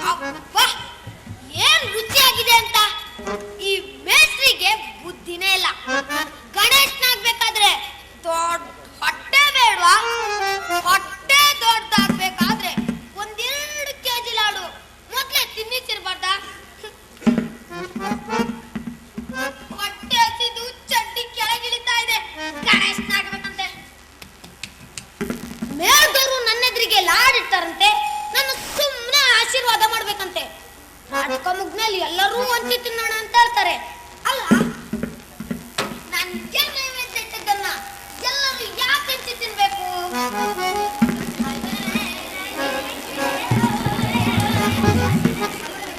ಅಬ್ಬಾ, ಏನ್ ರುಚಿಯಾಗಿದೆ ಅಂತ. ಈ ಮೇಸ್ತ್ರಿಗೆ ಬುದ್ಧಿನೇ ಇಲ್ಲ. ಗಣೇಶನಾಗ್ಬೇಕಾದ್ರೆ ದೊಡ್ಡ ಹೊಟ್ಟೆ ಬೇಡ್ವಾ? ಹೊಟ್ಟೆ ದೊಡ್ಡದಾಗ್ಬೇಕಾದ್ರೆ 1-2 kg ಲಾಡು ಮೊದ್ಲೇ ತಿನ್ನಿಸಿರ್ಬಾರ್ದ? ಹೊಟ್ಟೆ ಹಸಿದು ಚಡ್ಡಿ ಕೆಳಗಿಳಿತಾ ಇದೆ. ಗಣೇಶನಾಗ್ಬೇಕಂತೆ. ಮೇಲ್ದವರು ನನ್ನೆದ್ರಿಗೆ ಲಾಡಿರ್ತಾರಂತೆ, ನನ್ನ ಸುಮ್ಮನೆ ಆಶೀರ್ವಾದ ಮಾಡ್ಬೇಕಂತೆ. ನಾಟಕ ಮುಗ್ನಲ್ಲಿ ಎಲ್ಲರೂ ಒಂಚಿ ತಿನ್ನೋಣ ಅಂತ ಹೇಳ್ತಾರೆ. ಅಲ್ಲ, ನನ್ಗೆ ನೈವೇದ್ಯ ಇಟ್ಟದ್ದನ್ನ ಎಲ್ಲರೂ ಯಾಕೆ ಹಂಚಿ ತಿನ್ಬೇಕು?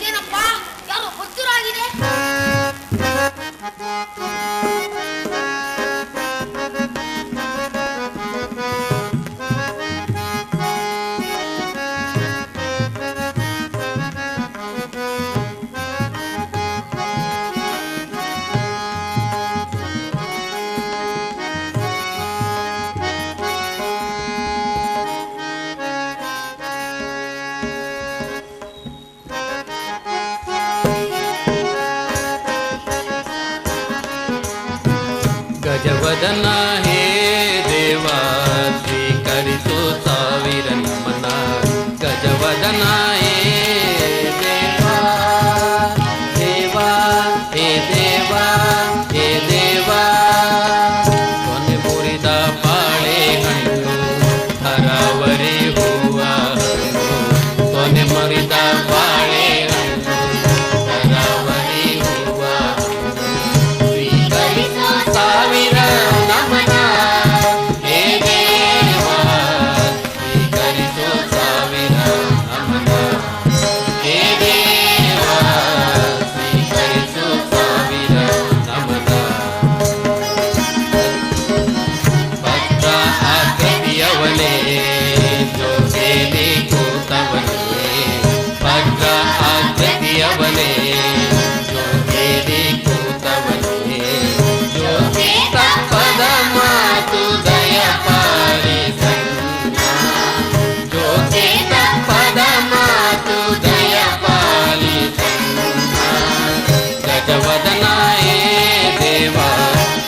ಏನಪ್ಪ, ಯಾರೋ ಹೊತ್ತೂರಾಗಿದೆ. ಗಜವದನ ಹೇ ದೇವ ಸ್ವೀಕರಿಸು ಸಾವಿರ ನಮನ. ಗಜವದನ ಹೇ ದೇವ, ದೇವ ಹೇ ದೇವ, ಹೇ ದೇವ. ಕೊನೆ ಮುರಿದ ಬಾಳೆಹಣ್ಣು, ಹರವರಿ ಹೂವ ಹಣ್ಣು. ಕೊನೆ ಮುರಿದ ಬಾಳೆಹಣ್ಣು, ಹರವರಿ ಹೂವ ಸಾವಿರ ನಮನ. ಹೇ ದೇವ ಸ್ವೀಕರಿಸು ಸಾವಿರ ನಮನ. ಹೇ ದೇವ ಸ್ವೀಕರಿಸು ಸಾವಿರ ನಮನ. ಭಕ್ತ ಆಕೃತಿಯವನೇ ಜೋಗೇಲಿ ಕೂತವನೇ. ಭಕ್ತ ಆಕೃತಿಯವನೇ ಜೋಗೇಲಿ ಕೂತವನೇ. ಜ್ಯೋತಿ ತಪ್ಪದ ಮಾತು ದಯ ಪಾಲಿಸನ್ನ. ಜ್ಯೋತಿ ತಪ್ಪದ ಮಾತು ದಯ ಪಾಲಿಸನ್ನ. ಗಜವದನ ಹೇ ದೇವ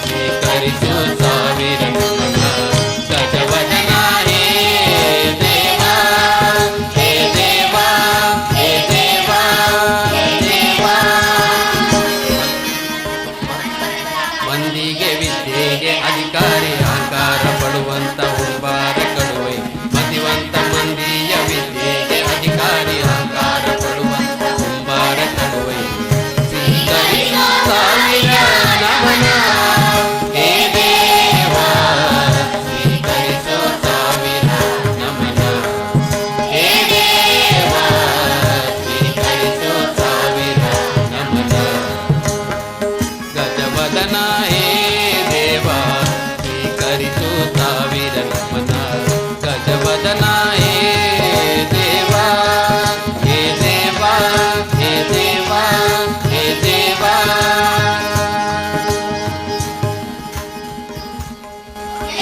ಸ್ವೀಕರಿಸು ಸಾವಿರ ನಮನ. ಗಜವದನ ಹೇ ದೇವ, ಹೇ ದೇವ, ಹೇ ದೇವ, ಹೇ ದೇವ. ಮಂದಿಗೆ ವಿದ್ಯೆಗೆ ಅಧಿಕಾರಿ ಅಹಂಕಾರ ಪಡುವಂತ ಉಂಬಾರ ಕಡುವೆ. ಮತಿವಂತ ಮಂದಿಯ ವಿದ್ಯೆಗೆ ಅಧಿಕಾರಿ ಅಹಂಕಾರ ಪಡುವಂತ ಉಂಬಾರ ಕಡುವೆ. ಸ್ವೀಕರಿಸು ಸಾವಿರ ನಮನ. ಹೇ ದೇವ ಸ್ವೀಕರಿಸು ಸಾವಿರ ನಮನ. ಹೇ ದೇವ ಸ್ವೀಕರಿಸು ಸಾವಿರ ನಮನ. ಗಜವದನ ಹೇ ದೇವ ಸ್ವೀಕರಿಸು ಸಾವಿರ ನಮನ. ಗಜವದನ ಹೇ ದೇವ, ಹೇ ದೇವ, ಹೇ ದೇವ, ಹೇ ದೇವ.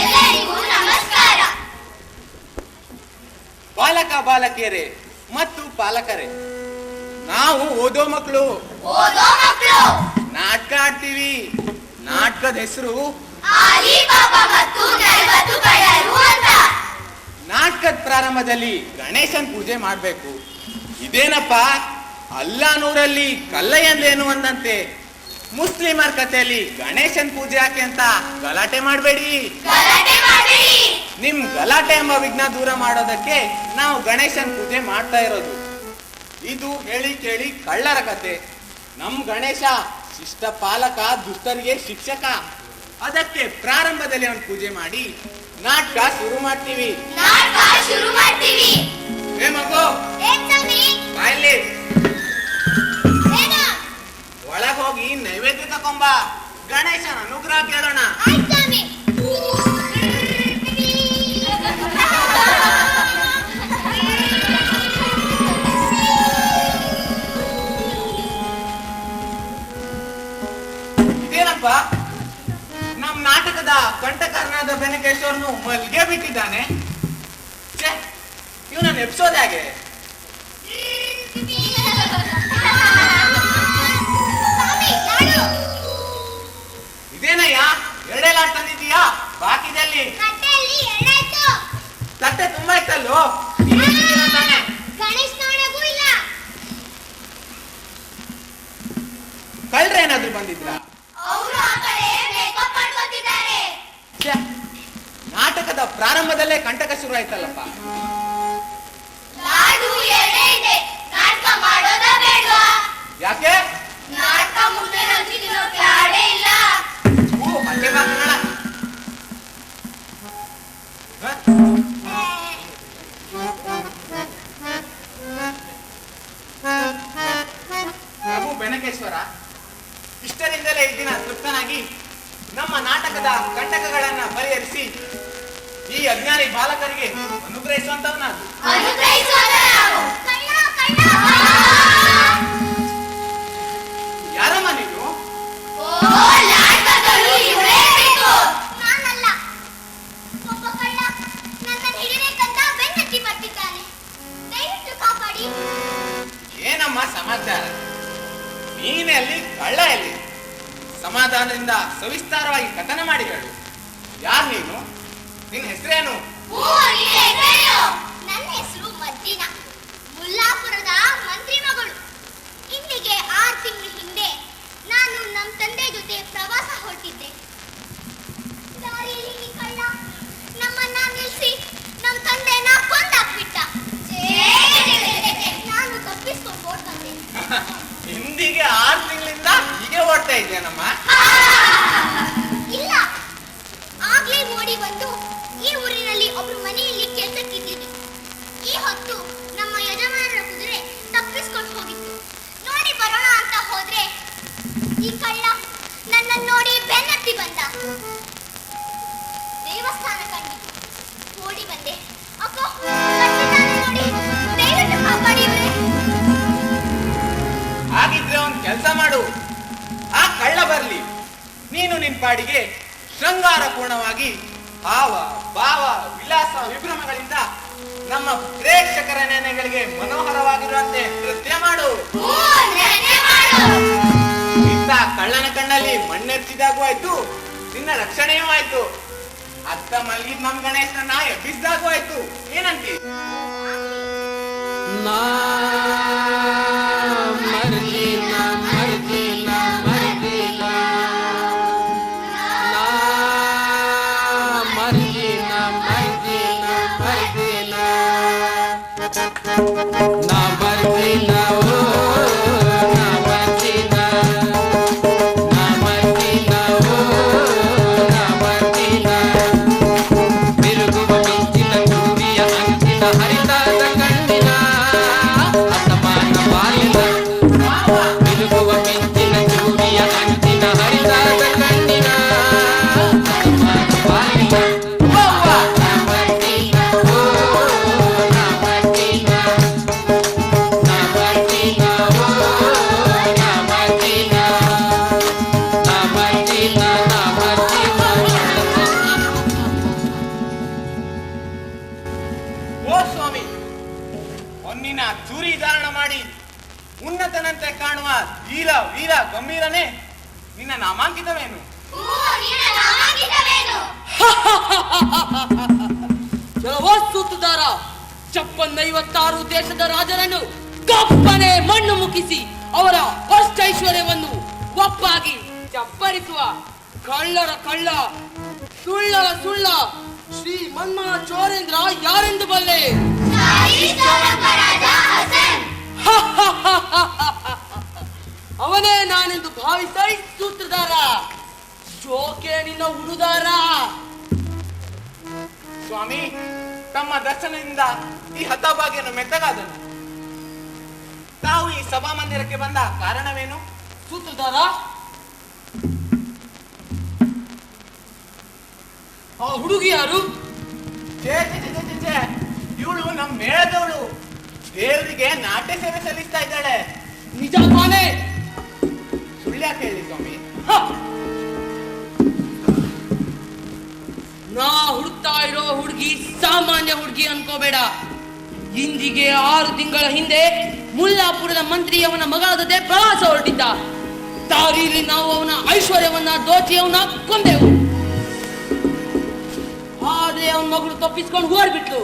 ಎಲ್ಲರಿಗೂ ನಮಸ್ಕಾರ. ಬಾಲಕ ಬಾಲಕಿಯರೇ ಮತ್ತು ಪಾಲಕರೇ, ನಾವು ಓದೋ ಮಕ್ಕಳು ಓದೋ ಮಕ್ಕಳು. ನಾಟಕ ಆಡ್ತೀವಿ. ನಾಟಕದ ಹೆಸರು ಆಲಿಬಾಬಾ ಮತ್ತು 40 ಕಳ್ಳರು ಅಂತ. ನಾಟಕದ ಪ್ರಾರಂಭದಲ್ಲಿ ಗಣೇಶನ್ ಪೂಜೆ ಮಾಡ್ಬೇಕು. ಇದೇನಪ್ಪ, ಅಲ್ಲಾನೂರಲ್ಲಿ ಕಲ್ಲಯ್ಯಂದೇನು ಅಂದಂತೆ. ಮುಸ್ಲಿಮರ ಕಥೆಯಲ್ಲಿ ಗಣೇಶನ್ ಪೂಜೆ ಯಾಕೆ ಅಂತ ಗಲಾಟೆ ಮಾಡಬೇಡಿ. ಗಲಾಟೆ ಮಾಡಬೇಡಿ. ನಿಮ್ ಗಲಾಟೆ ಎಂಬ ವಿಘ್ನ ದೂರ ಮಾಡೋದಕ್ಕೆ ನಾವು ಗಣೇಶನ್ ಪೂಜೆ ಮಾಡ್ತಾ ಇರೋದು. ಇದು ಹೇಳಿ ಕೇಳಿ ಕಳ್ಳರ ಕತೆ. ನಮ್ ಗಣೇಶ ಶಿಷ್ಟ ಪಾಲಕ, ದುಷ್ಟರಿಗೆ ಶಿಕ್ಷಕ. ಅದಕ್ಕೆ ಪ್ರಾರಂಭದಲ್ಲಿ ಅವನು ಪೂಜೆ ಮಾಡಿ ನಾಟಕ ಶುರು ಮಾಡ್ತೀವಿ. ನಾಟಕ ಶುರು ಮಾಡ್ತೀವಿ. ಏ ಮಗು, ಏನ್ ಸ್ವಾಮಿ? ಬಾಯಲ್ಲಿ ಏನ? ಒಳಗ್ ಹೋಗಿ ನೈವೇದ್ಯ ತಕೊಂಬ. ಗಣೇಶನ ಅನುಗ್ರಹ ಕೇಳೋಣ. ಆಯ್ತು ಸ್ವಾಮಿ. ಇದೇನಪ್ಪ, ನಮ್ ನಾಟಕದ ಕಂಠಕರ್ನಾದ ಬೆನಕೇಶ್ವರನು ಮಲ್ಗೆ ಬಿಟ್ಟಿದ್ದಾನೆ. ಛೆ, ಇವನನ್ನು ಎಬ್ಸೋದು ಹೇಗೆ? ಇದೇನಯ್ಯ, ಎರಡೇ ಲಾಟ್ ತಂದಿದ್ದೀಯಾ? ಬಾಕಿದಲ್ಲಿ ತಟ್ಟೆ ತುಂಬಾ ಇತ್ತಲ್ಲೋ. ತಾನೆ ಕಳ್ರೇನಾದ್ರೂ ಬಂದಿದ್ರ? ನಾಟಕದ ಪ್ರಾರಂಭದಲ್ಲೇ ಕಂಟಕ ಶುರು ಆಯ್ತಲ್ಲಪ್ಪ. ಯಾಕೆ? ಹಂಗೆ ಮಾತನಾಡ. ಪ್ರಭು ಬೆನಕೇಶ್ವರ, ಇಷ್ಟರಿಂದಲೇ ಈ ದಿನ ತೃಪ್ತನಾಗಿ ನಮ್ಮ ನಾಟಕದ ಕಂಟಕಗಳನ್ನ ಪರಿಹರಿಸಿ ಈ ಅಜ್ಞಾನಿ ಬಾಲಕರಿಗೆ ಅನುಗ್ರಹಿಸುವಂತವನಾದ. ಯಾರಮ್ಮ ನೀನು? ಏನಮ್ಮ ಸಮಾಚಾರ? ನೀನೇ ಅಲ್ಲಿ, ಕಳ್ಳ ಎಲ್ಲಿ? ಸಮಾಧಾನದಿಂದ ಸವಿಸ್ತಾರವಾಗಿ ಕಥನ ಮಾಡಿ ಹೇಳು. ಯಾರು ನೀನು? ನಿನ್ನ ಹೆಸರೇನು? ನನ್ನ ಹೆಸರು ಮದ್ದೀನಾ, ಮುಲ್ಲಾಪುರದ ಮಂತ್ರಿ ಮಗಳು. ಇಲ್ಲಿಗೆ 6 ತಿಂಗಳ ಹಿಂದೆ ನಾನು ನಮ್ಮ ತಂದೆ ಜೊತೆ ಪ್ರವಾಸ ಹೊರಟಿದ್ದೆ. ದಾರಿಯಲ್ಲಿ ಈ ಕಳ್ಳ ನಮ್ಮನ್ನ ನಿಲ್ಲಿಸಿ ನಮ್ಮ ತಂದೆನ ಕೊಂದಾಕ್ಬಿಟ್ಟ. ನಾನು ತಪ್ಪಿಸ್ಕೊಂಡು ಓಡ್ ಬಂದೆ. ಹಿಂದಿಗೆ 6 ತಿಂಗಳಿಂದ ಹೀಗೆ ಓಡ್ತಾ ಇದ್ದೇನಮ್ಮ? ಇಲ್ಲ, ಆಗ್ಲೇ ಓಡಿ ಬಂದು ಈ ಊರಿನಲ್ಲಿ ಒಬ್ರು ಮನೆಯಲ್ಲಿ ಕೆಲಸಕ್ಕಿದ್ದಿದ್ದು. ಈ ಹೊತ್ತು ನಮ್ಮ ಯಜಮಾನರ ಕುದುರೆ ತಪ್ಪಿಸ್ಕೊಂಡು ಹೋಗಿತ್ತು. ನೋಡಿ ಬರೋಣ ಅಂತ ಹೋದ್ರೆ ಈ ಕಳ್ಳ ನನ್ನನ್ನು ನೋಡಿ ಬೆನ್ನತ್ತಿ ಬಂದ. ದೇವಸ್ಥಾನ ಕಂಡಿತು, ಓಡಿ ಬಂದೆ. ಅಪ್ಪೋ, ಕಟ್ಟಿದ್ದಾನೆ ನೋಡಿ, ದಯವಿಟ್ಟು ಕಾಪಾಡಿ. ಹಾಗಿದ್ರೆ ಒಂದು ಕೆಲಸ ಮಾಡು, ಆ ಕಳ್ಳ ಬರ್ಲಿ, ನೀನು ನಿನ್ ಪಾಡಿಗೆ ಶೃಂಗಾರ ಪೂರ್ಣವಾಗಿ ಭಾವ ಭಾವ ವಿಲಾಸ ವಿಭ್ರಮಗಳಿಂದ ನಮ್ಮ ಪ್ರೇಕ್ಷಕರ ನೆನೆಗಳಿಗೆ ಮನೋಹರವಾಗಿರುವಂತೆ ನೃತ್ಯ ಮಾಡು. ಇಂಥ ಕಳ್ಳನ ಕಣ್ಣಲ್ಲಿ ಮಣ್ಣೆರ್ಚಿದಾಗೂ ಆಯ್ತು, ನಿನ್ನ ರಕ್ಷಣೆಯೂ ಆಯ್ತು, ಅತ್ತ ಮಲಗಿದ್ ನಮ್ ಗಣೇಶನ ಎಬ್ಬಿಸಿದಾಗೂ ಆಯ್ತು. ಏನಂತಿ? ಉನ್ನತನಂತೆ ಕಾಣುವ ವೀರ ವೀರ ಗಂಭೀರನೇ ನಿನ್ನ ನಾಮಾಂಕಿತವೇನು? ಸೂತುದಾರ, 56 ದೇಶದ ರಾಜರನ್ನು ಕಪ್ಪನೆ ಮಣ್ಣು ಮುಗಿಸಿ ಅವರ ಅಷ್ಟೈಶ್ವರ್ಯವನ್ನು ಒಪ್ಪಾಗಿ ಚಪ್ಪರಿಸುವ ಕಳ್ಳರ ಕಳ್ಳ, ಸುಳ್ಳರ ಸುಳ್ಳ ಶ್ರೀ ಮನ್ಮಾ ಚೋರೇಂದ್ರ ಯಾರೆಂದು ಬಲ್ಲೆ? ಅವನೇ ನಾನೆಂದು ಭಾವಿಸೈ ಸೂತ್ರಧಾರ. ಜೋಕೆ ನಿನ್ನ ಹುಡುದಾರ. ಸ್ವಾಮಿ, ತಮ್ಮ ದರ್ಶನದಿಂದ ಈ ಹತಭಾಗ್ಯನು ಮೆತ್ತಗಾದನು. ತಾವು ಈ ಸಭಾ ಮಂದಿರಕ್ಕೆ ಬಂದ ಕಾರಣವೇನು? ಸೂತ್ರಧಾರ, ಆ ಹುಡುಗಿ ಯಾರು? ಇವಳು ನಮ್ಮ ಮೇಳದವಳು. ದೇವರಿಗೆ ನಾಟ್ಯ ಸೇವೆ ಸಲ್ಲಿಸ್ತಾ ಇದ್ದಾಳೆ. ನಿಜ ತಾನೇ? ಸುಳ್ಳ್ಯಾಕೆ ಹೇಳಿ ಸ್ವಾಮಿ? ನಾ ಹುಡುಕ್ತಾ ಇರೋ ಹುಡುಗಿ ಸಾಮಾನ್ಯ ಹುಡುಗಿ ಅನ್ಕೋಬೇಡ. ಇಂದಿಗೆ 6 ತಿಂಗಳ ಹಿಂದೆ ಮುಲ್ಲಾಪುರದ ಮಂತ್ರಿಯವನ ಮಗಳ ಜೊತೆ ಪ್ರವಾಸ ಹೊರಟಿದ್ದ. ದಾರಿಯಲ್ಲಿ ನಾವು ಅವನ ಐಶ್ವರ್ಯವನ್ನ ದೋಚಿ ಅವನ ಕೊಂದೆವು. ಆದ್ರೆ ಅವನ ಮಗಳು ತಪ್ಪಿಸ್ಕೊಂಡು ಓಡ್ಬಿಟ್ಲು.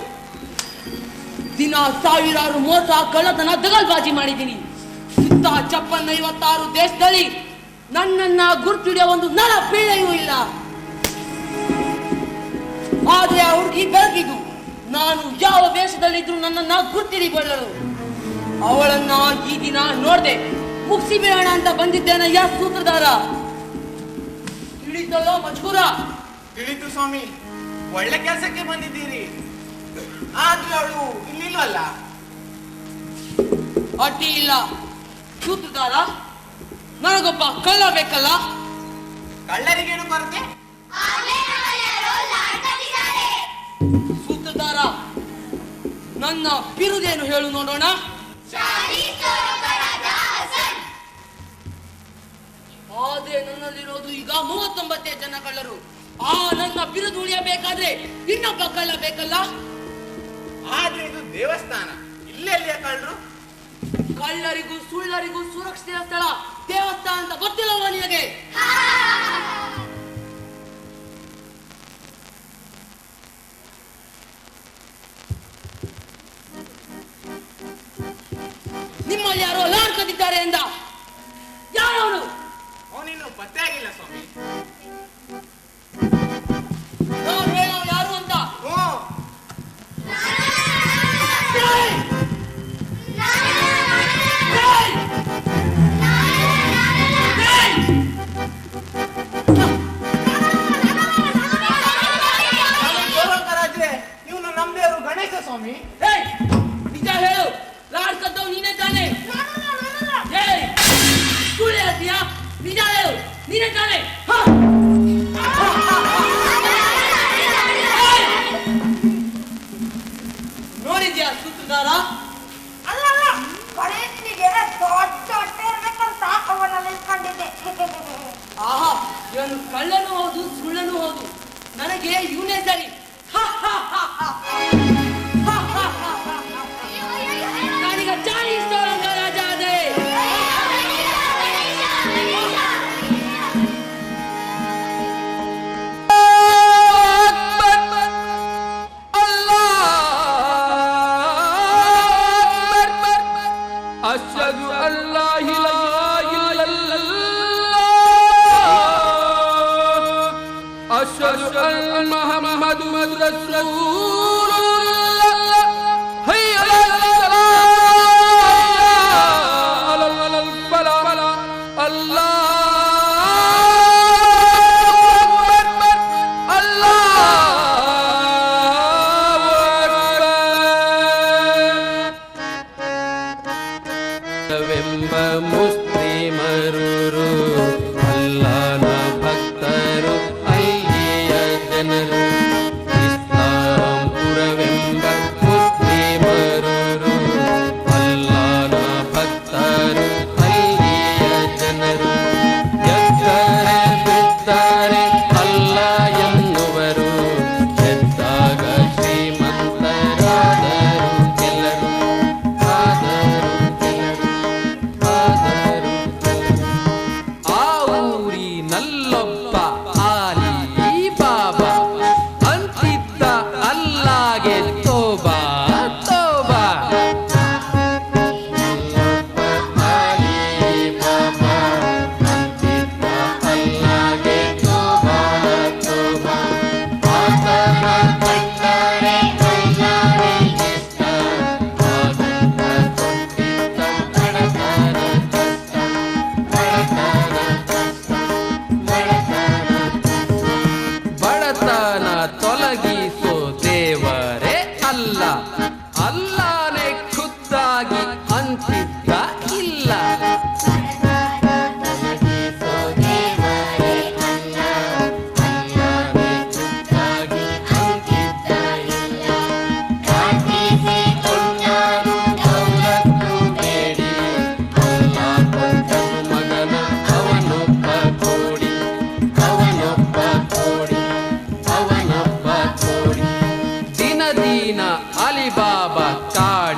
ದಿನ ಸಾವಿರಾರು ಮೋಸ, ಕಳ್ಳತನ, ದಗಲ್ಬಾಜಿ ಮಾಡಿದ್ದೀನಿ. ಸುತ್ತ 56 ದೇಶದಲ್ಲಿ ನನ್ನನ್ನ ಗುರ್ತಿಡಿಯೋ ಒಂದು ನರ ಪೀಳೆಯೂ ಇಲ್ಲ. ಆದ್ರೆ ಆ ಹುಡುಗಿ ಬೆಳಗಿದ್ದು. ನಾನು ಯಾವ ವೇಷದಲ್ಲಿದ್ರು ನನ್ನನ್ನ ಗುರ್ತಿಡಿಬಲ್ಲಳು. ಅವಳನ್ನ ಈ ದಿನ ನೋಡ್ದೆ. ಮುಗಿಸಿ ಬಿಡೋಣ ಅಂತ ಬಂದಿದ್ದೇನೆ. ಯಾ ಸೂತ್ರಧಾರ ತಿಳಿತಲ್ಲೋ ಮಜ್ಕೂರ? ತಿಳಿತು ಸ್ವಾಮಿ, ಒಳ್ಳೆ ಕೆಲಸಕ್ಕೆ ಬಂದಿದ್ದೀರಿ. ಆದ್ರೂ ಅವಳು ಇಲ್ಲಿಲ್ವಲ್ಲ? ಅಡ್ಡಿ ಇಲ್ಲ. ಸೂತ್ರಧಾರ, ನನಗೊಬ್ಬ ಕಳ್ಳ ಬೇಕಲ್ಲ? ಕಳ್ಳರಿಗೇನು ಕೊರತೆ? ಸೂತ್ರಧಾರ, ನನ್ನ ಬಿರುದೇನು ಹೇಳು ನೋಡೋಣ. ಆದ್ರೆ ನನ್ನಲ್ಲಿರೋದು ಈಗ 39 ಜನ ಕಳ್ಳರು. ಆ ನನ್ನ ಬಿರುದು ಉಳಿಯಬೇಕಾದ್ರೆ ಇನ್ನೊಬ್ಬ ಕಳ್ಳ ಬೇಕಲ್ಲ? ಆದ್ರೆ ಇದು ದೇವಸ್ಥಾನ, ಇಲ್ಲೆಲ್ಲಿಯ ಕಳ್ಳರು? ಕಳ್ಳರಿಗೂ ಸುಳ್ಳರಿಗೂ ಸುರಕ್ಷಿತ ಸ್ಥಳ ದೇವಸ್ಥಾನ ಅಂತ ಗೊತ್ತಿಲ್ಲವ ನಿನಗೆ? ನಿಮ್ಮಲ್ಲಿ ಯಾರೋ ಲಾಡ್ ಕದ್ದಿದ್ದಾರೆ ಎಂದ. ಯಾರವನು? ಅವನಿನ್ನು ಪತ್ತೆ ಆಗಿಲ್ಲ ಸ್ವಾಮಿ. ನಾವು ಹೇಳೋ ಯಾರು ಅಂತ? ಏಯ್! ಏಯ್! ಏಯ್! ರಾಜೆ, ನೀವು ನಮ್ಮ ದೇವರು ಗಣೇಶ ಸ್ವಾಮಿ. ಏಯ್! ನಿಜ ಹೇಳು, ಲಾಡ್ ಕದ್ದವ್ ನೀನೇ ತಾನೆ? ಏಯ್! ಸುಳ್ಳು ಹೇಳ್ತೀಯಾ? ನಿಜ ಹೇಳು, ನೀನೇ ತಾನೆ? ನೋಡಿದ್ಯಾ ಸೂತ್ರಧಾರ? ಅಲ್ಲ, ಗಣೇಶನಿಗೆ ದೊಡ್ಡ ಹೊಟ್ಟೆ ಇರ್ಬೇಕಂತ ಅವನಲ್ಲಿ ಕಂಡಿದ್ದೆ. ಆಹಾ, ಇವನು ಕಳ್ಳನೂ ಹೌದು, ಸುಳ್ಳನೂ ಹೌದು. ನನಗೆ ಇವನೇ ಸರಿ. ನಾನೀಗ ಚಾಲೀಸ್ ತೋರಂಗ ರಾಜ ಅದೇ. أشهد أن لا إله إلا الله أشهد أن محمد رسول الله هيا على الفلاح الله أكبر الله ವೆಂಬ ಮುಸ್ಲಿಮರು ಅಲ್ಲಾನ ಭಕ್ತರು ಅಲ್ಲಿಯ ಜನರು ಇಸ್ಲಾಂ ಪುರವೆಂಬ ಮುಸ್ಲಿಮರು ಅಲ್ಲಾನ ಭಕ್ತರು ಅಲ್ಲಿಯ ಜನರು ಎದ್ದರೆ ಬಿದ್ದರೆ ಅಲ್ಲ ಎನ್ನುವರು ಎದ್ದಾಗ ಶ್ರೀಮಂತರಾದರು ಎಲ್ಲರೂ ಆದರು ಆ ಊರಿನಲ್ಲೊಬ್ಬ ಆಲಿ ಬಾಬಾ ಅಂತಿದ್ದ ಅಲ್ಲಾಗೆ ತೋಬಾ ತೋಬಾ. ಆಲಿ ಬಾಬಾ ಅಂತಿದ್ದ ಅಲ್ಲಾಗೆ ತೋಬಾ ತೋಬಾ. ಆತನ ಕಂಡರೆ ಕೈಯಾರೆ ಇಷ್ಟ ಆಗುತ್ತ ಕೊಟ್ಟಿದ್ದ ಬಡತನ ಕಷ್ಟ ಬಡತನ ತೊಲಗಿಸೋ ದೇವರೇ ಅಲ್ಲ, ಅಲ್ಲಾನೇ ಖುದ್ದಾಗಿ ಅಂತಿದ್ದ ಇಲ್ಲ. ತೊಲಗಿಸೋ ದೇವರೇ ಅಲ್ಲ, ಅಲ್ಲಾನೇ ಖುದ್ದಾಗಿ ಅಂತಿದ್ದ ಇಲ್ಲ. ಪ್ರಾರ್ಥಿಸಿಕೊಂಡರು ದೌಲತ್ತು ಬೇಡಿ ಅಲ್ಲ ಕೊಟ್ಟನು ಮಗನ ಅವನೊಬ್ಬ ಕೋಡಿ ಅವನೊಬ್ಬ ಕೋಡಿ ಅವನೊಬ್ಬ ಕೋಡಿ. ದಿನ ದಿನ ಅಲಿಬಾಬಾ ಕಾಡ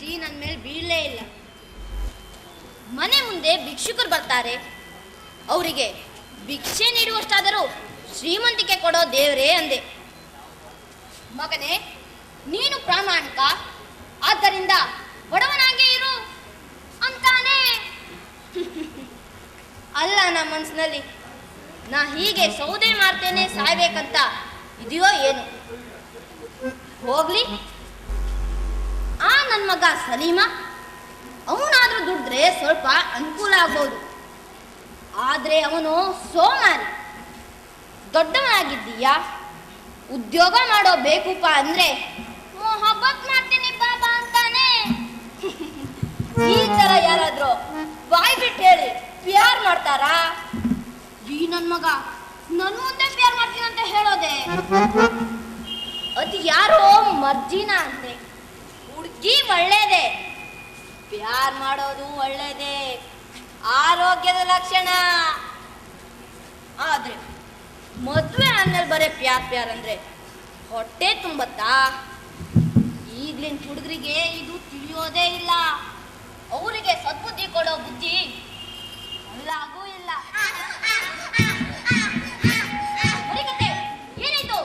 ಬುದ್ಧಿ ನನ್ನ ಮೇಲೆ ಬೀಳಲೇ ಇಲ್ಲ. ಮನೆ ಮುಂದೆ ಭಿಕ್ಷುಕರು ಬರ್ತಾರೆ, ಅವರಿಗೆ ಭಿಕ್ಷೆ ನೀಡುವಷ್ಟಾದರೂ ಶ್ರೀಮಂತಿಕೆ ಕೊಡೋ ದೇವರೇ ಅಂದೆ. ಮಗನೇ, ನೀನು ಪ್ರಾಮಾಣಿಕ, ಆದ್ದರಿಂದ ಬಡವನಾಗೇ ಇರು ಅಂತಾನೆ. ಅಲ್ಲ, ನಮ್ಮ ಮನಸ್ಸಿನಲ್ಲಿ ನಾ ಹೀಗೆ ಸೌದೆ ಮಾಡ್ತೇನೆ ಸಾಯ್ಬೇಕಂತ ಇದೆಯೋ ಏನು? ಹೋಗ್ಲಿ, ಆ ನನ್ನ ಮಗ ಸಲೀಮ ಅವನಾದ್ರೂ ದುಡಿದ್ರೆ ಸ್ವಲ್ಪ ಅನುಕೂಲ ಆಗ್ಬೋದು. ಆದ್ರೆ ಅವನು ಸೋಮಾರಿ. ದೊಡ್ಡವನಾಗಿದ್ದೀಯಾ, ಉದ್ಯೋಗ ಮಾಡೋ ಬೇಕೂಪ ಅಂದ್ರೆ ಮೊಹಬ್ಬತ್ ಮಾಡ್ತೀನಿ ಬಾಬಾ ಅಂತಾನೆ. ಈ ತರ ಯಾರಾದ್ರೂ ಬಾಯ್ ಬಿಟ್ಟು ಹೇಳಿ ಪ್ಯಾರ್ ಮಾಡ್ತಾರಾ? ಈ ನನ್ ಮಗ ನನ್ ಮುಂದೆ ಪ್ಯಾರ್ ಮಾಡ್ತೀನಿ ಅಂತ ಹೇಳೋದೆ. ಅದು ಯಾರೋ ಮರ್ಜಿನ ಅಂತೆ. ಹುಡುಗಿ ಒಳ್ಳೇದೆ, ಪ್ಯಾರ್ ಮಾಡೋದು ಒಳ್ಳೇದೆ, ಆರೋಗ್ಯದ ಲಕ್ಷಣ. ಆದ್ರೆ ಮದ್ವೆ ಆದ್ಮೇಲೆ ಬರೀ ಪ್ಯಾರ್ ಅಂದ್ರೆ ಹೊಟ್ಟೆ ತುಂಬತ್ತಾ? ಈಗ್ಲಿನ ಹುಡುಗರಿಗೆ ಇದು ತಿಳಿಯೋದೇ ಇಲ್ಲ. ಅವರಿಗೆ ಸದ್ಬುದ್ಧಿ ಕೊಡೋ ಬುದ್ಧಿ ಎಲ್ಲಾಗೂ ಇಲ್ಲ. ಮರಿಕತೆ, ಏನಾಯ್ತು?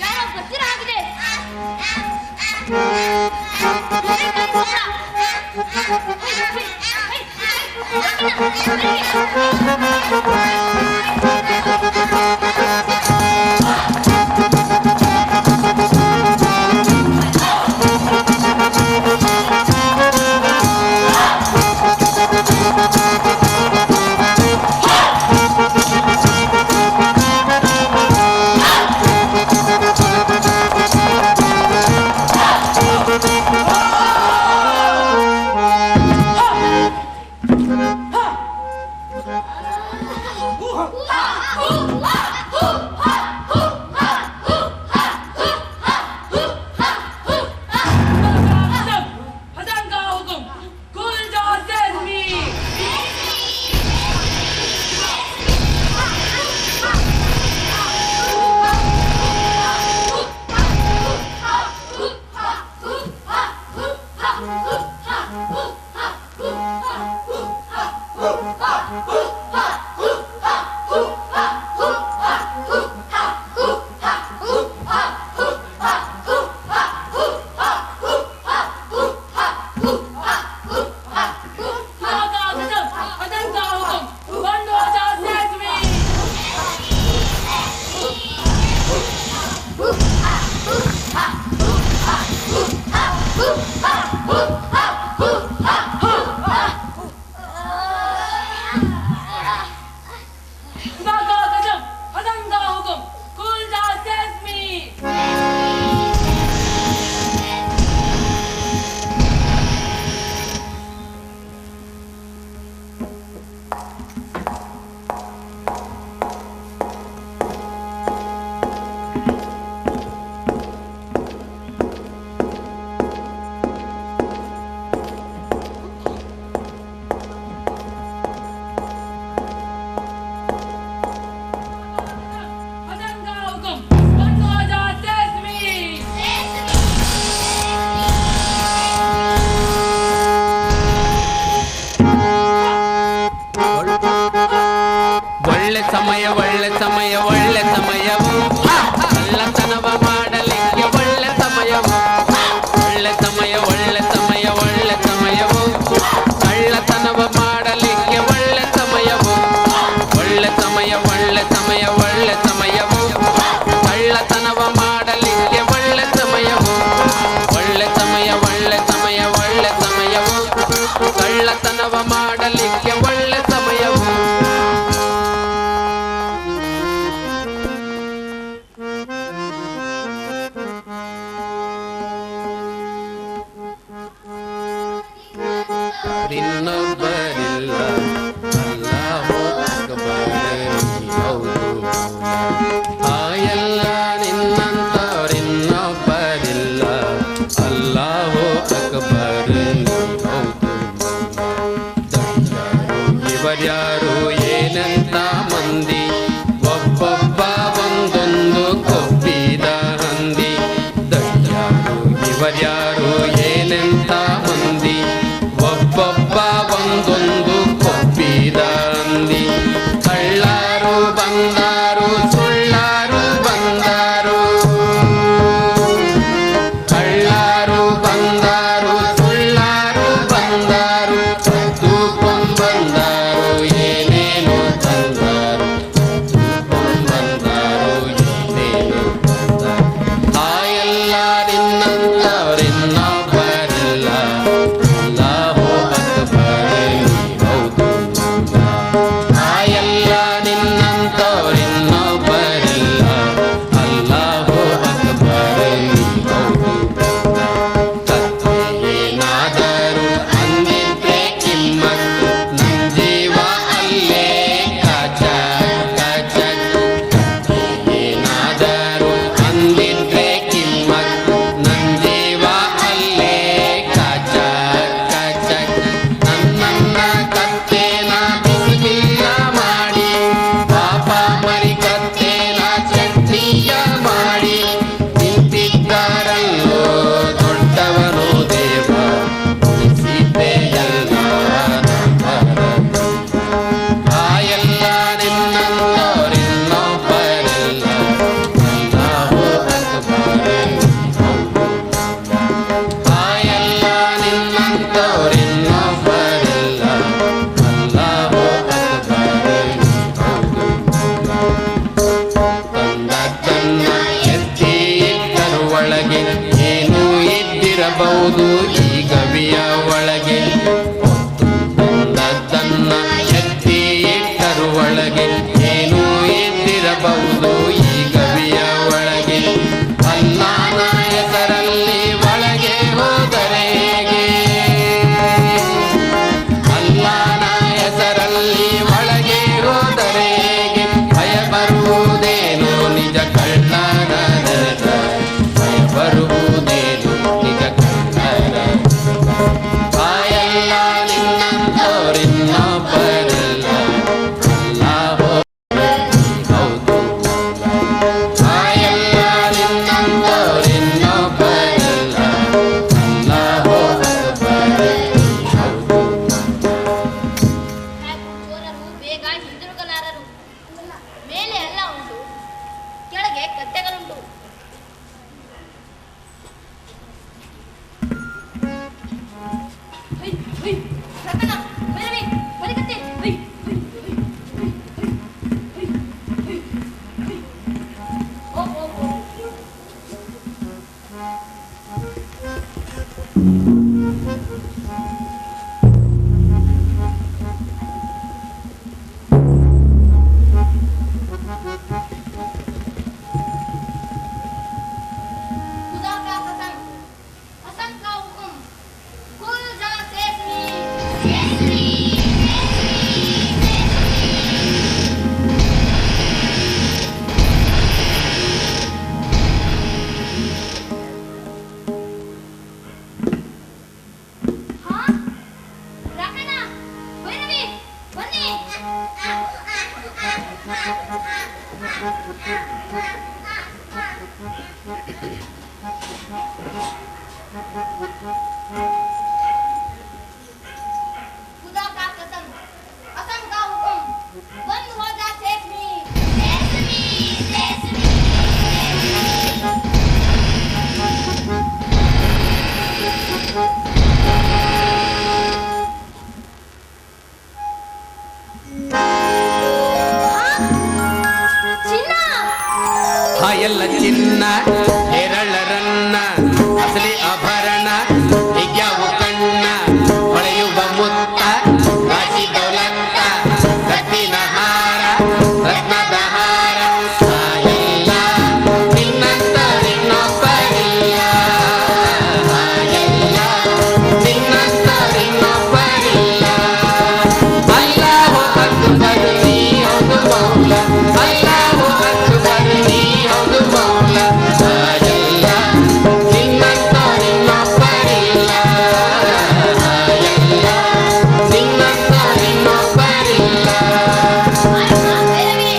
ಯಾರೋ ಬರ್ತೀರ ಆಗಿದೆ. ಕಳ್ಳತನವ ಮಾಡಲಿಕ್ಕೆ ಒಳ್ಳೆ ಸಮಯವು. ಇನ್ನೊಬ್ಬರಿಲ್ಲ ಅಲ್ಲಾಹು ಅಕ್ಬರ್ ಹೌದು ಆ ಎಲ್ಲ ನಿನ್ನಂತವರಿನ್ನೊಬ್ಬರಿಲ್ಲ ಅಲ್ಲಾಹು ಅಕ್ಬರ್ ಹೌದು. ಇವರ್ಯಾರು ಏನಂತ ಮಂದಿ ಒಬ್ಬೊಬ್ಬ ಒಂದೊಂದು ಕೊಬ್ಬಿದ ಹೌದು ಈ ಗವಿಯ ಒಳಗೆ ಅಲ್ಲಾನ ಹೆಸರಲ್ಲಿ ಒಳಗೆ ಹೋದರೆ ಹೇಗೆ ಅಲ್ಲಾನ ಹೆಸರಲ್ಲಿ ಒಳಗೆ ಹೋದರೆ ಹೇಗೆ ಭಯ ಬರುವುದೇನು ನಿಜ ಕಳ್ಳನ ಭಯ ಬರುವುದೇನು ನಿಜ ಕಳ್ಳನ ಬಾಯಲ್ಲ ನಿನ್ನಂತೋರಿನ್ನೊಬ್ಬರಿಲ್ಲ ಅಲ್ಲಾಹೋ ಹೌದು ಬಾಯಲ್ಲ ನಿನ್ನಂತೋರಿನ್ನೊಬ್ಬರಿಲ್ಲ ಅಲ್ಲಾಹೋ ಹೌದು ಚೋರರು ಬೇಗ ಹಿಂದಿರುಗಲಾರರು. ಮೇಲೆ ಎಲ್ಲ ಉಂಟು, ಕೆಳಗೆ ಕತ್ತೆಗಳುಂಟು. ಹುಯ್, ಹುಯ್, ರಕ್ಕನ, ಭೈರವಿ, ಬಲಿಕತ್ತೆ, ಹುಯ್, ಹುಯ್, ಹುಯ್, ಹುಯ್, ಹುಯ್, ಹುಯ್, ಹುಯ್, ಹುಯ್. ಓ, ಓ, ಓ. खुदा का कसम, हसन का हुक्म, खुल जा सेठनी, सेठनी, हाँ, रखना, भैरवी, बन्नी. खुदा का कसम, हसन का हुक्म, बंद हो जा सेठनी, सेठनी, सेठनी. ಚಿನ್ನ ಆ ಎಲ್ಲ ಚಿನ್ನ ಹೆರಳರನ್ನ ಅಸಲಿ ಆಭರಣ ಹಿಗ್ಯಾವು ಕಣ್ಣ ಹೊಳೆಯುವ ಮುತ್ತ ಕಾಶಿ ದೌಲತ್ತ ಕಟ್ಟಿನ ಹಾರ ರತ್ನದ ಹಾರ ಆ ಎಲ್ಲ ನಿನ್ನಂತ ಇನ್ನೊಬ್ಬರಿಲ್ಲ ಆ ಎಲ್ಲ ನಿನ್ನಂತ ಇನ್ನೊಬ್ಬರಿಲ್ಲ ಅಲ್ಲಾಹು ಅಕ್ಬರ್ ನೀ ಹೌದು ಮೌಲ ಅಲ್ಲಾಹು ಅಕ್ಬರ್ ನೀ ಹೌದು ಮೌಲ ಆ ಎಲ್ಲ ನಿನ್ನಂತ ಇನ್ನೊಬ್ಬರಿಲ್ಲ ಆ ಎಲ್ಲ ನಿನ್ನಂತ ಇನ್ನೊಬ್ಬರಿಲ್ಲ ಭೈರವಿ,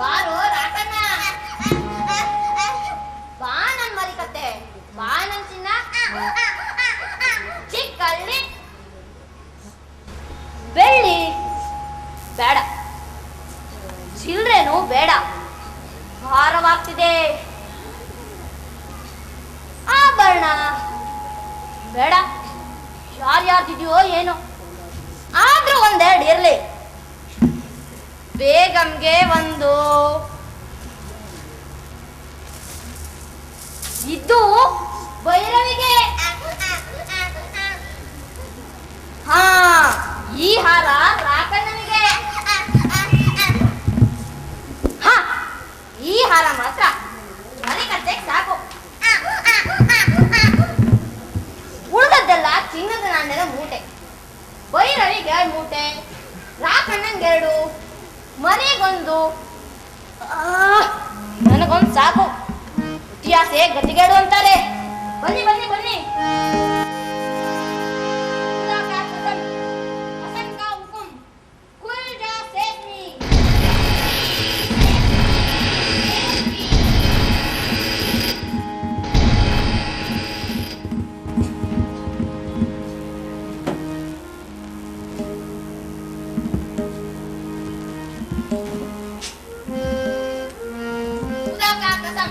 ಬಾರೋ ರಾಕಣ್ಣ, ಬಾ ನನ್ ಮರಿಕತ್ತೆ, ಬಾ ನನ್ ಚಿನ್ನ, ಚಿಕ್ಕಳ್ಳಿ, ಬೆಳ್ಳಿ ಬೇಡ, ಚಿಲ್ಡ್ರೇನು ಬೇಡ, ಭಾರವಾಗ್ತಿದೆ. ಆಭರಣ ಬೇಡ, ಯಾರ್ಯಾರ್ದಿದೆಯೋ ಏನೋ, ಆದ್ರೂ ಒಂದೆರಡು ಇರ್ಲಿ. ಬೇಗಂಗೆ ಒಂದು, ಇದು ಭೈರವಿಗೆ. ಹಾ, ಈ ಹಾರ ರಾಕಣ್ಣನಿಗೆ. ಹಾ, ಈ ಹಾರ ಮಾತ್ರ ಮರಿಕತ್ತೆಗೆ ಸಾಕು. ಉಳಿದದ್ದೆಲ್ಲ ಚಿನ್ನದ ನಾಣ್ಯದ ಮೂಟೆ. ಭೈರವಿಗೆ 2 ಮೂಟೆ, ರಾಕಣ್ಣಂಗೆ 2, ಮನೆಗೊಂದು, ನನಗೊಂದು ಸಾಕು. ಇತಿಹಾಸೆ ಗತಿಗೇಡು ಅಂತಾರೆ. ಬನ್ನಿ ಬನ್ನಿ ಬನ್ನಿ. खुदा का कसम, हसन का हुक्म, खुल जा सेठनी. खुदा का कसम,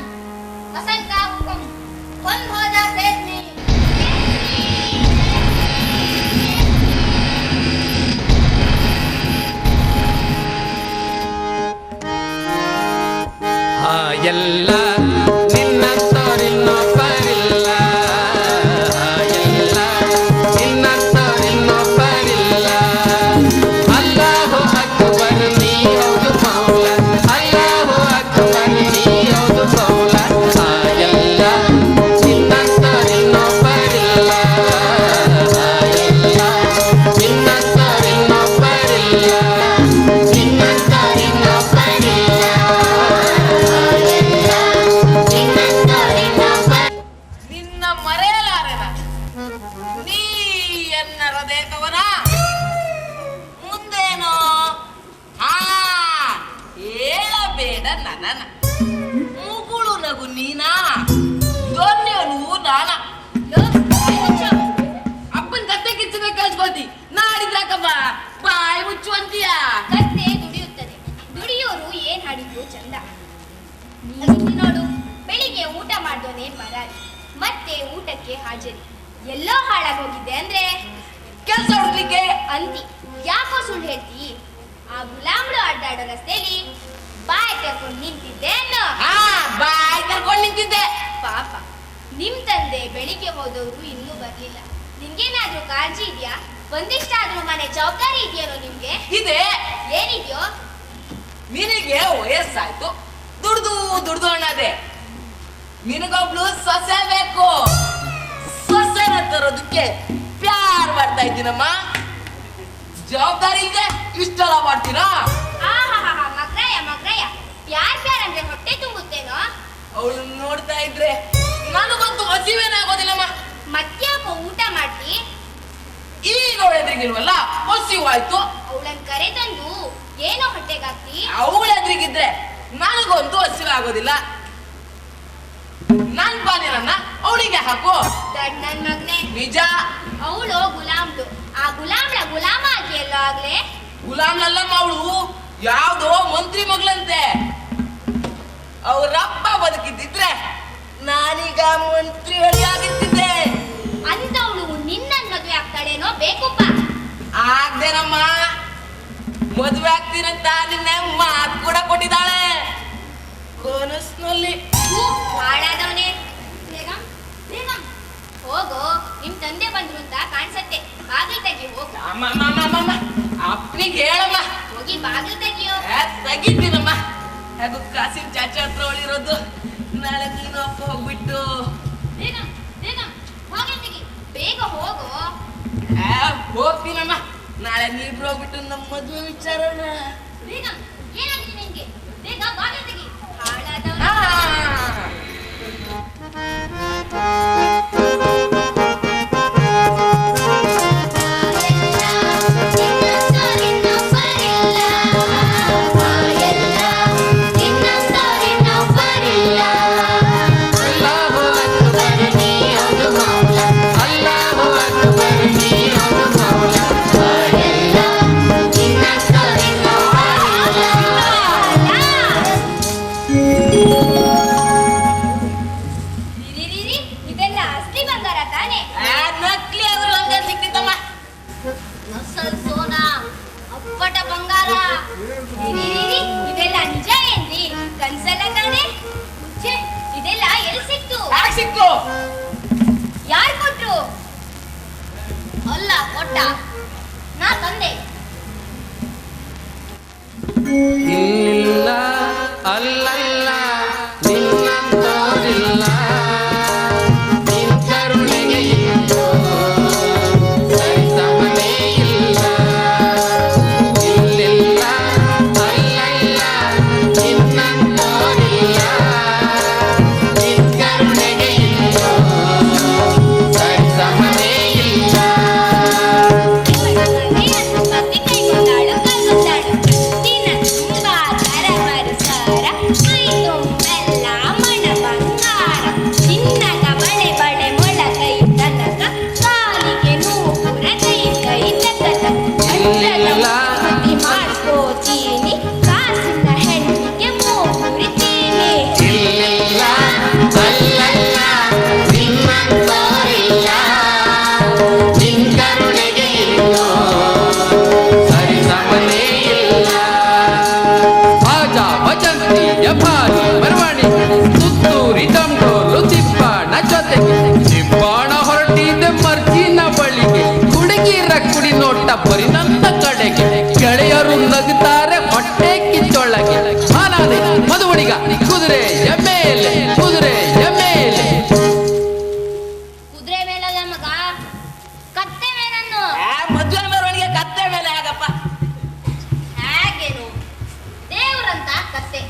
हसन का हुक्म, बंद हो जा सेठनी. ಆ ಎಲ್ಲ ನಿನ್ನಂತೋರಿನ್ನೊಬ್ಬರಿಲ್ಲ ಆ ಎಲ್ಲ ನಿನ್ನಂತೋರಿನ್ನೊಬ್ಬರಿಲ್ಲ ಅಲ್ಲಾಹು ಅಕ್ಬರ್ ನೀ ಹೌದು ಮೌಲ ನನ್ನ ಮುಗುಳು ನಗು ನೀನಾ ದೊನ್ನೆನು ನಾನ ಲೋ, ಬಾಯ್ ಮುಚ್ಚು. ಅಪ್ಪನ್ ಕತ್ತೆ ಕಿಚ್ಚಬೇಕು ಕಳ್ಸ್ಕೊತಿ ನಾಡಿದ್ರಾಕಪ್ಪ ಬಾಯಿ ಮುಚ್ಚುವಂತೀಯ ಕತ್ತೆ ದುಡಿಯುತ್ತದೆ, ದುಡಿಯೋರು ಏನ್ ಹಾಡಿದ್ರು ಚಂದ. ನೀನು ನೋಡು, ಬೆಳಿಗ್ಗೆ ಊಟ ಮಾಡ್ದೋನೆ ಪರಾರಿ, ಮತ್ತೆ ಊಟಕ್ಕೆ ಹಾಜರಿ. ಎಲ್ಲೋ ಹಾಳಾಗೋಗಿದ್ದೆ ಅಂದ್ರೆ ಕೆಲ್ಸ ಹುಡ್ಲಿಕ್ಕೆ ಅಂತಿ. ಯಾಕೋ ಸುಳ್ಳು ಹೇಳ್ತಿ? ಆ ಗುಲಾಮ್ಗಳು ಅಡ್ಡಾಡೋ ರಸ್ತೆಯಲ್ಲಿ ಬಾಯ್ ಕರ್ಕೊಂಡು ನಿಂತಿದ್ದೆ ಅನ್ನೋ. ಬಾಯಿ ಕರ್ಕೊಂಡು ನಿಂತಿದ್ದೆ. ಪಾಪ, ನಿಮ್ ತಂದೆ ಬೆಳಿಗ್ಗೆ ಹೋದವರು ಇನ್ನೂ ಬರ್ಲಿಲ್ಲ. ನಿಮ್ಗೇನಾದ್ರೂ ಕಾಳಜಿ ಇದೆಯಾ? ಒಂದಿಷ್ಟಾದ್ರೂ ಮನೆ ಜವಾಬ್ದಾರಿ ಇದೆಯೋ ನಿಮ್ಗೆ? ಇದೆ. ಏನಿದ್ಯೋ? ನಿನಗೆ ವಯಸ್ಸಾಯ್ತು, ದುಡ್ದು ಅಣ್ಣದೆ. ನಿನಗೊಬ್ಳು ಸೊಸೆ ಬೇಕು. ಸೊಸೆನ ತರೋದಕ್ಕೆ ಪ್ಯಾರ್ ಮಾಡ್ತಾ ಇದ್ದೀನಮ್ಮ. ಜವಾಬ್ದಾರಿ ಇದೆ, ಇಷ್ಟೆಲ್ಲ ಮಾಡ್ತೀರಾ? ಆಹಾಹಾ, ಮಗ್ರಾಯ ಪ್ಯಾರ್ ಅಂದ್ರೆ ಹೊಟ್ಟೆ ತುಂಬುತ್ತೇನೋ? ಅವಳು ನೋಡ್ತಾ ಇದ್ರೆ ನನಗಂತೂ ಹಸಿವೇನೇ ಆಗೋದಿಲ್ಲಮ್ಮ. ಮತ್ತ್ಯಾಕೋ ಊಟ ಮಾಡ್ತಿ? ಈಗ ಅವಳ ಎದುರಿಗಿಲ್ವಲ್ಲ, ಹಸಿವಾಯ್ತು. ಅವಳನ್ ಕರೆ ತಂದು ಏನೋ ಹೊಟ್ಟೆಗಾಕ್ತಿ? ಅವಳ ಎದುರಿಗಿದ್ರೆ ನನಗಂತೂ ಹಸಿವೆ ಆಗೋದಿಲ್ಲ. ನನ್ ಪಾನೀರನ್ನ ಅವಳಿಗೆ ಹಾಕು. ನನ್ ಮಗ್ನೆ, ನಿಜ. ಅವಳು ಗುಲಾಮ್ಳು. ಆ ಗುಲಾಮ್ಳ ಗುಲಾಮ ಆಗಿ ಎಲ್ಲೋ ಆಗ್ಲೇ. ಗುಲಾಮ್ನಲ್ಲಮ್ಮ ಅವಳು, ಯಾವ್ದೋ ಮಂತ್ರಿ ಮಗಳಂತೆ. ಅವರಪ್ಪ ಬದುಕಿದ್ದಿದ್ರೆ ನಾನೀಗ ಮಂತ್ರಿ ಆಗಿರ್ತಿದ್ದೆ. ಅಂತವಳು ನಿನ್ನನ್ ಮದುವೆ ಆಗ್ತಾಳೇನೋ ಬೇಕುಪ್ಪ. ಆಗ್ದೇನಮ್ಮ, ಮದುವೆ ಆಗ್ತೀನಂತ ನಿನ್ನೆ ಮಾತು ಕೂಡ ಕೊಟ್ಟಿದ್ದಾಳೆ ಕನಸ್ನಲ್ಲಿ. ಹಾಳಾದವನೇ. ಹೋಗೋ, ನಿಮ್ ತಂದೆ ಬಂದ್ರು ಅಂತ ಕಾಣ್ಸತ್ತೆ. ಬಾಗಿಲು ತೆಗಿ ಹೋಗು. ಅಮ್ಮ ಅಪ್ಪನಿಗೆ ಹೇಳಮ್ಮ. ಹೋಗಿ ಬಾಗಿಲು ತೆಗಿಯೋ. ತೆಗಿತೀನಮ್ಮ. ಹಾಗೂ ಕಾಸಿನ ಚಾಚಾ ಹತ್ರ ಒಳಿರೋದು. ನಾಳೆ ನೀನು ಅಪ್ಪ ಹೋಗ್ಬಿಟ್ಟು ಬೇಗ ಬಾಗಿಲು ತೆಗಿ, ಬೇಗ ಹೋಗೋ. ಹೋಗ್ತೀನಮ್ಮ. ನಾಳೆ ನೀಬ್ರು ಹೋಗ್ಬಿಟ್ಟು ನಮ್ಮ ಮದುವೆ ವಿಚಾರನ. ಬೇಗ, ಏನಾಗಿದೆ ನಿನ್ಗೆ? ಬೇಗ ಬಾಗಿಲು ತೆಗಿ. ಹಾಳಾದವನೇ. ಇದೆಲ್ಲ ಅಸ್ಲಿ ಬಂಗಾರ ತಾನೆ? ನಕ್ಲಿ ಆದ್ರೂ ಹಂಗ ಸಿಕ್ತಿತ್ತಮ್ಮ. ಅಸಲ್ ಸೋನಾ, ಅಪ್ಪಟ ಬಂಗಾರ. ಇದೆಲ್ಲ ನಿಜ ಏನ್ರಿ? ಕನ್ಸಲ್ಲ ತಾನೆ? ಛೆ, ಇದೆಲ್ಲ ಎಲ್ಲಿ ಸಿಕ್ತು? ಯಾಕೆ ಸಿಕ್ತು? ಯಾರು ಕೊಟ್ರು? ಅಲ್ಲ ಕೊಟ್ಟ, ನಾ ತಂದೆ. ಇಲ್ಲಿಲ್ಲ ಅಲ್ಲಲ್ಲ ನಿನ್ನಂತೋರಿಲ್ಲ, ನಿನ್ ಕರುಣೆಗೆ ಇಲ್ಲೋ ಸರಿಸಮನೇ ಇಲ್ಲ. ಇಲ್ಲಿಲ್ಲ ಅಲ್ಲಲ್ಲ ನಿನ್ನಂತೋರಿಲ್ಲ, ನಿನ್ ಕರುಣೆಗೆ ಇಲ್ಲೋ ಸರಿಸಮನೇ ಇಲ್ಲ. ಭಕ್ತಿ ಕೈಗೊಂಡಾಳು ಕೈಗೊಂಡಾಳು, ದಿನ ತುಂಬಾ ತರಬರು ಸಾರ, ಮೈ ತುಂಬೆಲ್ಲ ಮಣ ಬಂಗಾರ. ಚಿನ್ನದ ಬಳೆ ಬಳೆ ಮೊಳಕೈ ತನಕ, ಕಾಲಿಗೆ ನೂಪುರ ಕೈ ತಕತ. ಮತಿ ಮಾಡ್ಕೋತೀನಿ, ಕಾಸಿನ ಹೆಣ್ಣಿಗೆ ಮೂರಿತೀನಿ. ಇಲ್ಲಿಲ್ಲ ಅಲ್ಲಲ್ಲ ನಿನ್ನಂತೋರಿಲ್ಲ, ನಿನ್ ಕರುಣೆಗೆ ಇಲ್ಲೋ ಸರಿಸಮನೇ ಇಲ್ಲ. ಆಜ ಭಜಂತಿ ಯಭಾರಿ ಮೆರವಣಿ ಸುತ್ತೂರಿ ತಂಡೋಲು ತಿಪ್ಪಣ ಜೊತೆಗೆ ತಿಪ್ಪಣ ಹೊರಟಿದೆ ಮರ್ಜಿನ ಬಳಿಗೆ. ಹುಡುಗಿರ ಕುಡಿ ನೋಟ ಬರಿ ನನ್ನ ಕಡೆಗೆ, ಗೆಳೆಯರು ನಗುತ್ತಾರೆ ಹೊಟ್ಟೆ ಕಿತ್ತೊಳಗೆ. ಹಾನಾದೆ ಮದುವಡಿಗ ಕುದುರೆಯ ಮೇಲೆ, ಕುದುರೆಯ ಮೇಲೆ. ಕುದುರೆ ಮೇಲಲ್ಲ ಮಗ, ಕತ್ತೆ ಮೇಲನ್ನು. ಮದುವೆ ಮೆರವಣಿಗೆ ಕತ್ತೆ ಮೇಲೆ ಆಗಪ್ಪ. ಹೇಗೇನು? ದೇವ್ರಂತ ಕತ್ತೆ,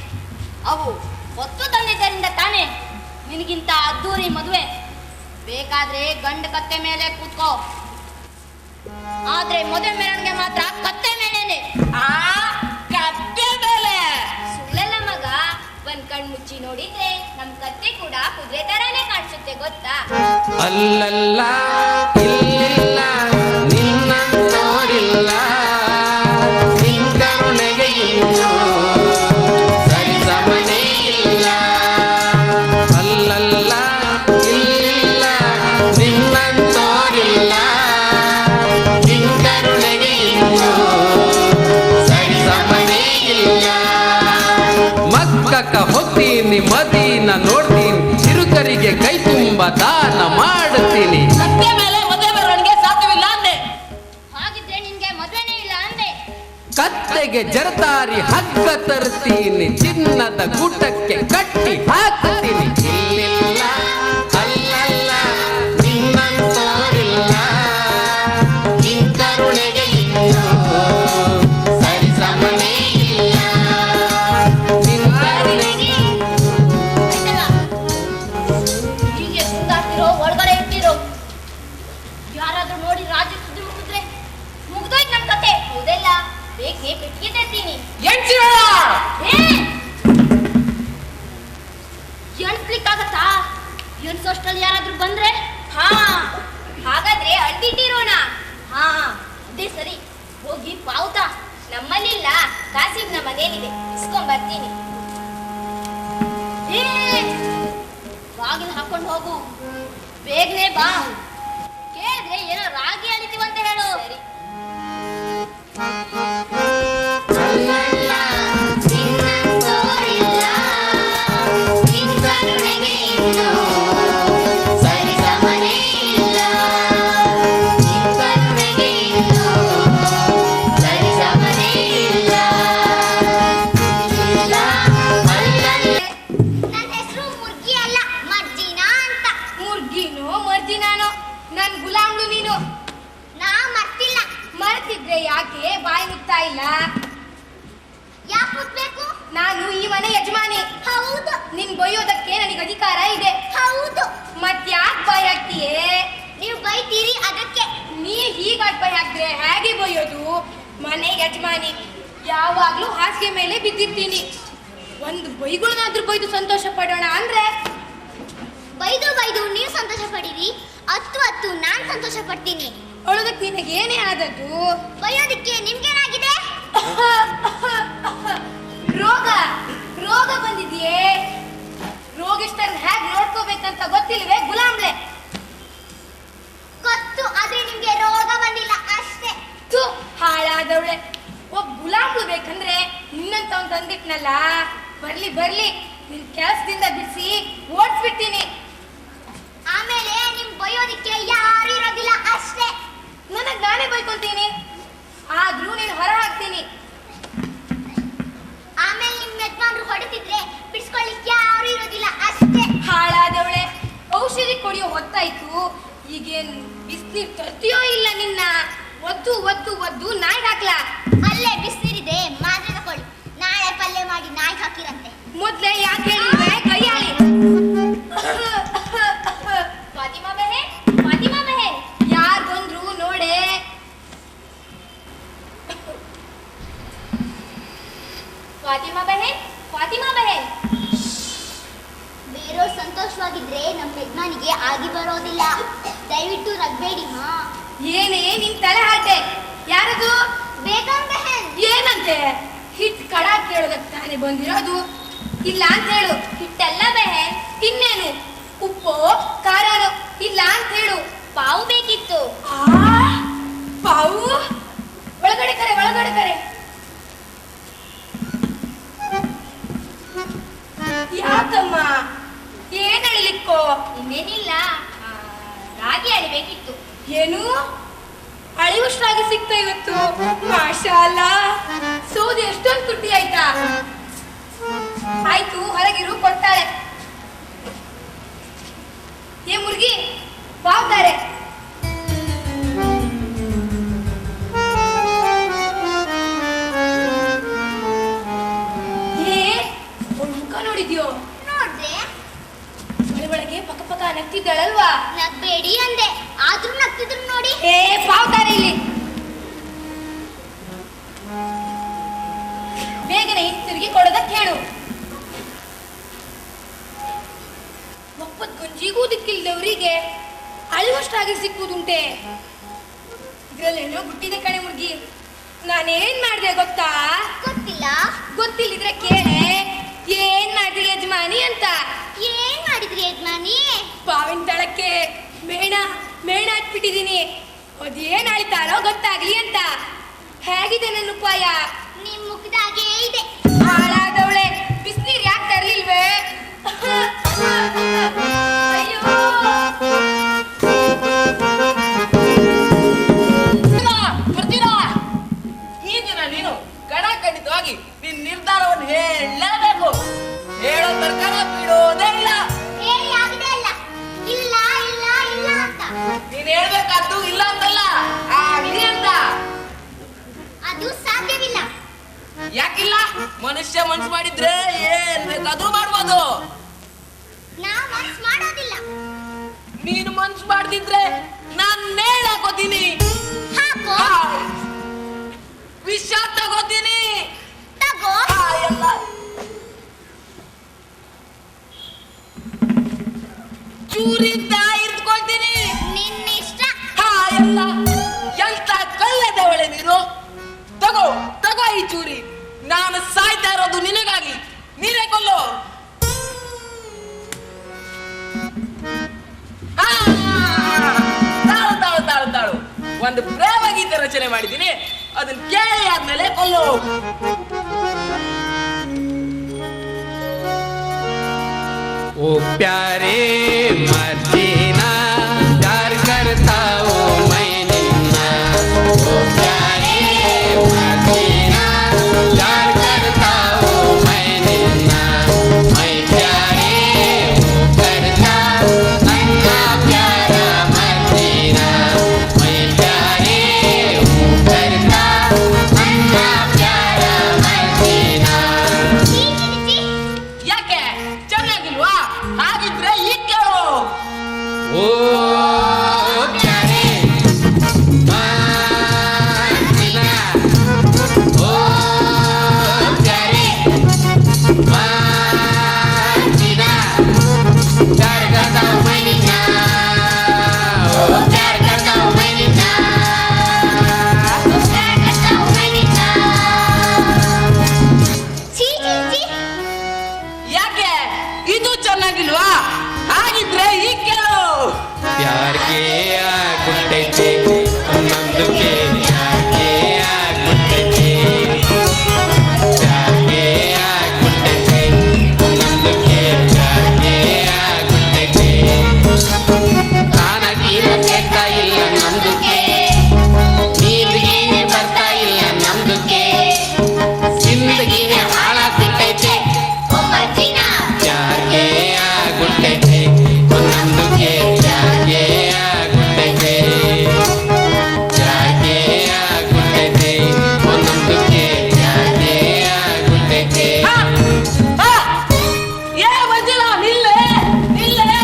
ಅವು ಹೊತ್ತು ತಂದಿದ್ದರಿಂದ ತಾನೇ ನಿನಗಿಂತ ಅದ್ದೂರಿ ಮದುವೆ. ಬೇಕಾದ್ರೆ ಗಂಡ ಕತ್ತೆ ಮೇಲೆ ಕೂತ್ಕೋ, ಆದ್ರೆ ಮದುವೆ ಮೆರವಣಿಗೆ ಮಾತ್ರ ಕತ್ತೆ ಮೇಲೇನೆ. ಆ ಕತ್ತೆ ಮೇಲೆ ಸುಳ್ಳಲ್ಲ ಮಗ, ನೋಡಿದ್ರೆ ನಮ್ ಕತ್ತೆ ಕೂಡ ಕುದುರೆ ತರಾನೇ ಕಾಣಿಸುತ್ತೆ ಗೊತ್ತಾ? ಅಲ್ಲಲ್ಲ ಇಲ್ಲ ನಿನ್ನಂತೋರಿಲ್ಲ ನಿನ್ ಕರುಣೆಗೆ ಇನ್ನೂ ಸರಿ ಸಮನೇ ಇಲ್ಲ. ಅಲ್ಲಲ್ಲ ಇಲ್ಲ ನಿನ್ನಂತೋರಿಲ್ಲ ನಿನ್ ಕರುಣೆಗೆ ಇನ್ನೂ ಸರಿ ಸಮನೇ ಇಲ್ಲ. ಮಕ್ಕಕ್ಕ ಹೋಗ್ತೀನಿ ಮದೀನ ನೋಡ್ತೀನಿ ಚಿರುಕರಿಗೆ ಕೈ ತುಂಬ ದಾನ ಮಾಡುತ್ತೀನಿ. ಕತ್ತೆ ಮೇಲೆ ಮದುವೆ ಬರವಣಿಗೆ ಸಾಧ್ಯವಿಲ್ಲ ಅಂದೆ. ಹಾಗಿದ್ರೆ ನಿನ್ಗೆ ಮದ್ವೆನೇ ಇಲ್ಲ ಅಂದೆ. ಕತ್ತೆಗೆ ಜರತಾರಿ ಹಗ್ಗ ತರ್ತೀನಿ ಚಿನ್ನದ ಗೂಟಕ್ಕೆ ಕಟ್ಟಿ ಹಾಕ್ತೀನಿ. ಇಲ್ಲಿಲ್ಲ ಅಲ್ಲಲ್ಲ ನಿನ್ನಂತೋರಿಲ್ಲ ನಿನ್ ಕರುಣೆಗೆ ಇನ್ನೂ ಸರಿ ಸಮನೇ ಇಲ್ಲ. ನಿನ್ ಕರುಣೆಗೆ ಆಯ್ತಲ್ಲ? ಹೀಗೆ ಸುತ್ತಾಡ್ತಿರೋ ಒಳಗಡೆ ಇಟ್ಟಿರೋ ಯಾರಾದ್ರೂ ನೋಡಿ ರಾಜ್ಯ ಸುದ್ದಿ ಮುಗಿದ್ರೆ ಮುಗ್ದೋಯ್ತು ನಮ್ ಕತೆ. ಹೌದಲ್ಲ? ಬೇಕೇ ಪೆಟ್ಟಿಗೆ ತರ್ತೀನಿ. ಎಣ್ಸ್ಲಿಕ್ಕಾಗತ್ತಾ? ಎಣ್ಸೋಷ್ಟ್ರಲ್ಲಿ ಯಾರಾದ್ರೂ ಬಂದ್ರೆ? ಹಾ, ಹಾಗಾದ್ರೆ ಅಳ್ದಿಟ್ಟಿರೋಣ. ಹಾ, ಅದೇ ಸರಿ. ಹೋಗಿ ಪಾವುತ ನಮ್ಮಲ್ಲಿಲ್ಲ, ಕಾಸಿಬ್ನ ಮನೇಲಿದೆ, ಇಸ್ಕೊಂಡ್ ಬರ್ತೀನಿ. ಬಾಗಿಲು ಹಾಕೊಂಡು ಹೋಗು, ಬೇಗನೆ ಬಾ. ಕೇಳಿದ್ರೆ ಏನೋ ರಾಗಿ ಅಳಿತೀವಂತ ಹೇಳು. ಸರಿ. ಅಲ್ಲಲ್ಲ ನಿನ್ನಂತೋರಿಲ್ಲ ನಿನ್ ಕರುಣೆಗೆ ಇನ್ನೂ ಸರಿ ಸಮನೇ ಇಲ್ಲ. ನಿನ್ ಕರುಣೆಗೆ ಇನ್ನೂ ಸರಿ ಸಮನೇ ಇಲ್ಲ. ಇಲ್ಲ ಅಲ್ಲಲ್ಲ. ನನ್ನ ಹೆಸರು ಮುರ್ಗಿ ಅಲ್ಲ, ಮರ್ಜಿನಾ ಅಂತ. ಮುರ್ಗಿನೋ ಮರ್ಜಿನಾನೋ ನನ್ ಗುಲಾಮ್ಲು ನೀನು. ನಾ ಮರ್ತಿಲ್ಲ. ಮರ್ತಿದ್ರೆ ಯಾಕೆ ಬಾಯಿ ಮುಗ್ತಾ ಇಲ್ಲ? ಯಾಕೆ ಮುಟ್ಬೇಕು? ನಾನು ಈ ಮನೆ ಯಜಮಾನಿ. ಹೌದು ನಿನ್ ಬೈಯೋದಕ್ಕೆ ನನಗೆ ಅಧಿಕಾರ ಇದೆ. ಹೌದು. ಮತ್ಯಾಕ್ ಬಾಯಿ ಹಾಕ್ತೀಯೇ? ನೀವು ಬೈತೀರಿ ಅದಕ್ಕೆ. ನೀ ಹೀಗಾಗಿ ಬಾಯಿ ಹಾಕ್ದ್ರೆ ಹೇಗೆ ಬೈಯೋದು? ಮನೆ ಯಜಮಾನಿ, ಯಾವಾಗ್ಲೂ ಹಾಸಿಗೆ ಮೇಲೆ ಬಿದ್ದಿರ್ತೀನಿ. ಒಂದು ಬೈಗಳನ್ನಾದ್ರೂ ಬೈದು ಸಂತೋಷ ಪಡೋಣ ಅಂದ್ರೆ ಬೈದು ಬೈದು ನೀವು ಸಂತೋಷ ಪಡಿರಿ, ಹತ್ತು ನಾನ್ ಸಂತೋಷ ಪಡ್ತೀನಿ. ಅಳೋದಕ್ಕೆ ನಿನಗೆ ಏನೇ ಆದದ್ದು? ಬೈಯೋದಕ್ಕೆ ನಿಮ್ಗೇನಾಗಿದೆ? ರೋಗ ರೋಗ ಬಂದಿದೆಯೇ? ರೋಗಿಷ್ಠರನ್ನ ಹೇಗೆ ನೋಡ್ಕೋಬೇಕಂತ ಗೊತ್ತಿಲ್ವೇ ಗುಲಾಮ್ಲೆ? ಗೊತ್ತು, ಆದ್ರೆ ನಿಮ್ಗೆ ರೋಗ ಬಂದಿಲ್ಲ ಅಷ್ಟೇ. ತು ಹಾಳಾದವಳೆ. ಒಬ್ಬ ಗುಲಾಮ್ಲು ಬೇಕಂದ್ರೆ ನಿನ್ನಂತವನ್ ತಂದಿಟ್ನಲ್ಲ. ಬರ್ಲಿ ಬರ್ಲಿ, ನಿನ್ ಕೆಲಸದಿಂದ ಬಿಡಿಸಿ ಓಡಿಸ್ಬಿಡ್ತೀನಿ. ಆಮೇಲೆ ನಿಮ್ ಬೈಯೋದಕ್ಕೆ ಯಾರು ಇರೋದಿಲ್ಲ ಅಷ್ಟೇ. ನನಗ್ ನಾನೇ ಬೈಕೊಂತೀನಿ, ಆದ್ರೂ ನೀನು ಹೊರ ಹಾಕ್ತೀನಿ. ಆಮೇಲೆ ನಿಮ್ ಯಜಮಾನ್ರು ಹೊಡಿತಿದ್ರೆ ಬಿಡಿಸ್ಕೊಳ್ಳಿಕ್ಕೆ ಯಾರು ಇರೋದಿಲ್ಲ ಅಷ್ಟೇ. ಹಾಳಾದವಳೆ, ಔಷಧಿ ಕುಡಿಯೋ ಹೊತ್ತಾಯ್ತು. ಈಗೇನ್ ಬಿಸ್ನೀರ್ ತರ್ತೀಯೋ ಇಲ್ಲ ನಿನ್ನ? ಒದ್ದು ಒದ್ದು ಒದ್ದು ನಾಯಿ ಹಾಕ್ಲಾ? ಅಲ್ಲೇ ಬಿಸಿನೀರಿದೆ, ಮಾತ್ರೆ ತಕೊಳ್ಳಿ. ನಾಳೆ ಪಲ್ಯ ಮಾಡಿ ನಾಯಿ ಹಾಕಿರಂತೆ. ಮೊದ್ಲೇ ಯಾಕೆ ಹೇಳಿಲ್ವೇ ಕೈಯಾಳಿ? ಫಾತಿಮಾ ಬೆಹೆನ್, ಫಾತಿಮಾ ಬೆಹೆನ್, ಯಾರ್ ಬಂದ್ರು ನೋಡೆ. ಫಾತಿಮಾ ಬೆಹೆನ್, ಫಾತಿಮಾ ಬೆಹೆನ್. ಬೇರೆಯವ್ರು ಸಂತೋಷವಾಗಿದ್ರೆ ನಮ್ಮ ಯಜಮಾನಿಗೆ ಆಗಿ ಬರೋದಿಲ್ಲ. ದಯವಿಟ್ಟು ನಗ್ಬೇಡಿ. ಹಾ, ಏನೇ ನಿನ್ ತಲೆ ಹಾಟೆ? ಯಾರದು? ಬೇಗಂ ಬೆಹೆನ್. ಏನಂತೆ? ಹಿಟ್ ಕಡ ಕೇಳೋದಕ್ಕೆ ತಾನೇ ಬಂದಿರೋದು. ಇಲ್ಲ ಅಂತ ಹೇಳು. ಹಿಟ್ಟಲ್ಲ ಬೆಹೆನ್. ಇನ್ನೇನು? ಉಪ್ಪೋ ಖಾರನೋ? ಇಲ್ಲ ಅಂತ ಹೇಳು. ಪಾವು ಬೇಕಿತ್ತು. ಪಾವು? ಒಳಗಡೆ ಕರೆ, ಒಳಗಡೆ ಕರೆ. ಯಾಕಮ್ಮ? ಏನ್ ಅಳಿಲಿಕ್ಕೋ? ಇನ್ನೇನಿಲ್ಲ, ರಾಗಿ ಅಳಿಬೇಕಿತ್ತು. ಏನು ಅಳಿವಷ್ಟಾಗಿ ಸಿಗ್ತಾ ಇವತ್ತು? ಮಾಷಾ ಅಲ್ಲಾ, ಸೌದೆ ಎಷ್ಟೊಂದು ತುಟ್ಟಿ ಆಯ್ತಾ? ಆಯ್ತು, ಹೊರಗಿರು, ಕೊಡ್ತಾಳೆ. ಏ ಮುರ್ಗಿ, ಬಾವ್ತಾರೆ. ಏ ಅವ್ಳ ಮುಖ ನೋಡಿದ್ಯೋ? ನೋಡ್ದೆ, ಒಳಗೆ ಪಕ್ಕ ಪಕ್ಕ ನಗ್ತಿದ್ದಾಳಲ್ವಾ? ನಗ್ಬೇಡಿ ಅಂದೆ, ಆದ್ರೂ ನಗ್ತಿದ್ರು ನೋಡಿ. ಏ ಬಾವ್ತಾರೆ ಇಲ್ಲಿ. ಬೇಗನೆ ಹಿಂತಿರುಗಿ ಕೊಡೋದಕ್ಕೆ ಹೇಳು. ಅಷ್ಟಾಗಿ ಸಿಕ್ಕುದುಂಟೆ. ಇದ್ರಲ್ಲೇನೋ ಗುಟ್ಟಿದೆ ಕಣೆ ಮುರ್ಗಿ. ನಾನೇನ್ ಮಾಡ್ದೆ ಗೊತ್ತಾ? ಗೊತ್ತಿಲ್ಲ. ಗೊತ್ತಿಲ್ಲಿದ್ರೆ ಕೇಳೆ. ಏನ್ ಮಾಡಿದ್ರಿ ಯಜಮಾನಿ ಅಂತ. ಏನ್ ಮಾಡಿದ್ರಿ ಯಜಮಾನಿ? ಬಾವಿನ ತಳಕ್ಕೆ ಮೇಣ ಹಾಕ್ಬಿಟ್ಟಿದೀನಿ. ಅದೇನ್ ಆಳ್ತಾರೋ ಗೊತ್ತಾಗ್ಲಿ ಅಂತ. ಹೇಗಿದೆ ನನ್ನ ಉಪಾಯ? ನಿಮ್ ಮುಖದಾಗೆ ಇದೆ. ಹಾಳಾದವಳೆ, ಬಿಸ್ನೀರ್ ಯಾಕೆ ತರ್ಲಿಲ್ವೇ? ಅಯ್ಯೋ, ಬರ್ತೀರಾ? ಈ ದಿನ ನೀನು ಖಂಡಿತವಾಗಿ ನಿನ್ ನಿರ್ಧಾರವನ್ನು ಹೇಳಲೇಬೇಕು. ಹೇಳೋ ತರ್ಕಾರ ಬಿಡೋದೇ ಇಲ್ಲ. ಹೇಳಿ ಆಗಿದೆ ಅಲ್ಲ. ಇಲ್ಲ ಇಲ್ಲ ಇಲ್ಲ ಅಂತ. ನೀನ್ ಹೇಳ್ಬೇಕಾದ್ದು ಇಲ್ಲ ಅಂತಲ್ಲ, ಆಗ್ಲಿ ಅಂತ. ಅದು ಸಾಧ್ಯವಿಲ್ಲ. ಯಾಕಿಲ್ಲ? ಮನುಷ್ಯ ಮನ್ಸು ಮಾಡಿದ್ರೆ ಏನ್ ಬೇಕಾದ್ರೂ ಮಾಡ್ಬೋದು. ನಾ ಮನ್ಸ್ ಮಾಡೋದಿಲ್ಲ. ನೀನು ಮನ್ಸು ಮಾಡ್ದಿದ್ರೆ ನಾನ್ ನೇಣ್ ಹಾಕೋತೀನಿ. ಹಾಕೋ. ವಿಷ ತಗೋತೀನಿ. ತಗೋ. ಎಲ್ಲ ಚೂರಿಂದ ಇರ್ಕೊಳ್ತೀನಿ. ನಿನ್ನಿಷ್ಟ. ಎಲ್ಲ ಎಂತ ಕಳ್ಳದವಳೆ ನೀನು. ತಗೋ ತಗೋ ಈ ಚೂರಿ. ನಾನು ಸಾಯ್ತಾ ಇರೋದು ನಿನಗಾಗಿ. ನೀನೇ ಕೊಲ್ಲು. ತಾಳು ಒಂದು ಪ್ರೇಮ ಗೀತೆ ರಚನೆ ಮಾಡಿದ್ದೀನಿ. ಅದನ್ನ ಕೇಳಿ ಆದ್ಮೇಲೆ ಕೊಲ್ಲು. ओ प्यारे मदीना प्यार करता हूँ मैं निन्ना। ओ प्यारे मदीना प्यार करता हूँ मैं निन्ना। मैं प्यारे हूँ करता अन्ना प्यारा मदीना। मैं प्यारे हूँ करता अन्ना प्यारा मदीना। ಯಾಕೆ ಚೆನ್ನಾಗಿಲ್ವಾ? ಹಾಗಿದ್ರೆ ಈಗ ಕೇಳು. ओ प्यारे मदीना ओ प्यारे मदीना प्यार करता हूँ मैं निन्ना। ओ प्यार करता हूँ मैं निन्ना। प्यार करता हूँ मैं निन्ना। ಛೀ ಛೀ ಛೀ. ಯಾಕೆ? ಇದು ಚೆನ್ನಾಗಿಲ್ವಾ? ಹಾಗಿದ್ರೆ ಈಗ ಕೇಳು. प्यार के गुड्डे थे नंद के प्यार के गुड्डे थे। प्यार के गुड्डे थे नंद के प्यार के गुड्डे थे। ಕಾನಗಿ ಬರ್ತಾ ಇಲ್ಲ ನಮ್ದುಕ್ಕೆ, ನೀರಿಗೆ ಬರ್ತಾ ಇಲ್ಲ ನಮ್ದುಕ್ಕೆ, ಜಿಂದಗಿನೇ ಹಾಳಾಗ್ಬಿಟ್ಟೈತೆ ಓ ಮದೀನಾ. प्यार के गुड्डे थे नಮ್ದುಕ್ಕೆ प्यार के गुड्डे थे। प्यार के गुड्डे थे नಮ್ದುಕ್ಕೆ प्यार के गुड्डे थे। ಹಾ, ಹಾ. ಏ ಮಂಜುಳ, ನಿಲ್ಲೆ ನಿಲ್ಲೆ.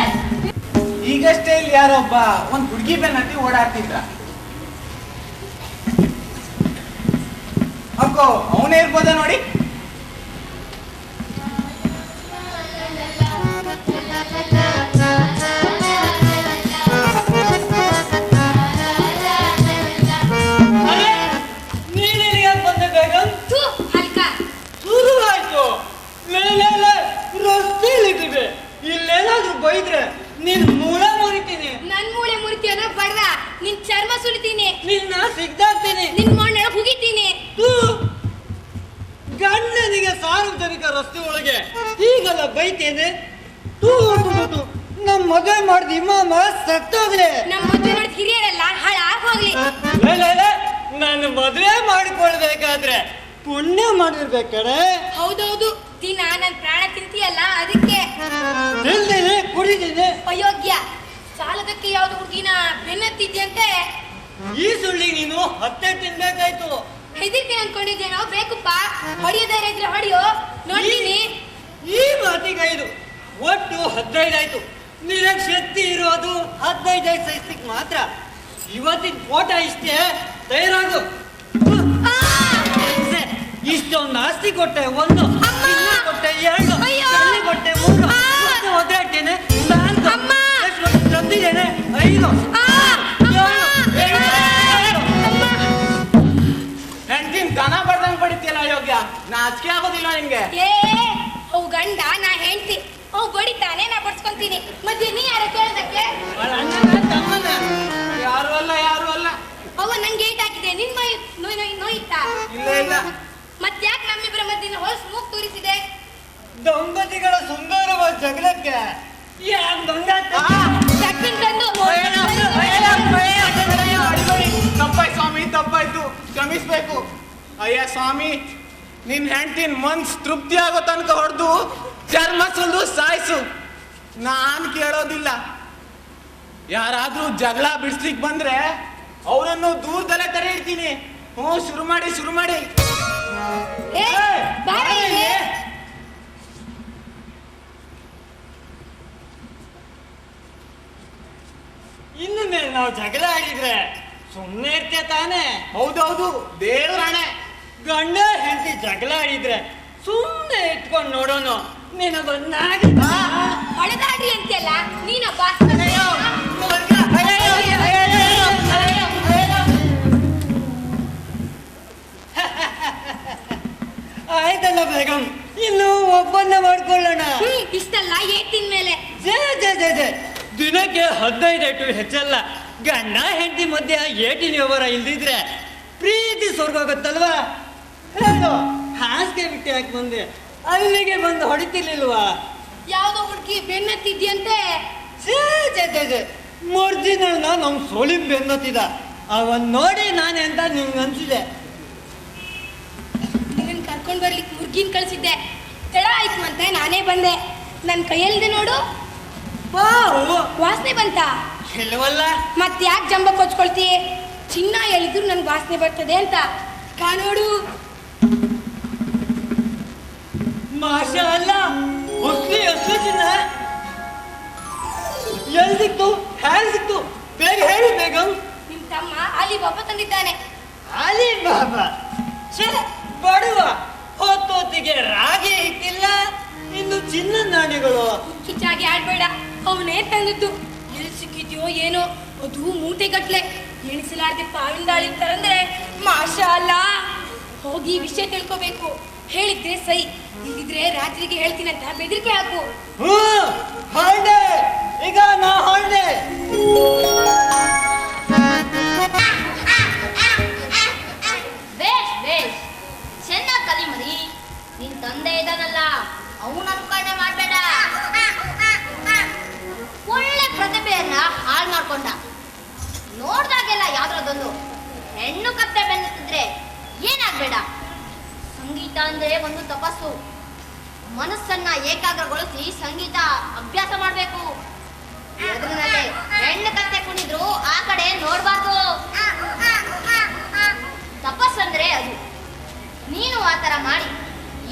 ಈಗಷ್ಟೇ ಇಲ್ಲಿ ಯಾರೊಬ್ಬ ಒಂದ್ ಹುಡುಗಿ ಬೆನ್ನತ್ತಿ ಓಡಾಡ್ತಿದ್ರ. ಅಕ್ಕೋ ಅವನೇ ಇರ್ಬೋದ ನೋಡಿ. ಥು, ಹಲ್ಕ. ಶುರುವಾಯ್ತು. ರಸ್ತೆಯಲ್ಲಿದ್ದೀವಿ. ಇಲ್ಲೇನಾದ್ರೂ ಬೈದ್ರೆ ನಿನ್ ಮೂಳ ಮುರಿತೀನಿ. ನನ್ ಮೂಳೆ ಮುರಿತೀಯನೋ ಬಡ್ದ. ನಿನ್ ಚರ್ಮ ಸುಲಿತೀನಿ. ನಿನ್ನ ಸಿಗ್ದಾಕ್ತೀನಿ. ನಿನ್ ಮೊಣ್ಣೆ ಹುಗಿತೀನಿ. ತೂ, ಗಂಡನಿಗೆ ಸಾರ್ವಜನಿಕ ರಸ್ತೆ ಒಳಗೆ ಹೀಗೆಲ್ಲ ಬೈತೇನೆ. ತೂ ತೂ, ತೂ, ತೂ. ನಮ್ ಮದುವೆ ಮಾಡಿದ ಇಮಾಮ ಸತ್ತೋಗ್ಲೆ. ನಮ್ಮ ಮದುವೆ ಮಾಡಿದ ಹಿರಿಯರೆಲ್ಲ ಹಾಳಾಗ್ ಹೋಗ್ಲಿ. ನಾನು ಮದುವೆ ಮಾಡಿಕೊಳ್ಬೇಕಾದ್ರೆ ಪುಣ್ಯ ಮಾಡಿರ್ಬೇಕಾರೆ ಹೌದೌದು, ದಿನ ನನ್ ಪ್ರಾಣ ತಿಂತೀಯಲ್ಲ ಅದಕ್ಕೆ. ತಿಂದೇನೆ ಕುಡಿದೇನೆ. ಅಯೋಗ್ಯ, ಸಾಲದಕ್ಕೆ ಯಾವ್ದು ಹುಡುಗಿನ ಬೆನ್ನತ್ತಿದ್ಯಂತೆ. ಈ ಸುಳ್ಳಿಗೆ ನೀನು ಹತ್ತೆ ತಿನ್ಬೇಕಾಯ್ತು. ಹೆದರ್ತೀನಿ ಅನ್ಕೊಂಡಿದ್ದೇನೋ. ಬೇಕಪ್ಪ, ಹೊಡಿಯೋದಾರೆ ಇದ್ರೆ ಹೊಡಿಯೋ, ನೋಡ್ತೀನಿ. ಈ ಮಾತಿಗೈದು ಒಟ್ಟು 15 ಆಯ್ತು. ನಿನಗೆ ಶಕ್ತಿ ಇರೋದು 15 ಸೈಸ್ತಿಗೆ ಮಾತ್ರ. ಇವತ್ತಿನ ಫೋಟೋ ಇಷ್ಟೇ, ತಯಾರಾಗು. ಇಷ್ಟೊಂದು ಆಸ್ತಿ ಕೊಟ್ಟೆ, ಒಂದು ಚಿನ್ನ ಕೊಟ್ಟೆ, 2 ಅಯ್ಯೋ. ಬೆಳ್ಳಿ ಕೊಟ್ಟೆ, 3 ಮತ್ತೆ ಒದ್ದಾಡ್ತೇನೆ, 4 ಅಮ್ಮ. ಎಷ್ಟು ತಂದಿದ್ದೇನೆ, 5. ನಾಚಿಕೆ ಆಗೋದಿಲ್ಲ ನಿಂಗೆ? ಏ ಅವ್ ಗಂಡ ನಾ ಹೆಂಡ್ತಿ, ಅವ್ ಬಡಿತಾನೆ ನಾ ಬಡ್ಸ್ಕೊಂತೀನಿ. ಮತ್ತೆ ನೀ ಯಾರ ಕೇಳೋದಕ್ಕೆ? ಅವಳ ಅಣ್ಣನ ತಮ್ಮನ. ಯಾರು ಅಲ್ಲ. ಅವ ನಂಗೆ ಏಟ್ ಹಾಕಿದೆ, ನಿನ್ ಮೈ ನೋಯಿತ್ತಾ? ಇಲ್ಲ. ಮತ್ತ್ಯಾಕ್ ನಮ್ಮಿಬ್ಬರ ಮಧ್ಯೆ ಹೊಸ ಮೂಗ್ ತೋರಿಸಿದೆ? ದಂಪತಿಗಳ ಸುಂದರವಾದ ಜಗಳಕ್ಕೆ ಯಾಕೆ ಬಂಗಾತ? ಚಕ್ಕಿನ್ ತಂದು ತಪ್ಪಾಯ್ತು ಸ್ವಾಮಿ, ತಪ್ಪಾಯ್ತು, ಕ್ಷಮಿಸ್ಬೇಕು. ಅಯ್ಯ ಸ್ವಾಮಿ, ನಿನ್ ಹೆಂಡ್ತಿನ ಮನ್ಸ್ ತೃಪ್ತಿ ಆಗೋ ತನಕ ಹೊಡೆದು ಚರ್ಮ ಸುಲ್ದು ಸಾಯಿಸು. ನಾನ್ ಕೇಳೋದಿಲ್ಲ. ಯಾರಾದ್ರೂ ಜಗಳ ಬಿಡಿಸ್ಲಿಕ್ ಬಂದ್ರೆ ಅವರನ್ನು ದೂರದಲ್ಲೇ ತರ ಇರ್ತೀನಿ. ಶುರು ಮಾಡಿ. ಏ, ಬಾರ ಇಲ್ಲಿ. ಇನ್ನು ಮೇಲೆ ನಾವು ಜಗಳ ಆಡಿದ್ರೆ ಸುಮ್ಮನೆ ಇರ್ತೇ ತಾನೆ? ಹೌದೌದು, ದೇವ್ರಾಣೆ. ಗಂಡ ಹೆಂಡತಿ ಜಗಳ ಆಡಿದ್ರೆ ಸುಮ್ಮನೆ ಇಟ್ಕೊಂಡು ನೋಡೋಣ. ನಿನಗೊಂದಾಗಿ ಹೊಡೆದಾಡಿ ಅಂತೆಲ್ಲ ನೀನೊಬ್ಬ. ಆಯ್ತಲ್ಲ ಬೇಗಂ, ಇನ್ನು ಒಪ್ಪಂದ ಮಾಡ್ಕೊಳ್ಳೋಣ. ಇಷ್ಟಲ್ಲ ಏಟಿನ ಮೇಲೆ. ಜೇ ದಿನಕ್ಕೆ 15 ಏಟು ಹೆಚ್ಚಲ್ಲ. ಗಂಡ ಹೆಂಡತಿ ಮಧ್ಯೆ ಏಟಿನ ವ್ಯವಹಾರ ಇಲ್ದಿದ್ರೆ ಪ್ರೀತಿ ಸ್ವರ್ಗೋಗತ್ತಲ್ವಾ? ಹೇಳು, ಹಾಸಿಗೆ ಬಿಟ್ಟು ಯಾಕೆ ಬಂದೆ? ಅಲ್ಲಿಗೆ ಬಂದು ಹೊಡಿತಿರ್ಲಿಲ್ವಾ? ಯಾವ್ದೋ ಹುಡುಗಿ ಬೆನ್ನತ್ತಿದ್ಯಂತೆ. ಮರ್ಜಿನ ನಮ್ ಸೋಳಿ ಬೆನ್ನತ್ತಿದ. ಅವನ್ ನೋಡಿ ನಾನೇ ಅಂತ ನಿಮ್ಗೆ ಅನ್ಸಿದೆ. ನಿನ್ನ ಕರ್ಕೊಂಡ್ ಬರ್ಲಿಕ್ಕೆ ಹುಡ್ಗಿನ್ ಕಳ್ಸಿದ್ದೆ. ತಡ ಆಯ್ತು ಮತ್ತೆ ನಾನೇ ಬಂದೆ. ನನ್ ಕೈಯಲ್ಲಿದೆ ನೋಡು. ವಾಸನೆ ಬಂತ? ಇಲ್ವಲ್ಲ. ಮತ್ ಯಾಕೆ ಜಂಬ ಕೊಚ್ಕೊಳ್ತೀಯ? ಚಿನ್ನ ಹೇಳಿದ್ರು ನನ್ಗೆ ವಾಸನೆ ಬರ್ತದೆ ಅಂತ. ಕಾನೋಡು. ಮಾಷಾ ಅಲ್ಲ, ಅಸ್ಲಿ ಚಿನ್ನ. ಎಲ್ಲಿ ಸಿಕ್ತು? ಹೇಗೆ ಸಿಕ್ತು? ಬೇಗ ಹೇಳಿ ಬೇಗಂ. ನಿಮ್ ತಮ್ಮ ಅಲ್ಲಿ ಬಾಬಾ ತಂದಿದ್ದಾನೆ. ಅಲಿ ಬಾಬಾ ಬಡುವ ಹೊತ್ತೊತ್ತಿಗೆ ರಾಗಿ ಇಟ್ಟಿಲ್ಲ, ಇನ್ನು ಚಿನ್ನ ನಾಣ್ಯಗಳು. ಕಿಚ್ಚಾಗಿ ಆಡ್ಬೇಡ, ಅವನೇ ತಂದದ್ದು. ಎಲ್ಲಿ ಸಿಕ್ಕಿದ್ಯೋ ಏನೋ, ಅದು ಮೂಟೆಗಟ್ಲೆ. ಎಣಿಸಲಾರ್ದೆ ಪಾವಿಂದಾಳಿರ್ತಾರಂದ್ರೆ ಮಾಷಾ ಅಲ್ಲ. ಹೋಗಿ ವಿಷಯ ತಿಳ್ಕೋಬೇಕು. ಹೇಳಿದ್ರೆ ಸೈ, ಇಲ್ಲಿದ್ರೆ ರಾತ್ರಿಗೆ ಹೇಳ್ತೀನಂತ ಬೆದರಿಕೆ ಹಾಕು. ಹೊರಡೆ ಈಗ, ನಾ ಹೊರಡೆ. ಬೇಷ್ ಚೆನ್ನಾಗಿ ಕಲಿ ಮರಿ. ನಿನ್ ತಂದೆ ಇದಾನಲ್ಲ, ಅವನ ಅನ್ಕೊಂಡೆ ಮಾಡ್ಬೇಡ. ಒಳ್ಳೆ ಪ್ರತಿಭೆಯನ್ನ ಹಾಳು ಮಾಡ್ಕೊಂಡ. ನೋಡ್ದಾಗೆಲ್ಲ ಯಾವ್ದ್ರದೊಂದು ಹೆಣ್ಣು ಕತ್ತೆ ಬೆನ್ನುತ್ತಿದ್ರೆ ಏನಾಗ್ಬೇಡ. ಸಂಗೀತ ಅಂದ್ರೆ ಒಂದು ತಪಸ್ಸು. ಮನಸ್ಸನ್ನ ಏಕಾಗ್ರಗೊಳಿಸಿ ಸಂಗೀತ ಅಭ್ಯಾಸ ಮಾಡ್ಬೇಕು. ಎದುರಿನಲ್ಲೇ ಹೆಣ್ಣು ಕತ್ತೆ ಕುಣಿದ್ರು ಆ ಕಡೆ ನೋಡ್ಬಾರ್ದು. ತಪಸ್ಸಂದ್ರೆ ಅದು. ನೀನು ಆ ತರ ಮಾಡಿ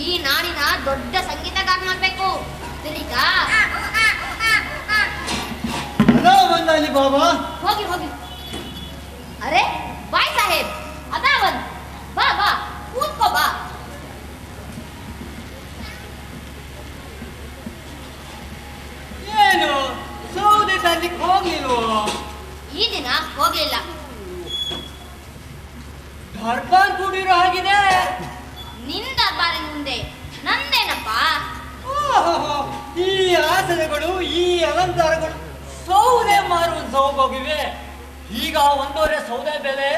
ಈ ನಾಡಿನ ದೊಡ್ಡ ಸಂಗೀತಗಾರ ಮಾಡ್ಬೇಕು. ತಿಳಿತಾ? ಬಂದಲ್ಲಿ ಬಾಬಾ. ಹೋಗಿ. ಅರೆ ಬಾಯ್ ಸಾಹೇಬ್, ಅದಾವನ್. ಬಾ ಕೂತ್ಕೋ ಬಾ. ಏನು ಸೌದೆ ತರ್ಲಿಕ್ಕೆ ಹೋಗ್ಲಿಲ್ವೋ? ಈ ದಿನ ಹೋಗ್ಲಿಲ್ಲ. ದರ್ಬಾರ್ ಕೂಡಿರೋ ಹಾಗಿದೆ. ನಿನ್ ದರ್ಬಾರಿನ ಮುಂದೆ ನಂದೇನಪ್ಪ? ಈ ಆಸನಗಳು, ಈ ಅಲಂಕಾರಗಳು ಸೌದೆ ಮಾರುವ ಸೌಭಾಗ್ಯವೇ. ಈಗ 1.5 ಸೌದೆ ಬೆಲೆ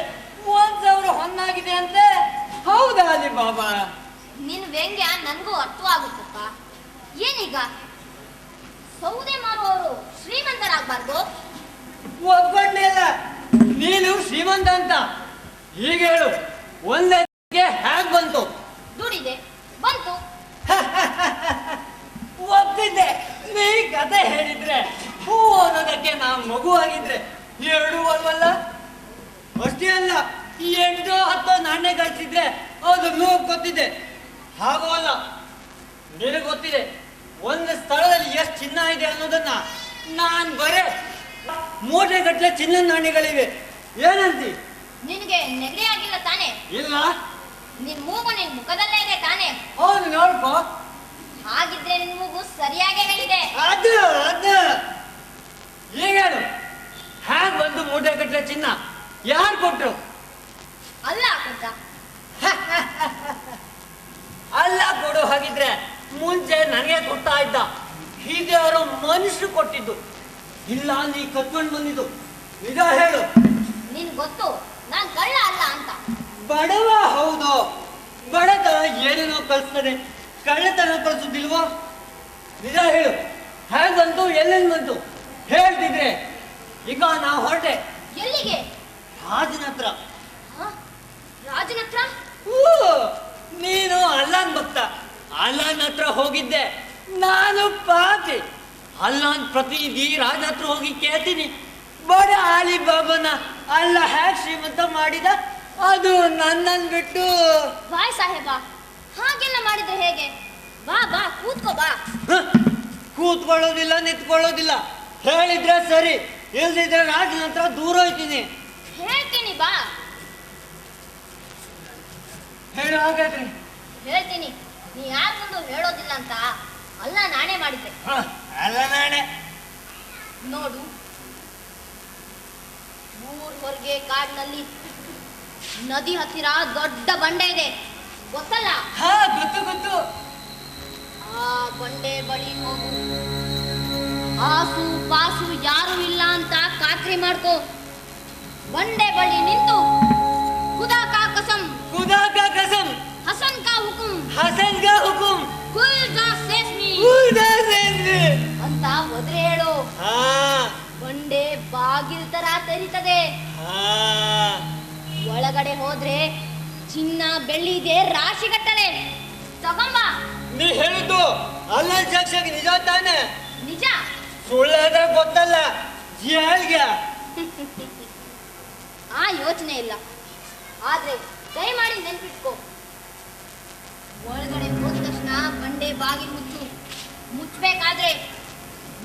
1,000 ಹೊನ್ನಾಗಿದೆ ಅಂತೆ. ಹೌದಾ ಅಲಿ ಬಾಬಾ? ನಿನ್ ವ್ಯಂಗ್ಯ ನನ್ಗೂ ಅರ್ಥವಾಗುತ್ತಪ್ಪ. ಏನೀಗ ಸೌದೆ ಮಾರುವವರು ಶ್ರೀಮಂತರಾಗಬಾರ್ದು? ಒಬ್ಬಣ್ಣೆ ಅಲ್ಲ, ನೀನು ಶ್ರೀಮಂತ ಅಂತ. ಈಗ ಹೇಳು, ಒಂದೇ ಹೇಗ್ ಬಂತು? ದುಡಿದೆ ಬಂತು. ಒಪ್ತಿದ್ದೆ. ನೀ ಕತೆ ಹೇಳಿದ್ರೆ ಹೂ ಅನ್ನೋದಕ್ಕೆ ನಾ ಮಗು ಆಗಿದ್ರೆ 2 ಅಲ್ವಲ್ಲ? ಅಷ್ಟೇ ಅಲ್ಲ, 8-10 ನಾಣ್ಯ ಗಳಿಸಿದ್ರೆ ಅದು ನೋವು ಗೊತ್ತಿದೆ. ಹಾಗೂ ಅಲ್ಲ, ನಿನಗೆ ಗೊತ್ತಿದೆ ಒಂದು ಸ್ಥಳದಲ್ಲಿ ಎಷ್ಟು ಚಿನ್ನ ಇದೆ ಅನ್ನೋದನ್ನ. ನಾನ್ ಬರೇ ಮೂಟೆ ಗಟ್ಟಲೆ ಚಿನ್ನ ನಾಣ್ಯಗಳಿವೆ. ಏನಂತಿ? ನಿನಗೆ ನೆಗಡಿ ಆಗಿಲ್ಲ ತಾನೆ? ಇಲ್ಲ. ನಿನ್ ಮೂಗು ನಿನ್ ಮುಖದಲ್ಲೇ ಇದೆ ತಾನೆ? ಹೌದು, ನೋಡ್ಕೋ. ಹಾಗಿದ್ರೆ ನಿನ್ ಮೂಗು ಸರಿಯಾಗಿ ಹೇಳಿದೆ. ಅದು ಈಗ ಹೇಳು, ಹ್ಯಾಗ್ ಬಂದು ಮೂಟೆ ಗಟ್ಟಲೆ ಚಿನ್ನ? ಯಾರು ಕೊಟ್ರು? ಅಲ್ಲ ಕೊಟ್ಟ. ಅಲ್ಲ ಹಾಗಿದ್ರೆ ಮುಂಚೆ ನನಗೆ ಕೊಡ್ತಾ ಇದ್ದ. ಹೀಗೆ ಅವರ ಮನುಷ್ಯರು ಕೊಟ್ಟಿದ್ದು, ಇಲ್ಲ ನೀ ಕತ್ಕೊಂಡು ಬಂದಿದ್ದು. ನಿಜ ಹೇಳು. ನಿನ್ ಗೊತ್ತು ನಾನ್ ಕಳ್ಳ ಅಲ್ಲ ಅಂತ. ಬಡವ ಹೌದು, ಬಡತನ ಏನೇನೋ ಕಲಿಸ್ತದೆ, ಕಳ್ಳತನ ಕಲಿಸುದಿಲ್ವೋ? ನಿಜ ಹೇಳು, ಹೇಗ್ ಬಂತು, ಎಲ್ಲೆಲ್ಲಿ ಬಂತು ಹೇಳ್ತಿದ್ರೆ ಈಗ ನಾ ಹೊರಟೆ. ಎಲ್ಲಿಗೆ? ರಾಜನ ಹತ್ರ. ಹ? ರಾಜನ ಹತ್ರ? ಹೂ, ನೀನು ಅಲ್ಲನ್ ಭಕ್ತ, ಅಲ್ಲನ್ ಹತ್ರ ಹೋಗಿದ್ದೆ. ನಾನು ಪಾಪಿ, ಅಲ್ಲನ್ ಪ್ರತಿನಿಧಿ ರಾಜ ಹತ್ರ ಹೋಗಿ ಕೇಳ್ತೀನಿ, ಬಡ ಆಲಿ ಬಾಬನ ಅಲ್ಲ ಹ್ಯಾಕ್ ಶ್ರೀಮಂತ ಮಾಡಿದ, ಅದು ನನ್ನನ್ ಬಿಟ್ಟು. ಬಾಯ್ ಸಾಹೇಬ, ಹಾಗೆಲ್ಲ ಮಾಡಿದ್ರೆ ಹೇಗೆ? ಬಾ ಬಾ ಕೂತ್ಕೋ ಬಾ. ಹ, ಕೂತ್ಕೊಳ್ಳೋದಿಲ್ಲ, ನಿಂತ್ಕೊಳ್ಳೋದಿಲ್ಲ. ಹೇಳಿದ್ರೆ ಸರಿ, ಇಲ್ದಿದ್ರೆ ರಾಜನ ಹತ್ರ ದೂರ ಹೋಯ್ತೀನಿ. ಹೇಳ್ತೀನಿ ಬಾ. ಹೇಳು ಹಾಗಾದ್ರೆ. ಹೇಳ್ತೀನಿ, ನೀ ಯಾರ ಮುಂದೆ ಹೇಳೋದಿಲ್ಲ ಅಂತ ಅಲ್ಲ ನಾನೇ ಮಾಡಿದ್ದೆ. ಹ, ಅಲ್ಲ ನಾಳೆ ನೋಡು, ಊರ್ ಹೊರಗೆ ಕಾಡಿನಲ್ಲಿ ನದಿ ಹತ್ತಿರ ದೊಡ್ಡ ಬಂಡೆ ಇದೆ, ಗೊತ್ತಲ್ಲ? ಹಾ ಗೊತ್ತು ಗೊತ್ತು. ಆ ಬಂಡೆ ಬಳಿ ಹೋಗು. ಆಸು ಪಾಸು ಯಾರು ಇಲ್ಲ ಅಂತ ಖಾತ್ರಿ ಮಾಡ್ಕೋ. ಬಂಡೆ ಬಳಿ ನಿಂತು ಖುದಾ ಕಾ ಕಸಂ, ಖುದಾ ಕಾ ಕಸಂ, ಹಸನ್ ಕಾ ಹುಕುಂ, ಹಸನ್ ಕಾ ಹುಕುಂ, ಕುಲ್ ಜಾ ಸೇಸ್ಮಿ ಖುದಾ ಸೇಸ್ಮಿ ಅಂತ ಒದ್ರೆ ಹೇಳು. ಹಾ ಬಂಡೆ ಬಾಗಿಲ್ ತರ ತೆರೀತದೆ. ಹಾ, ಒಳಗಡೆ ಹೋದ್ರೆ ಚಿನ್ನ ಬೆಳ್ಳಿ ಇದೆ ರಾಶಿಗಟ್ಟಲೆ. ತಗೊಂಬ. ನೀ ಹೇಳಿದ್ದು ಅಲ್ಲ ಸಾಕ್ಷಾಗಿ ನಿಜ ತಾನೆ? ನಿಜ. ಸುಳ್ಳಾದ್ರೆ ಗೊತ್ತಲ್ಲ ಹೇಳ್ಗೆ. ಆ ಯೋಚನೆ ಇಲ್ಲ, ಆದ್ರೆ ದಯಮಾಡಿ ನೆನ್ಪಿಟ್ಕೋ, ಒಳಗಡೆ ಹೋದ ತಕ್ಷಣ ಬಂಡೆ ಬಾಗಿಲು ಮುಚ್ಚು. ಮುಚ್ಚಬೇಕಾದ್ರೆ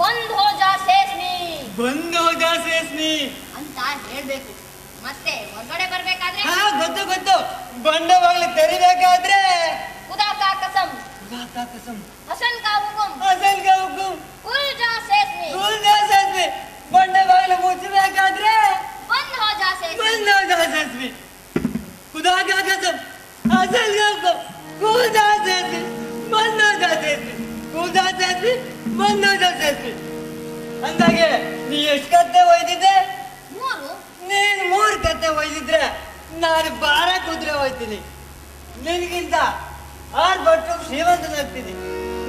ಬಂದ್ ಹೋ ಜಾ ಸೇಸ್ಮಿ ಬಂದು ಹೋದ ಸೇಸ್ಮಿ ಅಂತ ಹೇಳ್ಬೇಕು. ಮತ್ತೆ ಹೊರಗಡೆ ಬರ್ಬೇಕಾದ್ರೆ ಹಾ ಗೊತ್ತು ಗೊತ್ತು. ಬಂಡೆ ಬಾಗಿಲು ತೆರಿಬೇಕಾದ್ರೆ ಖುದಾ ಕಾ ಕಸಂ, ಖುದಾ ಕಾ ಕಸಂ, ಹಸನ್ ಕಾ ಹುಕುಂ, ಹಸನ್ ಕಾ ಹುಕುಂ, ಕುಲ್ ಜಾ ಸೇಸ್ಮಿ ಖುದಾ ಸೇಸ್ಮಿ. ಬಂಡೆ ಬಾಗಿಲು ಮುಚ್ಚಬೇಕಾದ್ರೆ ಬಂದ್ ಹೋ ಜಾ ಸೇಸ್ಮಿ. ಬಂದು ಹೋದ ಸೇಸ್ಮಿ, ಖುದಾ ಕಾ ಕಸಂ, ಹಸನ್ ಕಾ ಹುಕುಂ, ಖುದಾ ಸೇಸ್ಮಿ, ಬಂದು ಹೋದ ಸೇಸ್ಮಿ, ಖುದಾ ಸೇಸ್ಮಿ, ಬಂದು ಹೋದ ಸೇಸ್ಮಿ. ಅಂದಾಗೆ ನೀ ಎಷ್ಟು ಕತ್ತೆ ಒಯ್ದಿದ್ದೆ? ಮೂರು. ನೀನ್ 3 ಕತ್ತೆ ಒಯ್ದಿದ್ರೆ ನಾನು ಬಾರ ಕುದುರೆ ಹೋಯ್ತೀನಿ. ನಿನ್ಗಿಂತ 6 ಪಟ್ಟು ಶ್ರೀಮಂತನಾಗ್ತೀನಿ.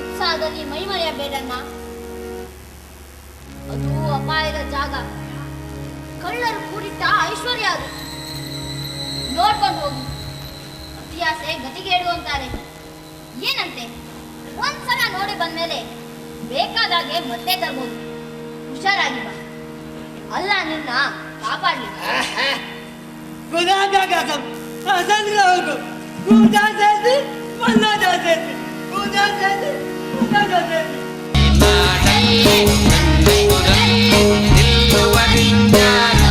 ಉತ್ಸಾಹದಲ್ಲಿ ಮೈ ಮರೆಯಬೇಡಣ್ಣ, ಅದು ಅಪಾಯದ ಜಾಗ. ಕಳ್ಳರು ಕೂಡಿಟ್ಟ ಐಶ್ವರ್ಯ ಅದು. ನೋಡ್ಕೊಂಡು ಹೋಗಿ. ಅತಿಯಾಸೆ ಗತಿಗೇಡು ಅಂತಾರೆ. ಏನಂತೆ? ಒಂದ್ಸಲ ನೋಡಿ ಬಂದ್ಮೇಲೆ ಬೇಕಾದಾಗೆ ಮತ್ತೆ ತರ್ಬೋದು. ಹುಷಾರಾಗಿ ಬಾ, ಅಲ್ಲ ನಿನ್ನ ಕಾಪಾಡ್ಲಿ. ಖುದಾ ಕಾ ಕಸಂ, ಹಸನ್ ಕಾ ಹುಕುಂ, ಖುದಾ ಸೇಸ್ಮಿ, ಬಂದು ಹೋದ ಸೇಸ್ಮಿ, ಖುದಾ ಸೇಸ್ಮಿ, ಬಂದು ಹೋದ ಸೇಸ್ಮಿ. ನಾಡಲ್ಲಿ ನನ್ನೆದುರಲ್ಲಿ ನಿಲ್ಲುವ ವಿಜ್ಞಾನ,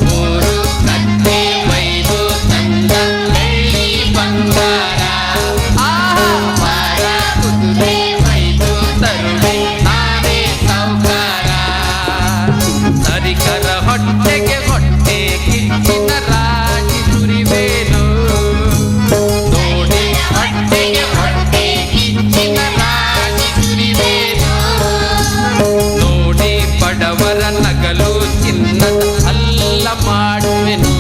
ಮೂರು ಕತ್ತೆ ಒಯ್ದು ತಂದ ಬೆಳ್ಳಿ ಬಂಗಾರ. ಆಹಾರ ಕುದುರೆ ಒಯ್ದು ತರುವೆ ನಾನೇ ಸೌಕಾರ. ಸರಿಕರ ಹೊಟ್ಟೆಗೆ ಹೊಟ್ಟೆ ಕಿಚ್ಚಿನ ರಾಶಿ ಸುರಿವೇನು, ನೋಡಿ ಹೊಟ್ಟೆಗೆ ಹೊಟ್ಟೆ ಕಿಚ್ಚಿನ ರಾಶಿ ಸುರಿವೇನು. ನೋಡಿ ಬಡವರ ನಗಲು ಚಿನ್ನದ ಅಲ್ಲ ಮಾಡುವೆನು.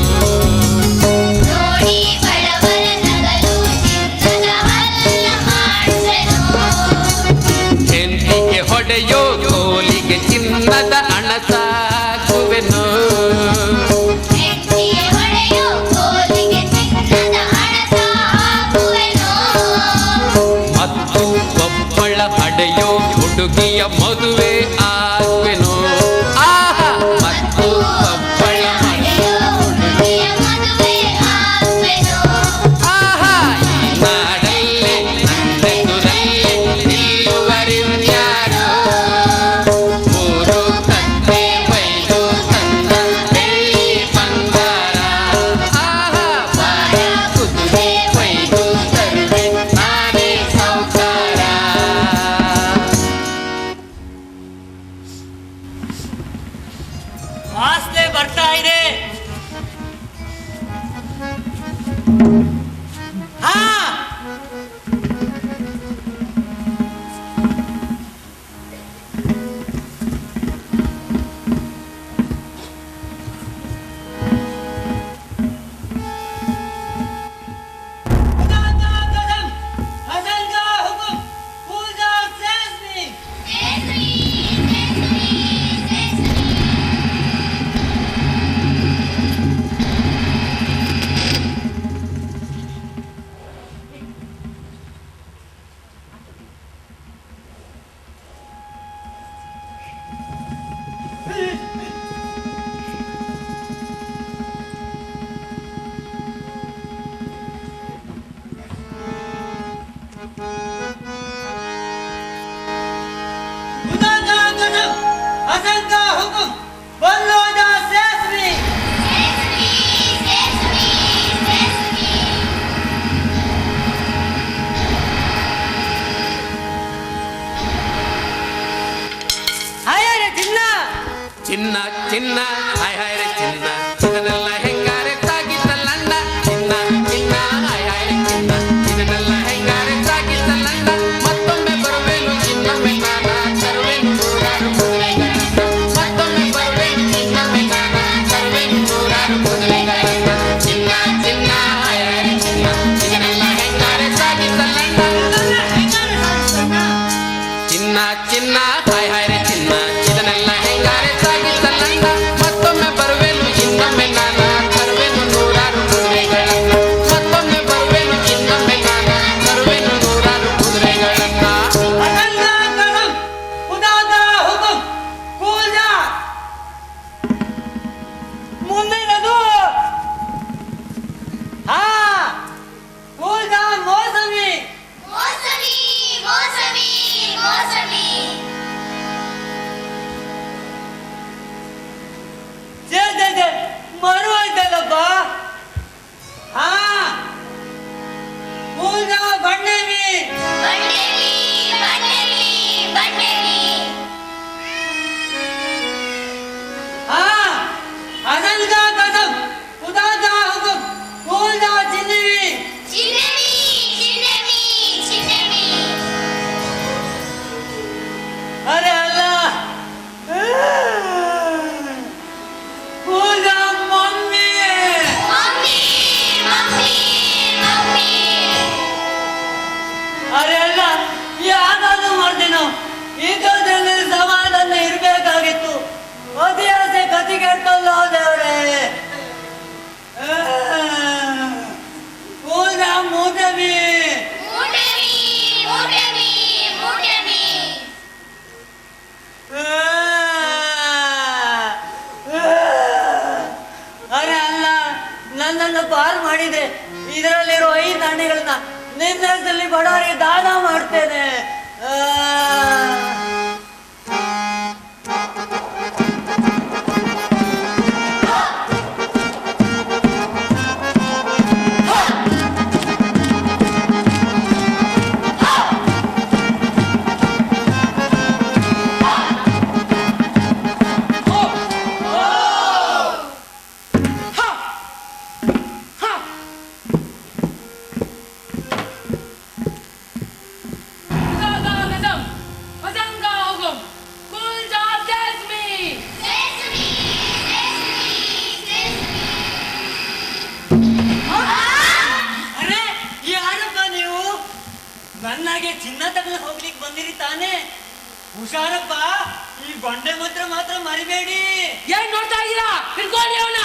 ನೋಡಿ ಬಡವರ ನಗಲು ಚಿನ್ನದ ಹಲ್ಲ ಮಾಡುವೆನು. ಹೆಂಡಿಗೆ ಹೊಡೆಯೋ ಕೋಲಿಗೆ ಚಿನ್ನದ ಅಣಸಾಗುವೆನು. ಹೆಂಡತಿಗೆ ಹೊಡೆಯೋ ಕೋಲಿಗೆ ಚಿನ್ನದ ಹಣಸ ಹಾಕುವೆನು. ಮತ್ತು ಒಬ್ಬಳ ಹಡೆಯೋ ಹುಡುಗಿಯ ಮದುವೆ ಆಗುವೆನು. ಆಹಾ, ಮತ್ತು ಒಬ್ಬಳ ಹಣೆಯೋ ಹುಡುಗಿಯ ಮದುವೆ ಆಗುವೆನು. ಆಹಾ, ಈ ನಾಡಲ್ಲಿ ನನ್ನೆದುರಲ್ಲಿ ನಿಲ್ಲುವರಿವ್ಯಾರು, ಮೂರು ಕತ್ತೆ ಒಯ್ದು ತಂದ ಬೆಳ್ಳಿ ಬಂಗಾರ. ಆಹಾ, ಬಾರ ಕುದುರೆ ಒಯ್ದು ತರುವೆ ನಾನೇ ಸೌಕಾರ. ಬಲ್ಲೋದ ಸೇಸ್ವಿ. ಹಾಯ್ ಚಿನ್ನ ಚಿನ್ನ ಚಿನ್ನ ಹಾಯ್ ಹಾಯ್ ರೇ ಚಿನ್ನ ಇದನ್ನೆಲ್ಲ ಹೆಂಗಾರೆ ತಾಗಿದ್ದಲ್ಲಂಡ ಚಿನ್ನ ಚಿನ್ನ ಹಾಯ್ ಹಾಯ್ ರೇ ಚಿನ್ನ ಇದನ್ನೆಲ್ಲ ಹೆಂಗಾರೆ ತಾಗಿದ್ದಲ್ಲಂಡ ಮತ್ತೊಮ್ಮೆ ಬರುವೇನು ಇನ್ನೊಮ್ಮೆ ನಾನ ತರುವೇನು ನೂರಾರು ಮದುವೆಗಳನ್ನ ಮತ್ತೊಮ್ಮೆ ಬರುವೇನು ಇನ್ನೊಮ್ಮೆ ನಾನ ತರುವೇನು ನೂರಾರು ಮದುವೆಗಳನ್ನ ಚಿನ್ನ ಚಿನ್ನ ಹಾಯ್ ಹಾಯ್ ರೇ ಚಿನ್ನ ಇದನ್ನೆಲ್ಲ ಹೆಂಗಾರೆ ತಾಗಿದ್ದಲ್ಲಂಡ ಚಿನ್ನ ಚಿನ್ನ ಹಾಯ್ ಹಾಯ್ ರೇ ಚಿನ್ನ ಇದನ್ನೆಲ್ಲ ಹೆಂಗಾರೆ ತಾಗಿದ್ದಲ್ಲಂಡ ಮತ್ತೊಮ್ಮೆ ಬರುವೆನು ಇನ್ನೊಮ್ಮೆ ನಾನ ತರುವೆನು ನೂರಾರು ಮದುವೆಗಳನ್ನ ಮತ್ತೊಮ್ಮೆ ಬರುವೆನು ಇನ್ನೊಮ್ಮೆ ನಾನ ತರುವೆನು ನೂರಾರು ಮದುವೆಗಳನ್ನ ಮುಂದಿನದು ಹಾ ಕೂಲ್ಜಾ ಮೋಸಮಿ. ಮೋಸಮಿ ಮೋಸಮಿ ಮೋಸಮಿ ಜೇ ಮರುವಾಯ್ತಲ್ಲಪ್ಪ. ಹಾ ಕೂಲ್ಜಾ ಬಣ್ಣೇಮಿ. ಬಂಡೆವಿ ಬಂಡೆವಿ ಬಂಡೆವಿ ಹಾ ಅನಲ್ಗಾ ಕಸಂ ಖುದಾದಾ ಹುಕುಂ ಕೂಲ್ಜಾ ಚಿನ್ನಿವಿ. ಚಿನ್ನೆವಿ ಚಿನ್ನೆವಿ ಚಿನ್ನೆವಿ ಅರೆ ಅಲ್ಲ ಕೂಲ್ಜಾ ಮಮ್ಮಿ. ಮಮ್ಮಿ ಮಮ್ಮಿ ಮಮ್ಮಿ ಅರೆ ಅಲ್ಲ ಯಾವ್ದಾದ್ರು ಮಾಡ್ತೀನೋ ಈ ಕಾಲದಲ್ಲಿ ಸಮಾಧಾನ ಇರ್ಬೇಕಾಗಿತ್ತು. ಅದೇ ಆಸೆ ಕತಿಗೆಟ್ಟಲ್ಲ ದೇವ್ರೆ. ಕೂಲ್ಜಾ ಮೂಟವಿ. ಮೂಟೆವಿ ಮೂಟೆವಿ ಮೂಟೆವಿ ಅರೆ ಅಲ್ಲ ನನ್ನನ್ನು ಪಾಲ್ ಮಾಡಿದೆ. ಇದರಲ್ಲಿರೋ 5 ನಾಣ್ಯಗಳನ್ನ ನಿನ್ನ ಹೆಸರಲ್ಲಿ ಬಡವರಿಗೆ ದಾನ ಮಾಡ್ತೇನೆ. ಸೇಸ್ವಿ ಸೇಸ್ವಿ ಸೇಸ್ವಿ ಅರೆ ಯಾರಪ್ಪ ನೀವು? ನನ್ನಾಗೆ ಚಿನ್ನ ತಗಲು ಹೋಗ್ಲಿಕ್ಕೆ ಬಂದಿರಿ ತಾನೇ? ಹುಷಾರಪ್ಪ, ಈ ಬಂಡೆ ಮಾತ್ರ ಮರಿಬೇಡಿ. ಏನ್ ನೋಡ್ತಾ ಇದ್ದೀರಾ? ಹಿಡ್ಕೊಳ್ಳಿ ಅವನ.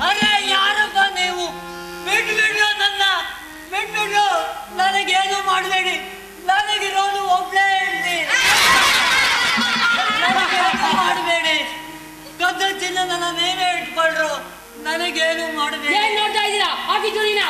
ಅರೆ ಯಾರಪ್ಪ ನೀವು? ಬಿಟ್ಬಿಡು ನನ್ನ, ಬಿಟ್ಬಿಡು. ನನಗೇನು ಮಾಡಬೇಡಿ. ನನಗಿರೋದು ಒಬ್ಳೇ ಹೆಂಡತಿ. ನನಗೇನು ಮಾಡಬೇಡಿ. ಕದ್ದ ಚಿನ್ನ ನನ್ನ ನೀವೇ ಇಟ್ಕೊಳ್ರು. ನನಗೇನು ಮಾಡಬೇಡಿ. ಏನ್ ನೋಡ್ತಾ ಇದ್ದೀರಾ? ಆಗಿದ್ದು ನೀನ.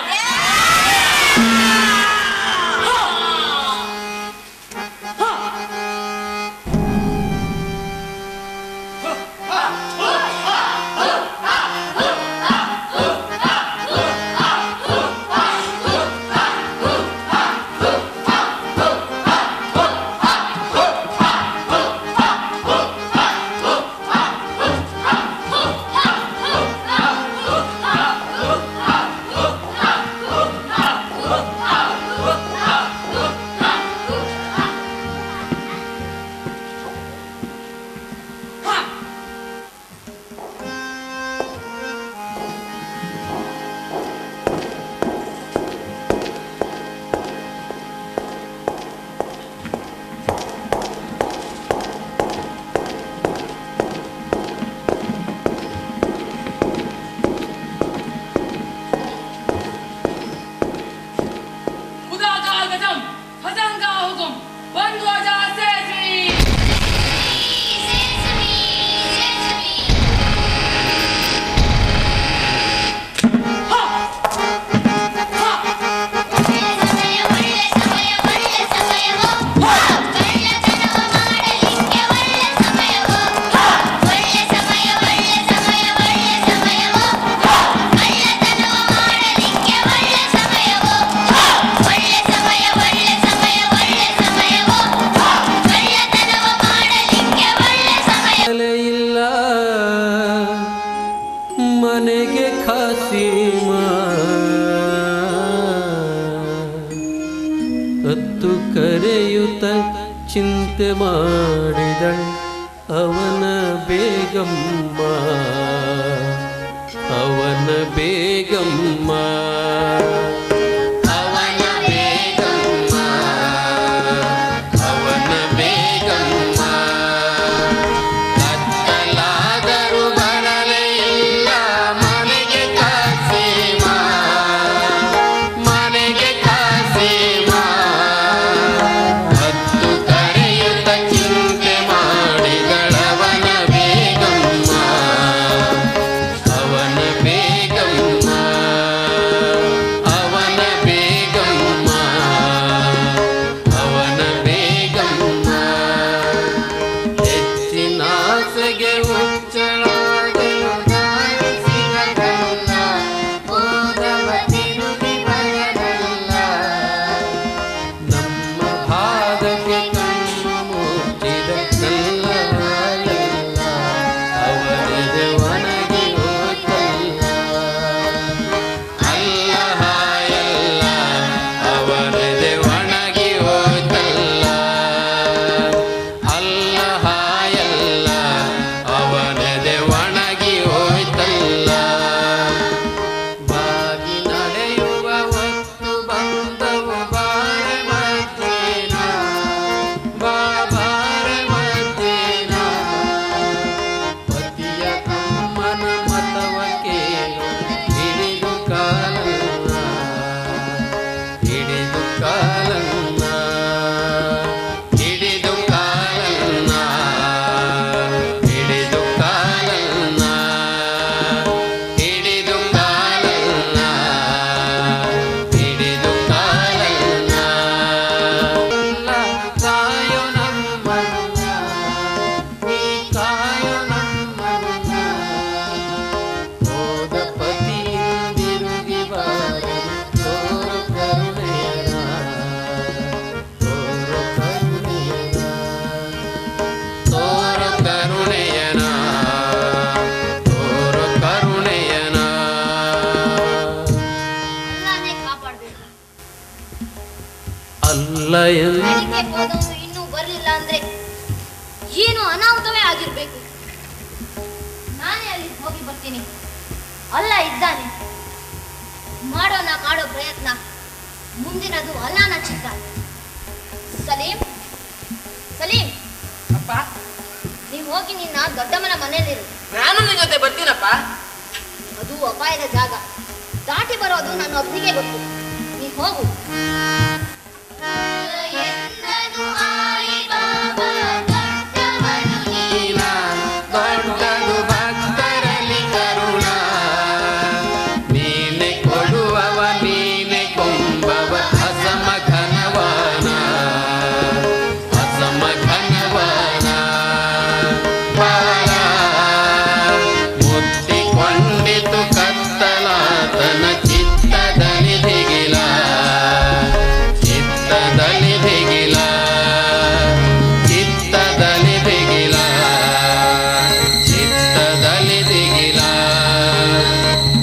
ಖಾಸೀಮ ಅತ್ತು ಕರೆಯುತ್ತ ಚಿಂತೆ ಮಾಡಿದಳು ಅವನ ಬೇಗಮ್ಮ ಅವನ ಬೇಗಮ್ಮ ಅವನ ಬೇಗಮ್ಮ ಅವನ ಬೇಗಮ್ಮ ಕತ್ತಲಾದರೂ ಬರಲೇ ಇಲ್ಲ ಮನೆಗೆ ಕಾಸೀಮ ಮನೆಗೆ ಕಾಸೀಮ ಹತ್ತು ಕರೆಯುತ್ತ ಚಿಂತೆ ಮಾಡಿದಳವನ ಬೇಗಮ್ಮ ಅವನ ಬೇಗಮ್ಮ ಅವನ ಬೇಗಮ್ಮ ಅವನ ಬೇಗಮ್ಮ ಹೆಚ್ಚಿನ ಆಸೆಗೆ ಹುಚ್ಚಳಾದೆನು ದಾರಿ ಸಿಗದಲ್ಲ ಹೋದವ ತಿರುಗಿ ಬರದಲ್ಲ ನಮ್ಮ ಭಾಗಕ್ಕೆ ಕಣ್ಣು ಮುಚ್ಚಿದ ಕಲ್ಲಲ್ಲ ಅವನದೆ ಒಣಗಿ ಹೋಯ್ತಲ್ಲ ಅಲ್ಲ ಹಾಯಲ್ಲ ಅವನದೆ ಒಣಗಿ ಹೋಯ್ತಲ್ಲ ಅಲ್ಲ ಹಾಯಲ್ಲ ಅವನದೆ ಒಣಗಿ ಹೋಯ್ತಲ್ಲ ಬಾಗಿ ನಡೆಯುವ ಹೊತ್ತು ಬಂದವು ಬಾರೆ ಮತ್ತೇನ ಬಾರೆ ಮತ್ತೇನ ಪತಿಯ ಅಮ್ಮನ ಮತವ ಕೇಳು ಹಿಡಿದು ಕಾಲನ್ನ ಹಿಡಿದು ಕಾಲನ್ನ ಹಿಡಿದು ಕಾಲನ್ನ ಹಿಡಿದು ಕಾಲನ್ನ ಹಿಡಿದು ಕಾಲನ್ನ ಹಿಡಿದು ಕಾಲನ್ನ ಕಾಯೋ ನಮ್ಮನ್ನ ನೀ ಕಾಯೋ ನಮ್ಮನ್ನ ಹೋದ ಪತಿಯಿಂದಿರುಗಿ ಬಾರಲು ತೋರು ಕರುಣೆಯನ ತೋರು ಕರುಣೆಯನ ತೋರು ಕರುಣೆಯನ ತೋರು ಕರುಣೆಯನ ಅಲ್ಲಾನೇ ಕಾಪಾಡ್ಬೇಕು. ಅಲ್ಲ ಎಂದು ಬೆಳಿಗ್ಗೆ ಹೋದವನು ಇನ್ನೂ ಬರ್ಲಿಲ್ಲ ಅಂದ್ರೆ ಏನು ಅನಾಹುತವೇ ಆಗಿರ್ಬೇಕು. ನಾನೇ ಅಲ್ಲಿ ಹೋಗಿ ಬರ್ತೀನಿ. ಅಲ್ಲ ಇದ್ದಾನೆ. ಮಾಡೋ ಪ್ರಯತ್ನ. ಮುಂದಿನದು ಅಲ್ಲಾನ ಚಿತ್ತ. ಸಲೀಂ ಸಲೀಂ ಅಪ್ಪ ನೀವು ಹೋಗಿ ನಿನ್ನ ದೊಡ್ಡಮ್ಮನ ಮನೆಯಲ್ಲಿರು. ನಾನು ನಿನ್ನ ಜೊತೆ ಬರ್ತೀನಪ್ಪ. ಅದು ಅಪಾಯದ ಜಾಗ. ದಾಟಿ ಬರೋದು ನನ್ನ ಒಬ್ಬನಿಗೆ ಗೊತ್ತು. ನೀ ಹೋಗು. ನೀನ ದೊಡ್ಡದು ಭಕ್ತರಲ್ಲಿ ಕರುಣ ನೀನೆ ಕೊಡುವವ ನೀನೆ ಕೊಂಬವ ಅಸಮಘನವಾನ ಅಸಮಘನವಾನ ಬಾಳ ಮುತ್ತಿಕೊಂಡಿತು ಕತ್ತಲಾತನ ಚಿತ್ತದಲ್ಲಿ ದಿಗಿಲ ಚಿತ್ತದಲ್ಲಿ ದಿಗಿಲ ಚಿತ್ತದಲ್ಲಿ ದಿಗಿಲ ಚಿತ್ತದಲ್ಲಿ ದಿಗಿಲ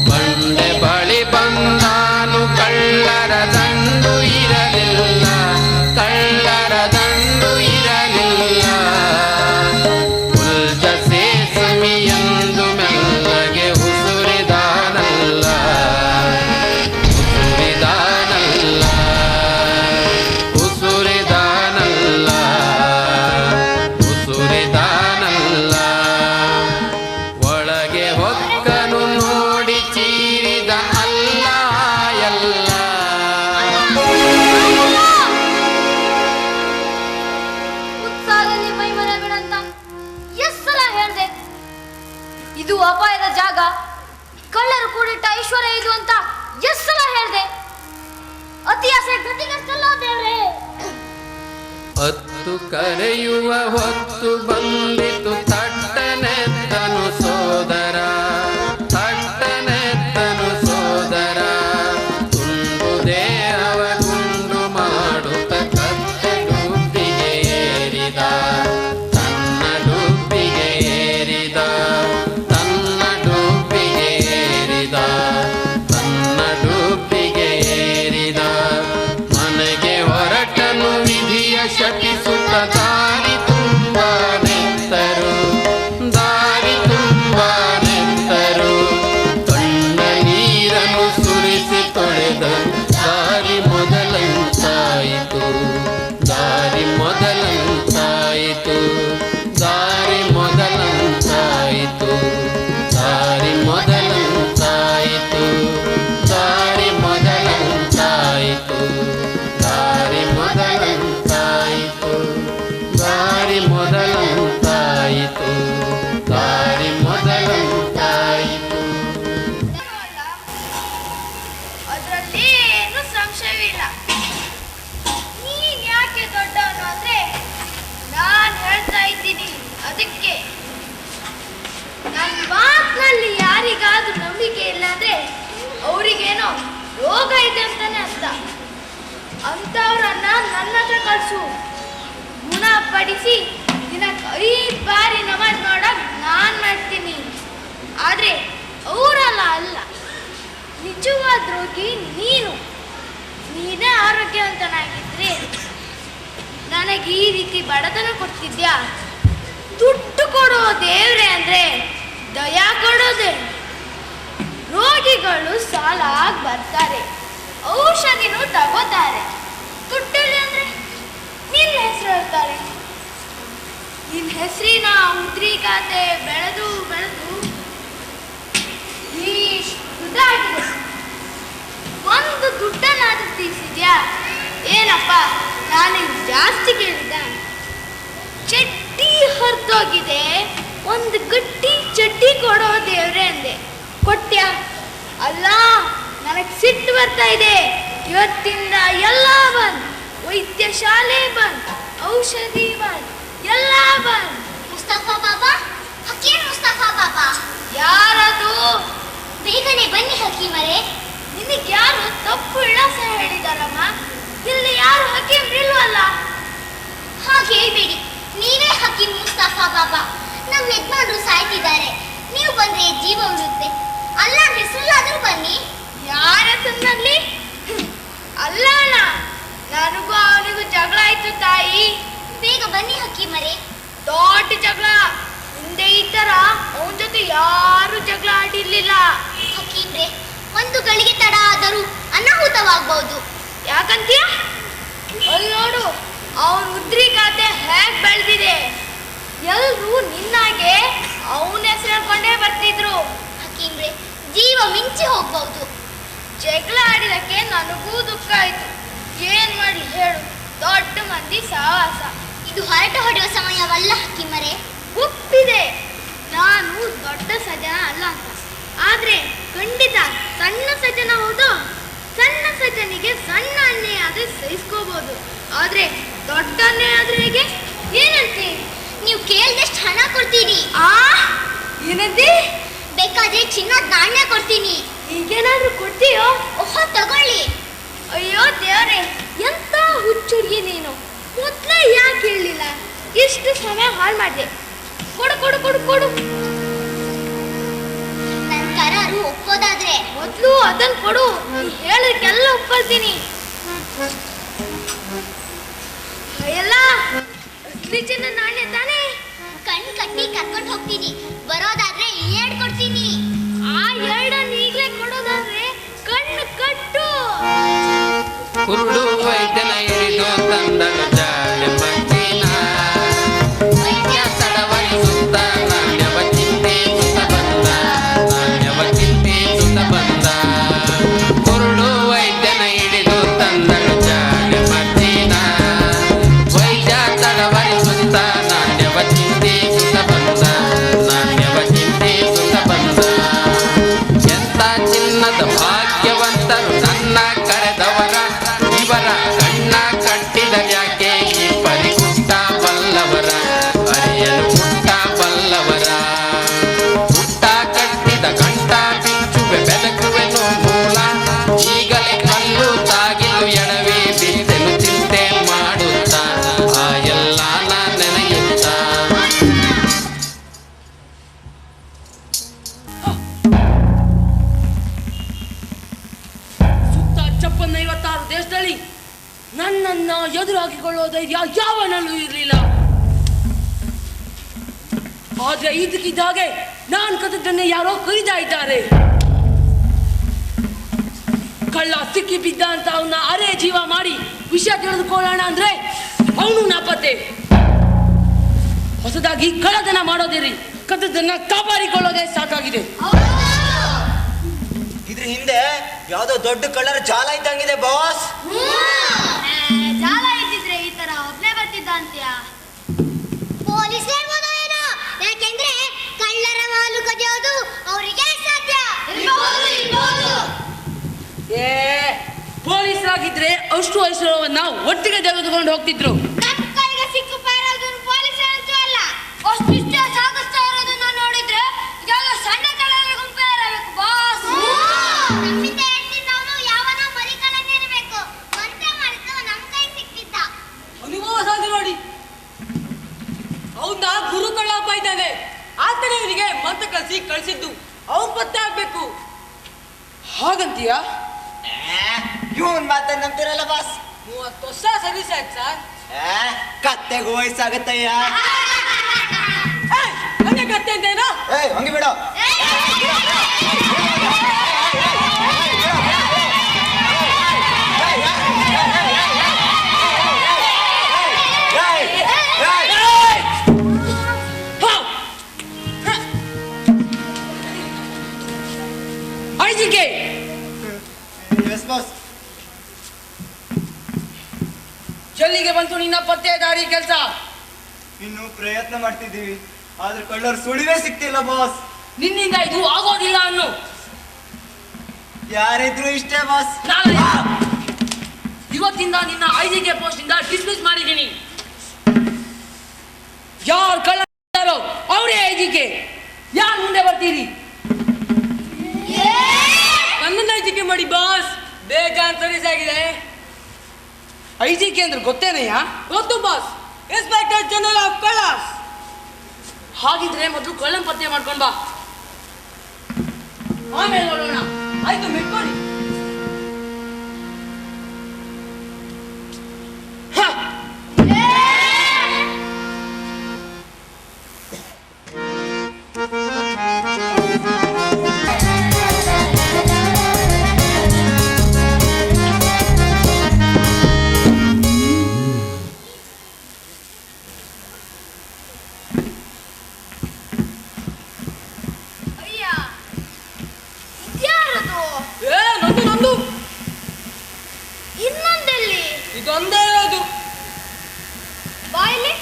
ಬಂಡೆ ಬಳಿ ಬಂದಾನು ಕಳ್ಳರ ದಂಡು ಇರಲಿಲ್ಲ ಕಳ್ಳರ ದಂಡು ಇರಲಿಲ್ಲ ಉಲ್ಜ ಸೇಸಮಿಯಂದು ಮೆಲ್ಲಗೆ ಉಸುರಿದಾನಲ್ಲ ಉಸುರಿದಾನಲ್ಲ ಉಸುರಿದಾನಲ್ಲ ಉಸುರಿದಾನಲ್ಲ ಒಳಗೆ ಹೊಕ್ಕನು ನೋಡಿ ಚೀರಿದ ಅಲ್ಲ ಎಲ್ಲ ಉತ್ಸಾಹದಲ್ಲಿ ಮೈಮರೆ ಬಿಡಂತ ಎಷ್ಟ್ ಸಲ ಹೇಳ್ದೆ. ಇದು ಅಪಾಯದ ಜಾಗ. ಕಳ್ಳರು ಕೂಡಿಟ್ಟ ಐಶ್ವರ್ಯ ಇದು ಅಂತ ಎಷ್ಟ್ ಸಲ ಹೇಳ್ದೆ. ಅತಿ ಆಸೆ ಗತಿಗಷ್ಟಲ್ಲ ದೇವ್ರೆ. ಹೊತ್ತು ಕರೆಯುವ ಹೊತ್ತು ಬಂದಿತು ತಟ್ಟನೆತ್ತನು ಸೋದರ ತಟ್ಟನೆತ್ತನು ಸೋದರ ತುಂಡು ದೇಹವ ಗುಂಡು ಮಾಡುತ್ತ ಕತ್ತೆ ಡುಬ್ಬಿಗೆ ಏರಿದ ತನ್ನ ಡುಬ್ಬಿಗೆ ಏರಿದ ತನ್ನ ಡುಬ್ಬಿಗೆ ಏರಿದ ಇದ್ದೀನಿ. ಅದಕ್ಕೆ ನನ್ನ ಮಾತಿನಲ್ಲಿ ಯಾರಿಗಾದ್ರೂ ನಂಬಿಕೆ ಇಲ್ಲ ಅಂದ್ರೆ ಅವರಿಗೇನೋ ರೋಗ ಇದೆ ಅಂತಾನೆ ಅರ್ಥ. ಅಂಥವ್ರನ್ನ ನನ್ನ ಹತ್ರ ಕಳಿಸು. ಗುಣಪಡಿಸಿ ದಿನಕ್ಕೆ 5 ಬಾರಿ ನಮಾಜ್ ಮಾಡೋಕ್ ನಾನು ಮಾಡ್ತೀನಿ. ಆದರೆ ಅವರಲ್ಲ ಅಲ್ಲ, ನಿಜವಾದ ರೋಗಿ ನೀನೇ ಆರೋಗ್ಯವಂತನಾಗಿದ್ರೆ ನನಗೆ ಈ ರೀತಿ ಬಡತನ ಕೊಡ್ತಿದ್ಯಾ? ದುಡ್ಡು ಕೊಡೋ ದೇವ್ರೆ ಅಂದ್ರೆ ದಯಾ ಕೊಡೋದೆ. ರೋಗಿಗಳು ಸಾಲಾಗಿ ಬರ್ತಾರೆ, ಔಷಧಿನೂ ತಗೋತಾರೆ. ದುಡ್ಡಲ್ಲಿ ಅಂದ್ರೆ ನಿನ್ನ ಹೆಸರು ಹೇಳ್ತಾರೆ. ನಿನ್ನ ಹೆಸರಿನ ಉದ್ರಿಕಾತೆ ಬೆಳೆದು ಇದಾಗಿದೆ. ಒಂದು ದುಡ್ಡನ್ನಾದ್ರೂ ತೀರಿಸಿದ್ಯಾ? ಏನಪ್ಪ ನಾನು ಜಾಸ್ತಿ ಕೇಳಿದ್ದ? ಚಡ್ಡಿ ಹೊರತೋಗಿದೆ, ಒಂದು ಗಟ್ಟಿ ಚಡ್ಡಿ ಕೊಡೋ ದೇವ್ರೆ ಅಂದೆ. ಕೊಟ್ಟ್ಯಾ? ಅಲ್ಲ, ನನಗೆ ಸಿಟ್ಟು ಬರ್ತಾ ಇದೆ. ಇವತ್ತಿಂದ ಎಲ್ಲ ಬಂದ್, ವೈದ್ಯ ಶಾಲೆ ಬಂದ್, ಔಷಧಿ ಬಂದ್, ಎಲ್ಲ ಬಂದ್. ಮುಸ್ತಫಾ ಬಾಬಾ, ಹಕೀಮ್ ಮುಸ್ತಫಾ ಬಾಬಾ, ಯಾರದು? ಬೇಗನೆ ಬನ್ನಿ ಹಕೀಮರೇ. ನಿನಗೆ ಯಾರು ತಪ್ಪು ವಿಳಾಸ ಹೇಳಿದಾರಮ್ಮ? ಇಲ್ಲಿ ಯಾರು ಹಕೀಮ್ ಇಲ್ವಲ್ಲ? ಹಾಗೆ ಹೇಳ್ಬೇಡಿ, ನೀವೇ ಹಕೀಮ್ ಮುಸ್ತಫಾ ಬಾಬಾ. ನಮ್ಮ ಯಜಮಾನರು ಸಾಯ್ತಿದ್ದಾರೆ, ನೀವು ಬಂದ್ರೆ ಜೀವ ಉಳಿಯುತ್ತೆ. ಅಲ್ಲ ಹೆಸರಲ್ಲಾದ್ರೂ ಬನ್ನಿ. ಯಾರ ಹೆಸರಿನಲ್ಲಿ? ಅಲ್ಲ ಅಣ್ಣ, ನನಗೂ ಅವನಿಗೂ ಜಗಳ ಆಯ್ತು ತಾಯಿ. ಬೇಗ ಬನ್ನಿ ಹಕೀಮರೇ. ದೊಡ್ಡ ಜಗಳ. ಹಿಂದೆ ಈ ತರ ಅವನ ಜೊತೆ ಯಾರು ಜಗಳ ಆಡಿರ್ಲಿಲ್ಲ. ಹಕೀಮ್ರೆ, ಒಂದು ಗಳಿಗೆ ತಡ ಆದರೂ ಅನಾಹುತವಾಗಬಹುದು. ಯಾಕಂತೀಯ? ಅಲ್ಲಿ ನೋಡು, ಅವನ ಉದ್ರಿಕಾತೆ ಹೇಗ್ ಬೆಳೆದಿದೆ. ಎಲ್ರೂ ನಿನ್ನಾಗೆ ಅವನ ಹೆಸರು ಹೇಳ್ಕೊಂಡೇ ಬರ್ತಿದ್ರು. ಹಕೀಮ್ರೆ, ಜೀವ ಮಿಂಚಿ ಹೋಗ್ಬಹುದು. ಜಗಳ ಆಡಿದಕ್ಕೆ ನನಗೂ ದುಃಖ ಆಯ್ತು. ಏನ್ ಮಾಡಿ ಹೇಳು, ದೊಡ್ಡ ಮಂದಿ ಸಹವಾಸ. ಇದು ಹರಟೆ ಹೊಡೆಯುವ ಸಮಯವಲ್ಲ ಹಕೀಮರೇ. ಒಪ್ಪಿದೆ, ನಾನು ದೊಡ್ಡ ಸಜ್ಜನ ಅಲ್ಲ ಅಂತ. ಆದ್ರೆ ಖಂಡಿತ ಸಣ್ಣ ಸಜ್ಜನ ಹೌದು. ಸಣ್ಣ ಸಜ್ಜನಿಗೆ ಸಣ್ಣ ಅನ್ಯಾಯ ಆದ್ರೆ ಸಹಿಸ್ಕೋಬಹುದು, ಆದ್ರೆ ದೊಡ್ಡ ಅನ್ಯಾಯ ಆದ್ರೆ ಹೇಗೆ? ಏನಂತೀರಿ? ನೀವು ಕೇಳಿದಷ್ಟು ಹಣ ಕೊಡ್ತೀನಿ. ಏನಂತಿ? ಬೇಕಾದ್ರೆ ಚಿನ್ನದ ನಾಣ್ಯ ಕೊಡ್ತೀನಿ. ಈಗೇನಾದ್ರೂ ಕೊಡ್ತೀಯೋ? ಓಹೋ, ತಗೊಳ್ಳಿ. ಅಯ್ಯೋ ದೇವ್ರೆ, ಎಂತ ಹುಚ್ಚುಡ್ಗಿ ನೀನು. ಮೊದ್ಲೇ ಯಾಕೆ ಹೇಳಿಲ್ಲ? ಇಷ್ಟು ಸಮಯ ಹಾಳು ಮಾಡಿದೆ. ಕೊಡು ಕೊಡು ಕೊಡು ಕೊಡು. ನನ್ನ ಕರಾರು ಒಪ್ಪೋದಾದ್ರೆ ಮೊದ್ಲು ಅದನ್ನ ಕೊಡು. ನೀ ಹೇಳಕ್ಕೆಲ್ಲ ಒಪ್ಕೊಳ್ತೀನಿ. ಎಲ್ಲ ಅಸಲಿ ಚಿನ್ನ ನಾಣ್ಯ ತಾನೇ? ಕಣ್ ಕಟ್ಟಿ ಕರ್ಕೊಂಡು ಹೋಗ್ತೀನಿ. ಬರೋದಾದ್ರೆ 2 ಕೊಡ್ತೀನಿ. ಆ 2 ಈಗಲೇ ಕೊಡೋದಾದ್ರೆ ಕಣ್ಣು ಕಟ್ಟು. ಕುರುಡು ವೈದ್ಯನ ಹಿಡಿದು ತಂದನು ಜಾಳೆಂಬ ಚೀನ. ವೈದ್ಯ ತಡವರಿಸುತ್ತ ನಾಣ್ಯವ ಚಿಂತಿಸುತ್ತ ಬಂದ, ನಾಣ್ಯವ ಚಿಂತಿಸುತ್ತ ಬಂದ. ಕುರುಡು ವೈದ್ಯನ ಹಿಡಿದು ತಂದನು ಜಾಳೆಂಬ ಚೀನ. ವೈದ್ಯ ತಡವರಿಸುತ್ತ ನಾಣ್ಯವ ಚಿಂತಿಸುತ್ತ ಬಂದ, ನಾಣ್ಯವ ಚಿಂತಿಸುತ್ತ ಬಂದ. ಎಂತ ಚಿನ್ನದ ಭಾಗ್ಯವಂತರು ನನ್ನ ಕರೆದವರ, ಇವರ ಕಣ್ಣ ಕಟ್ಟಿದ ಯಾಕೆ ಈ ಪರಿಕುಟ್ಟ ಬಲ್ಲವರ, ಅರಿಯಲು ಪುಟ್ಟ ಬಲ್ಲವರ. ಪುಟ್ಟ ಕಟ್ಟಿದ ಗಂಟ ಬಿಚ್ಚುವೆ ಬೆಳಕುವೆನು ಮೂಲ, ಈಗಲೇ ಕಲ್ಲು ತಾಗಿಲು ಎಡವಿ ಬಿದ್ದೆನು ಚಿಂತೆ ಮಾಡುತ್ತಾ, ಆ ಎಲ್ಲ ನೆನೆಯುತ್ತಾ. ಸುತ್ತ 56 ದೇಶದಲ್ಲಿ ನನ್ನನ್ನ ಎದುರಾಗಿಕೊಳ್ಳೋ ಧೈರ್ಯ ಯಾವನಲ್ಲೂ ಇರಲಿಲ್ಲ. ಆದ್ರೆ ಇದಕ್ಕಿದ್ದಾಗೆ ನಾನು ಕದ್ದದ್ದನ್ನೇ ಯಾರೋ ಕೈದಾ ಇದ್ದಾರೆ. ಕಳ್ಳ ಸಿಕ್ಕಿ ಬಿದ್ದ ಅಂತ ಅವನ್ನ ಅರೆ ಜೀವ ಮಾಡಿ ವಿಷಯ ತಿಳಿದುಕೊಳ್ಳೋಣ ಅಂದ್ರೆ ಅವನು ನಾಪತ್ತೆ. ಹೊಸದಾಗಿ ಕಳ್ಳತನ ಮಾಡೋದಿರಿ, ಕದ್ದದನ್ನ ಕಾಪಾಡಿಕೊಳ್ಳೋದೇ ಸಾಕಾಗಿದೆ. ಇದ್ರ ಹಿಂದೆ ಯಾವ್ದೋ ದೊಡ್ಡ ಕಳ್ಳರ ಜಾಲ ಇದ್ದಂಗಿದೆ ಬಾಸ್. ಜಾಲ ಇದ್ದಿದ್ರೆ ಈ ತರ ಒಬ್ನೇ ಬರ್ತಿದ್ದ ಅಂತ್ಯ? ಪೊಲೀಸ್ ಹೇಳ್ಬೋದೋ ಏನೋ, ಯಾಕೆಂದ್ರೆ ಕಳ್ಳರ ಮಾಲು ಕದಿಯೋದು ಅವರಿಗೆ ಸಾಧ್ಯ. ಏ ಪೊಲೀಸರಾಗಿದ್ರೆ ಅಷ್ಟು ಐಶ್ವರ್ಯವನ್ನ ಒಟ್ಟಿಗೆ ತೆಗೆದುಕೊಂಡು ಹೋಗ್ತಿದ್ರು. ನಮ್ಮ ಕೈಗೆ ಸಿಕ್ಕು ಪಾರಾದವನು ಪೊಲೀಸ್ ಅಂತೂ ಅಲ್ಲ. ಹಾಗಂತೀಯಾ? ಇವನ್ ಮಾತನ್ನ ನಂಬ್ತಿರಲ್ಲ ಬಾಸ್. 30 ವರ್ಷ ಸರ್ವಿಸ್ ಆಯ್ತು ಸರ್. ಕತ್ತೆಗೂ ವಯಸ್ಸಾಗತ್ತಯ್ಯ. ಹಂಗೆ ಕತ್ತೆ ಅಂತೇನೋ? ಹಂಗೆ ಬಿಡು. ಐಜಿಕೆ ಎಸ್ ಬಾಸ್. ಜಲ್ಲಿಗೆ ಬಂತು ನಿನ್ನ ಪತ್ತೇದಾರಿ ಕೆಲಸ. ಇನ್ನು ಪ್ರಯತ್ನ ಮಾಡ್ತಿದ್ದೀವಿ, ಆದ್ರೆ ಕಳ್ಳರು ಸುಳಿವೇ ಸಿಕ್ತಿಲ್ಲ ಬಾಸ್. ನಿನ್ನಿಂದ ಇದು ಆಗೋದಿಲ್ಲ ಅನ್ನು. ಯಾರಿದ್ರು ಇಷ್ಟೇ ಬಾಸ್. ಇವತ್ತಿಂದ ನಿನ್ನ ಐಜಿಕೆ ಪೋಸ್ಟ್ ಇಂದ ಡಿಸ್ಮಿಸ್ ಮಾಡಿದ್ದೀನಿ. ಯಾರು ಕಳ್ಳರು ಅವರೇ ಐಜಿಕೆ. ಯಾರು ಮುಂದೆ ಬರ್ತೀರಿ? ನನ್ನನ್ನು ಐಜಿಕೆ ಮಾಡಿ ಬಾಸ್. ಬೇಜಾನ್ ಸರ್ವಿಸ್ ಆಗಿದೆ. ಐಜಿಕೆ ಅಂದ್ರೆ ಗೊತ್ತೇನಯ್ಯ? ಗೊತ್ತು ಬಾಸ್, ಇನ್ಸ್ಪೆಕ್ಟರ್ ಜನರಲ್ ಆಫ್ ಕಳ್ಳರ್ಸ್. ಹಾಗಿದ್ರೆ ಮೊದಲು ಕಳ್ಳನ್ ಪತ್ತೆ ಮಾಡ್ಕೊಂಡ್ ಬಾ, ಆಮೇಲೆ ನೋಡೋಣ. ಆಯ್ತು, ಮೆಟ್ಕೊಳ್ಳಿ. ಅಯ್ಯ, ಇದ್ಯಾರದು? ನಂದು ಇನ್ನೊಂದಲ್ಲಿ ಇದೊಂದೇ ಇರೋದು. ಬಾಯಲ್ಲಿ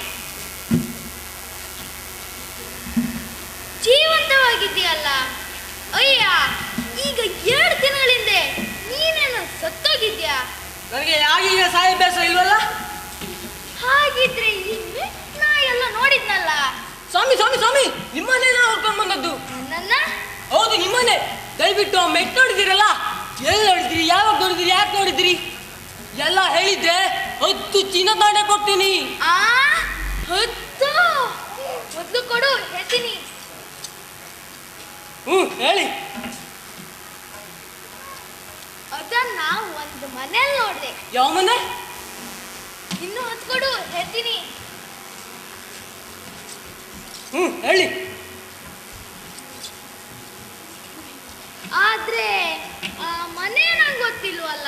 ಜೀವಂತವಾಗಿದ್ದೀಯಲ್ಲ. ಅಯ್ಯ, ಈಗ 2 ದಿನಗಳ ಹಿಂದೆ ನೀನೇನು ಸತ್ತೋಗಿದ್ಯಾ? ನನಗೆ ಯಾಗೀಗ ಸಾಯಭ್ಯಾಸ ಇಲ್ವಲ್ಲ. ಹಾಗಿದ್ರೆ ಹಿಂದೆ ನಾ ಎಲ್ಲ ನೋಡಿದ್ನಲ್ಲ. ಸ್ವಾಮಿ ಸ್ವಾಮಿ ಸ್ವಾಮಿ, ನಿಮ್ಮನ್ನೇ ನಾವು ಹೊಡ್ಕೊಂಡು ಬಂದದ್ದು. ನನ್ನ ಹೌದು, ನಿಮ್ಮನ್ನೇ. ದಯವಿಟ್ಟು ಆ ಮೆಟ್ ನೋಡಿದಿರಲ್ಲ, ಎಲ್ಲಿ ನೋಡಿದ್ರಿ, ಯಾವಾಗ ನೋಡಿದ್ರಿ, ಯಾಕೆ ನೋಡಿದ್ರಿ ಎಲ್ಲ ಹೇಳಿದ್ದೆ 10 ಚಿನ್ನದ ನಾಣ್ಯ ಕೊಡ್ತೀನಿ. 10 ಮೊದಲು ಕೊಡು, ಹೇಳ್ತೀನಿ. ಹೇಳಿ. ಅದನ್ನ ಒಂದು ಮನೇಲಿ ನೋಡ್ದೆ. ಯಾವ ಮನೆ? ಇನ್ನು 10 ಕೊಡು, ಹೇಳ್ತೀನಿ. ಹೇಳಿ. ಆದ್ರೆ ಆ ಮನೆ ನಂಗೆ ಗೊತ್ತಿಲ್ವಲ್ಲ.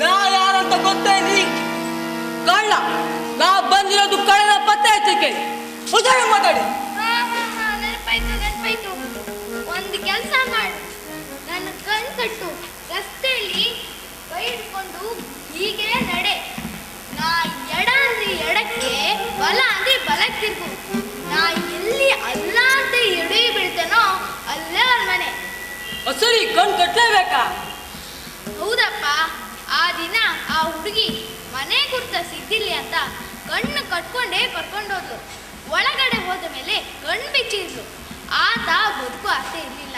ನಾ ಯಾರಂತ ಗೊತ್ತೇನಿ? ಕಳ್ಳ. ನಾ ಬಂದಿರೋದು ಕಳ್ಳನ ಪತ್ತೆ ಹಚ್ಚಕ್ಕೆ. ಹುಷಾರಾಗಿ ಮಾತಾಡಿ. ನೆನಪಾಯ್ತು. ಒಂದು ಕೆಲಸ ಮಾಡು, ನನ್ನ ಕಣ್ ಕಟ್ಟು. ರಸ್ತೆಯಲ್ಲಿ ಕೈ ಹಿಡ್ಕೊಂಡು ಹೀಗೆ ನಡೆ. ನಾ ಎಡ ಅಂದ್ರೆ ಎಡಕ್ಕೆ, ಬಲ ಅಂದ್ರೆ ಬಲಕ್ಕೆ ತಿರ್ಗು. ನಾ ಎಲ್ಲಿ ಅಲ್ಲ ಅಂತ ಎಡೆ ಬೀಳ್ತೇನೋ ಅಲ್ಲೇ ಅವ್ರ ಮನೆ. ಸರಿ, ಕಣ್ ಕಟ್ಲೇಬೇಕಾ? ಹೌದಪ್ಪ. ಆ ದಿನ ಆ ಹುಡುಗಿ ಮನೆ ಗುರ್ತ ಸಿಗ್ತಿರ್ಲಿ ಅಂತ ಕಣ್ಣು ಕಟ್ಕೊಂಡೇ ಕರ್ಕೊಂಡೋದ್ಲು. ಒಳಗಡೆ ಹೋದ ಮೇಲೆ ಕಣ್ಣು ಬಿಚ್ಚಿದ್ಲು. ಆತ ಬದುಕು ಆಸೆ ಇರಲಿಲ್ಲ.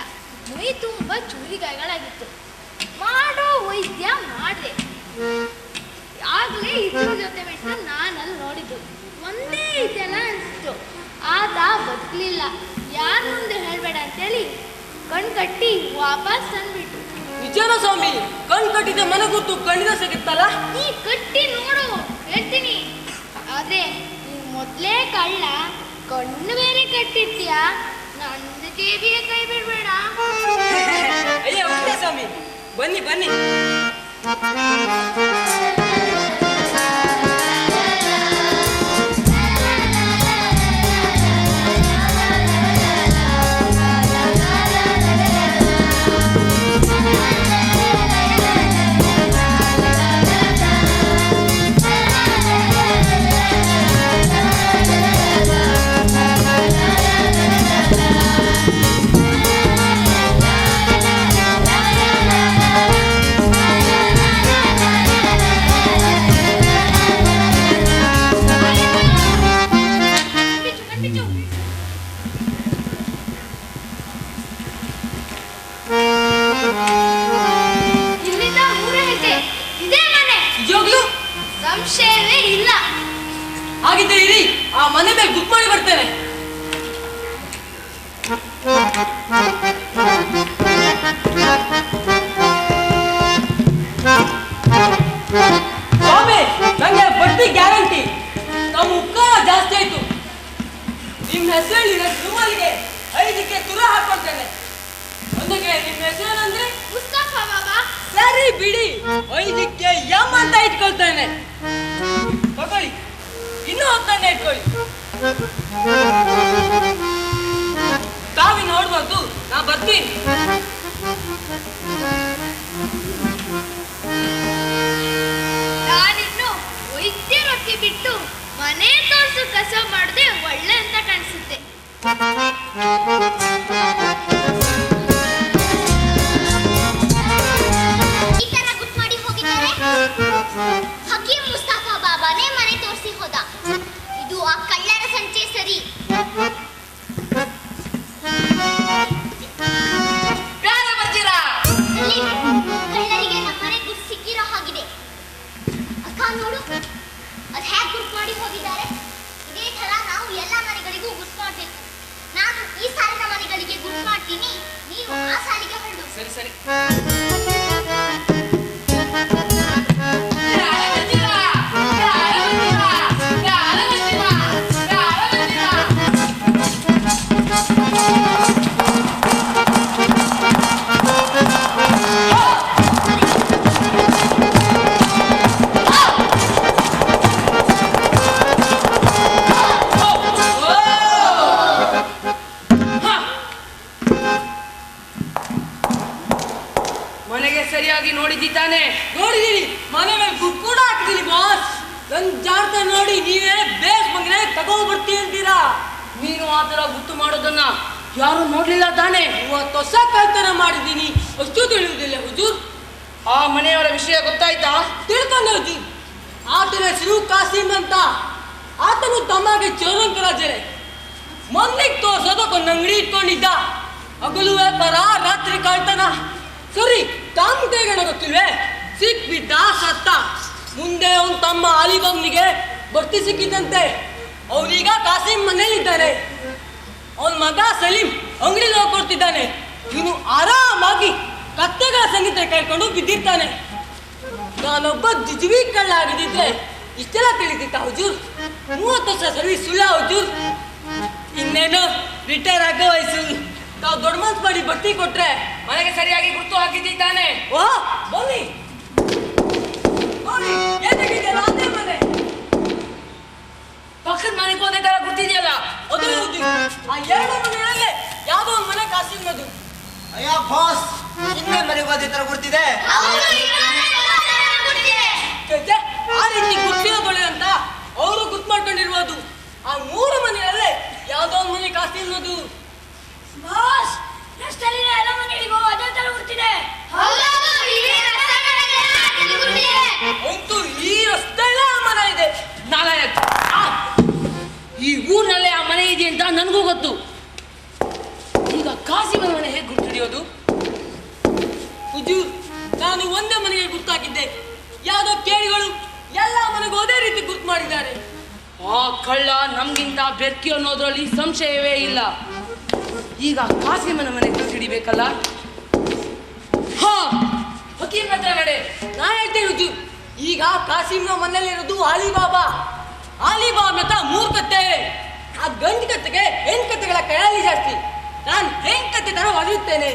ಮೈ ತುಂಬ ಚೂರಿಗಾಯಗಳಾಗಿತ್ತು. ಮಾಡೋ ವೈದ್ಯ ಮಾಡಿದೆ. ಆಗಲೇ ಇದ್ರ ಜೊತೆ ಬಿಟ್ಟು ನಾನಲ್ಲಿ ನೋಡಿದ್ದು. ಒಂದೇ ಇದೆಲ್ಲ ಅನಿಸ್ತು. ಆತ ಬದುಕಲಿಲ್ಲ. ಯಾರ ಮುಂದೆ ಹೇಳಬೇಡ ಅಂತೇಳಿ ಕಣ್ ಕಟ್ಟಿ ವಾಪಸ್ ತಂದ್ಬಿಟ್ರು. ನಿಜನ ಸ್ವಾಮಿ? ಕಣ್ ಕಟ್ಟಿದ್ದೆ ಮನೆ ಗೊತ್ತು ಕಣ್ಣಿನ ಸಿಗುತ್ತಲ್ಲ. ನೀ ಕಟ್ಟಿ ನೋಡು, ಹೇಳ್ತೀನಿ. ಆದ್ರೆ ನೀ ಮೊದ್ಲೇ ಕಳ್ಳ, ಕಣ್ಣು ಬೇರೆ ಕಟ್ಟಿರ್ತೀಯ. ನನ್ನ ಜೇಬಿಗೆ ಕೈ ಬಿಡ್ಬೇಡ. ಅಯ್ಯ, ಉಂಟೆ ಸ್ವಾಮಿ, ಬನ್ನಿ ಬನ್ನಿ. ಇಲ್ಲಿಂದ 3 ಹೆಜ್ಜೆ, ಇದೇ ಮನೆ. ನಿಜವಾಗ್ಲೂ? ಸಂಶಯವೇ ಇಲ್ಲ. ಹಾಗಿದ್ರೆ ಇರಿ, ಆ ಮನೆ ಮೇಲೆ ಬುಕ್ ಮಾಡಿ ಬರ್ತೇನೆ. ಸರಿ ಬಿಡಿ, ಒಯ್ಲಿಕ್ಕೆ ಯಮ್ ಅಂತ ಇಟ್ಕೊಳ್ತೇನೆ. ತಗೊಳ್ಳಿ, ಇನ್ನೂ ಹೊತ್ತನ್ನೇ ಇಟ್ಕೊಳ್ಳಿ. ತಾವಿ ನೋಡ್ಬೋದು, ನಾ ಬರ್ತೀನಿ. ನಾನಿನ್ನು ವೈದ್ಯ ರೊಟ್ಟಿ ಬಿಟ್ಟು ಮನೆ ತೋರ್ಸು ಕಸ ಮಾಡದೆ ಒಳ್ಳೆ ಅಂತ ಕಾಣಿಸುತ್ತೆ. ಈ ತರ ಗುಟ್ ಮಾಡಿ ಹೋಗಿದ್ದಾರೆ. ಹಕೀಂ ಮುಸ್ತಫಾ ಬಾಬಾನೇ ಮನೆ ತೋರಿಸಿ ಹೋದ. ಇದು ಆ ಕಳ್ಳರ ಸಂಚೆ ಸರಿ. ಕಳ್ಳರಿಗೆ ನಮ್ಮನೆ ಗುಟ್ ಸಿಕ್ಕಿರೋ ಹಾಗಿದೆ. ಅಕ್ಕ ನೋಡು, ಅದ್ ಹೇಗೆ ಗುಟ್ ಮಾಡಿ ಹೋಗಿದ್ದಾರೆ. ಇದೇ ತರ ನಾವು ಎಲ್ಲ ಮನೆಗಳಿಗೂ ಗುಟ್ ಮಾಡ್ಬೇಕು. ನಾನು ಈ ಸಾಲಿನ ಮನೆಗಳಿಗೆ ಗುಟ್ ಮಾಡ್ತೀನಿ, ನೀವು ಆ ಸಾಲಿಗೆ ಹೊರಡು. ಸರಿ ಸರಿ. ಮನೆಗೆ ಸರಿಯಾಗಿ ನೋಡಿದ್ದಾನೆ. ನೋಡಿದೀನಿ, ಮನೆ ಮೇಲೆ ಗುಡ್ ಕೂಡ ಹಾಕ್ತೀನಿ ಬಾಸ್. ನನ್ ಜಾರ್ತ ನೋಡಿ ನೀವೇ ಬೇಸ್ ಮಗನೇ ತಗೊಂಡ್ಬಿಡ್ತೀವಿ ಅಂತೀರಾ. ನೀನು ಆ ತರ ಗುಟ್ಟು ಮಾಡೋದನ್ನ ಯಾರು ನೋಡ್ಲಿಲ್ಲ ತಾನೆ. ಇವತ್ತು ಹೊಸ ಕಳ್ತನ ಮಾಡಿದ್ದೀನಿ, ಅಷ್ಟು ತಿಳಿಯುವುದಿಲ್ಲ ಹುಜೂರ್. ಆ ಮನೆಯವರ ವಿಷಯ ಗೊತ್ತಾಯ್ತಾ? ತಿಳ್ಕೊಂಡು ಹುಜೂರ್. ಆತನ ಹೆಸರು ಕಾಸಿಂ ಅಂತ. ಆತನು ತಮ್ಮಗೆ ಚೌರಂಕ ರಾಜರೇ. ಮೊನ್ನೆಗೆ ತೋರ್ಸೋದಕ್ಕೊಂದು ಅಂಗಡಿ ಇಟ್ಕೊಂಡಿದ್ದ. ಹಗಲು ವ್ಯಾಪಾರ, ರಾತ್ರಿ ಕಳ್ತನ. ಸರಿ, ತಾನು ಕೈಗಣ ಗೊತ್ತಿಲ್ವೇ? ಸಿಕ್ಬಿದ್ದ, ಸತ್ತ. ಮುಂದೆ ಅವನ ತಮ್ಮ ಅಲಿಬಾಬ್ನಿಗೆ ಬಡ್ತಿ ಸಿಕ್ಕಿದ್ದಂತೆ. ಅವನೀಗ ಕಾಸಿಂ ಮನೇಲಿದ್ದಾನೆ. ಅವನ ಮಗ ಸಲೀಂ ಅಂಗಡಿಗೆ ಹೋಗ್ಕೊಡ್ತಿದ್ದಾನೆ. ಇವನು ಆರಾಮಾಗಿ ಕತ್ತೆಗಳ ಸಂಗೀತ ಕೇಳ್ಕೊಂಡು ಬಿದ್ದಿರ್ತಾನೆ. ನಾನೊಬ್ಬ ಜಿಜಿವಿ ಕಳ್ಳ ಆಗಿದ್ದಿದ್ರೆ ಇಷ್ಟೆಲ್ಲ ತಿಳಿದಿತ್ತ ಹುಜೂರ್? 30 ವರ್ಷ ಸರ್ವಿಸ್ ಸುಳ್ಳ ಹುಜೂರ್. ಇನ್ನೇನು ರಿಟೈರ್ ಆಗೋ ವಯಸ್ಸು. ತಾವು ದೊಡ್ಡ ಮನ್ಸು ಮಾಡಿ ಬಡ್ತಿ ಕೊಟ್ರೆ ಮನೆಗೆ ಸರಿಯಾಗಿ ಗುರ್ತು ಹಾಕಿದ್ದಾನೆ. ಓ ಬನ್ನಿ, ಅದೇ ಮನೆ. ಪಕ್ಕದ ಮನೆಗೆ ಹೋದ ತರ ಗುರ್ತಿದೆಯಲ್ಲ, ಅದು ಹೌದು. ಆ 2 ಮನೆಯಲ್ಲೇ ಯಾವ್ದೋ ಒಂದು ಮನೆ ಕಾಸಿನದು. ಅಯ್ಯ ಬಾಸ್, ಇನ್ನೇ ಮನೆಗೆ ಅದೇ ತರ ಗುರ್ತಿದೆ. ಆ ರೀತಿ ಗುರ್ತಿರೋದೊಳೆ ಅಂತ ಅವರು ಗುರ್ತು ಮಾಡ್ಕೊಂಡಿರ್ಬೋದು. ಆ 3 ಮನೆಯಲ್ಲೇ ಯಾವ್ದೋ ಒಂದು ಮನೆ ಕಾಸಿನದು. ಬಾಸ್, ರಸ್ತೆಯಲ್ಲಿನ ಎಲ್ಲ ಮನೆಗಳಿಗೂ ಅದೇ ತರ ಗುರ್ತಿದೆ. ಅಂತೂ ಈ ರಸ್ತೆಯಲ್ಲೇ ಆ ಮನೆ ಇದೆ. ನಾಲಾಯಕ್, ಈ ಊರಿನಲ್ಲೇ ಆ ಮನೆ ಇದೆ ಅಂತ ನನಗೂ ಗೊತ್ತು. ಈಗ ಕಾಸಿಮನ ಮನೆ ಹೇಗೆ ಗುರ್ತು ಹಿಡಿಯೋದು? ಹುಜೂರ್, ನಾನು ಒಂದೇ ಮನೆಗೆ ಗುರ್ತಾಕಿದ್ದೆ. ಯಾವ್ದೋ ಕೇಳಿಗಳು ಎಲ್ಲ ಮನೆಗೂ ಅದೇ ರೀತಿ ಗುರ್ತು ಮಾಡಿದ್ದಾರೆ. ಆ ಕಳ್ಳ ನಮ್ಗಿಂತ ಬೆರ್ಕಿ ಅನ್ನೋದ್ರಲ್ಲಿ ಸಂಶಯವೇ ಇಲ್ಲ. ಈಗ ಕಾಸಿಮನ ಮನೆ ಗುರ್ತು ಹಿಡಿಬೇಕಲ್ಲ. ಹಾ, ಹಕೀಮ್ ಹತ್ರ ನಡೆ. ನಾ ಹೇಳ್ತೇನೆ ಹುಜೂರ್, ಈಗ ಕಾಸಿಮ್ನ ಮನೆಯಲ್ಲಿರೋದು ಅಲಿಬಾಬಾ. ಅಲಿಬಾಬಾ ಹತ್ರ 3 ಕತ್ತೆ. ಆ ಗಂಡು ಕತ್ತೆಗೆ ಹೆಣ್ಣು ಕತ್ತೆಗಳ ಕೈಯಲ್ಲಿ ಜಾಸ್ತಿ. ನಾನು ಹೆಣ್ಣು ಕತ್ತೆ ತರ ಹೊಡೆಯುತ್ತೇನೆ.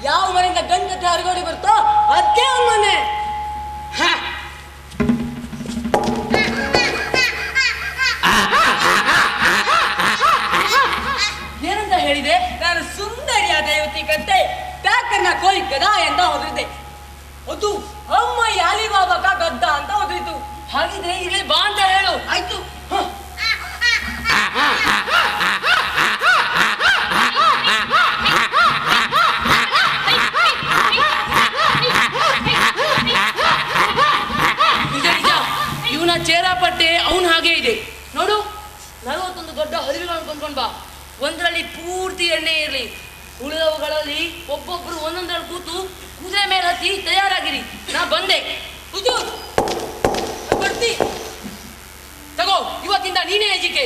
ಯಾವ ಮನೆಯಿಂದ ಗಂಡು ಕತ್ತೆ ಹೊರಗಡೆ ಬರುತ್ತೋ ಅದಕ್ಕೆ ಅವನ ಮನೆ. ಏನಂತ ಹೇಳಿದೆ? ನಾನು ಸುಂದರಿಯಾದ ಯುವತಿ ಕತ್ತೆ ಪ್ಯಾಕರ್ನ ಕೋಯಿ ಗದ ಅಂತ ಹೊರದೆ. ಅದು ಅಮ್ಮ ಅಲಿಬಾಬಾಗ ಗದ್ದ ಅಂತ ಹೋದ್ರಿತು. ಹಾಗಿದ್ರೆ ಇಲ್ಲಿ ಬಾ ಅಂತ ಹೇಳು. ಆಯ್ತು. ಇವನ ಚೇರಾಪಟ್ಟೆ ಅವನ್ ಹಾಗೆ ಇದೆ ನೋಡು. 41 ದೊಡ್ಡ ಹರಿವುಗಳನ್ನು ಕೊಂಡ್ಕೊಂಡ್ ಬಾ. ಒಂದರಲ್ಲಿ ಪೂರ್ತಿ ಎಣ್ಣೆ ಇರಲಿ. ಉಳಿದವುಗಳಲ್ಲಿ ಒಬ್ಬೊಬ್ರು ಒಂದೊಂದರಲ್ಲಿ ಕೂತು ಕುದುರೆ ಮೇಲೆ ಹತ್ತಿ ತಯಾರಾಗಿರಿ. ನಾ ಬಂದೆ. ಹುಜೂರ್ ಬರ್ತಿ ತಗೋ, ಇವತ್ತಿಂದ ನೀನೇ ಹೆಜಿಕೆ.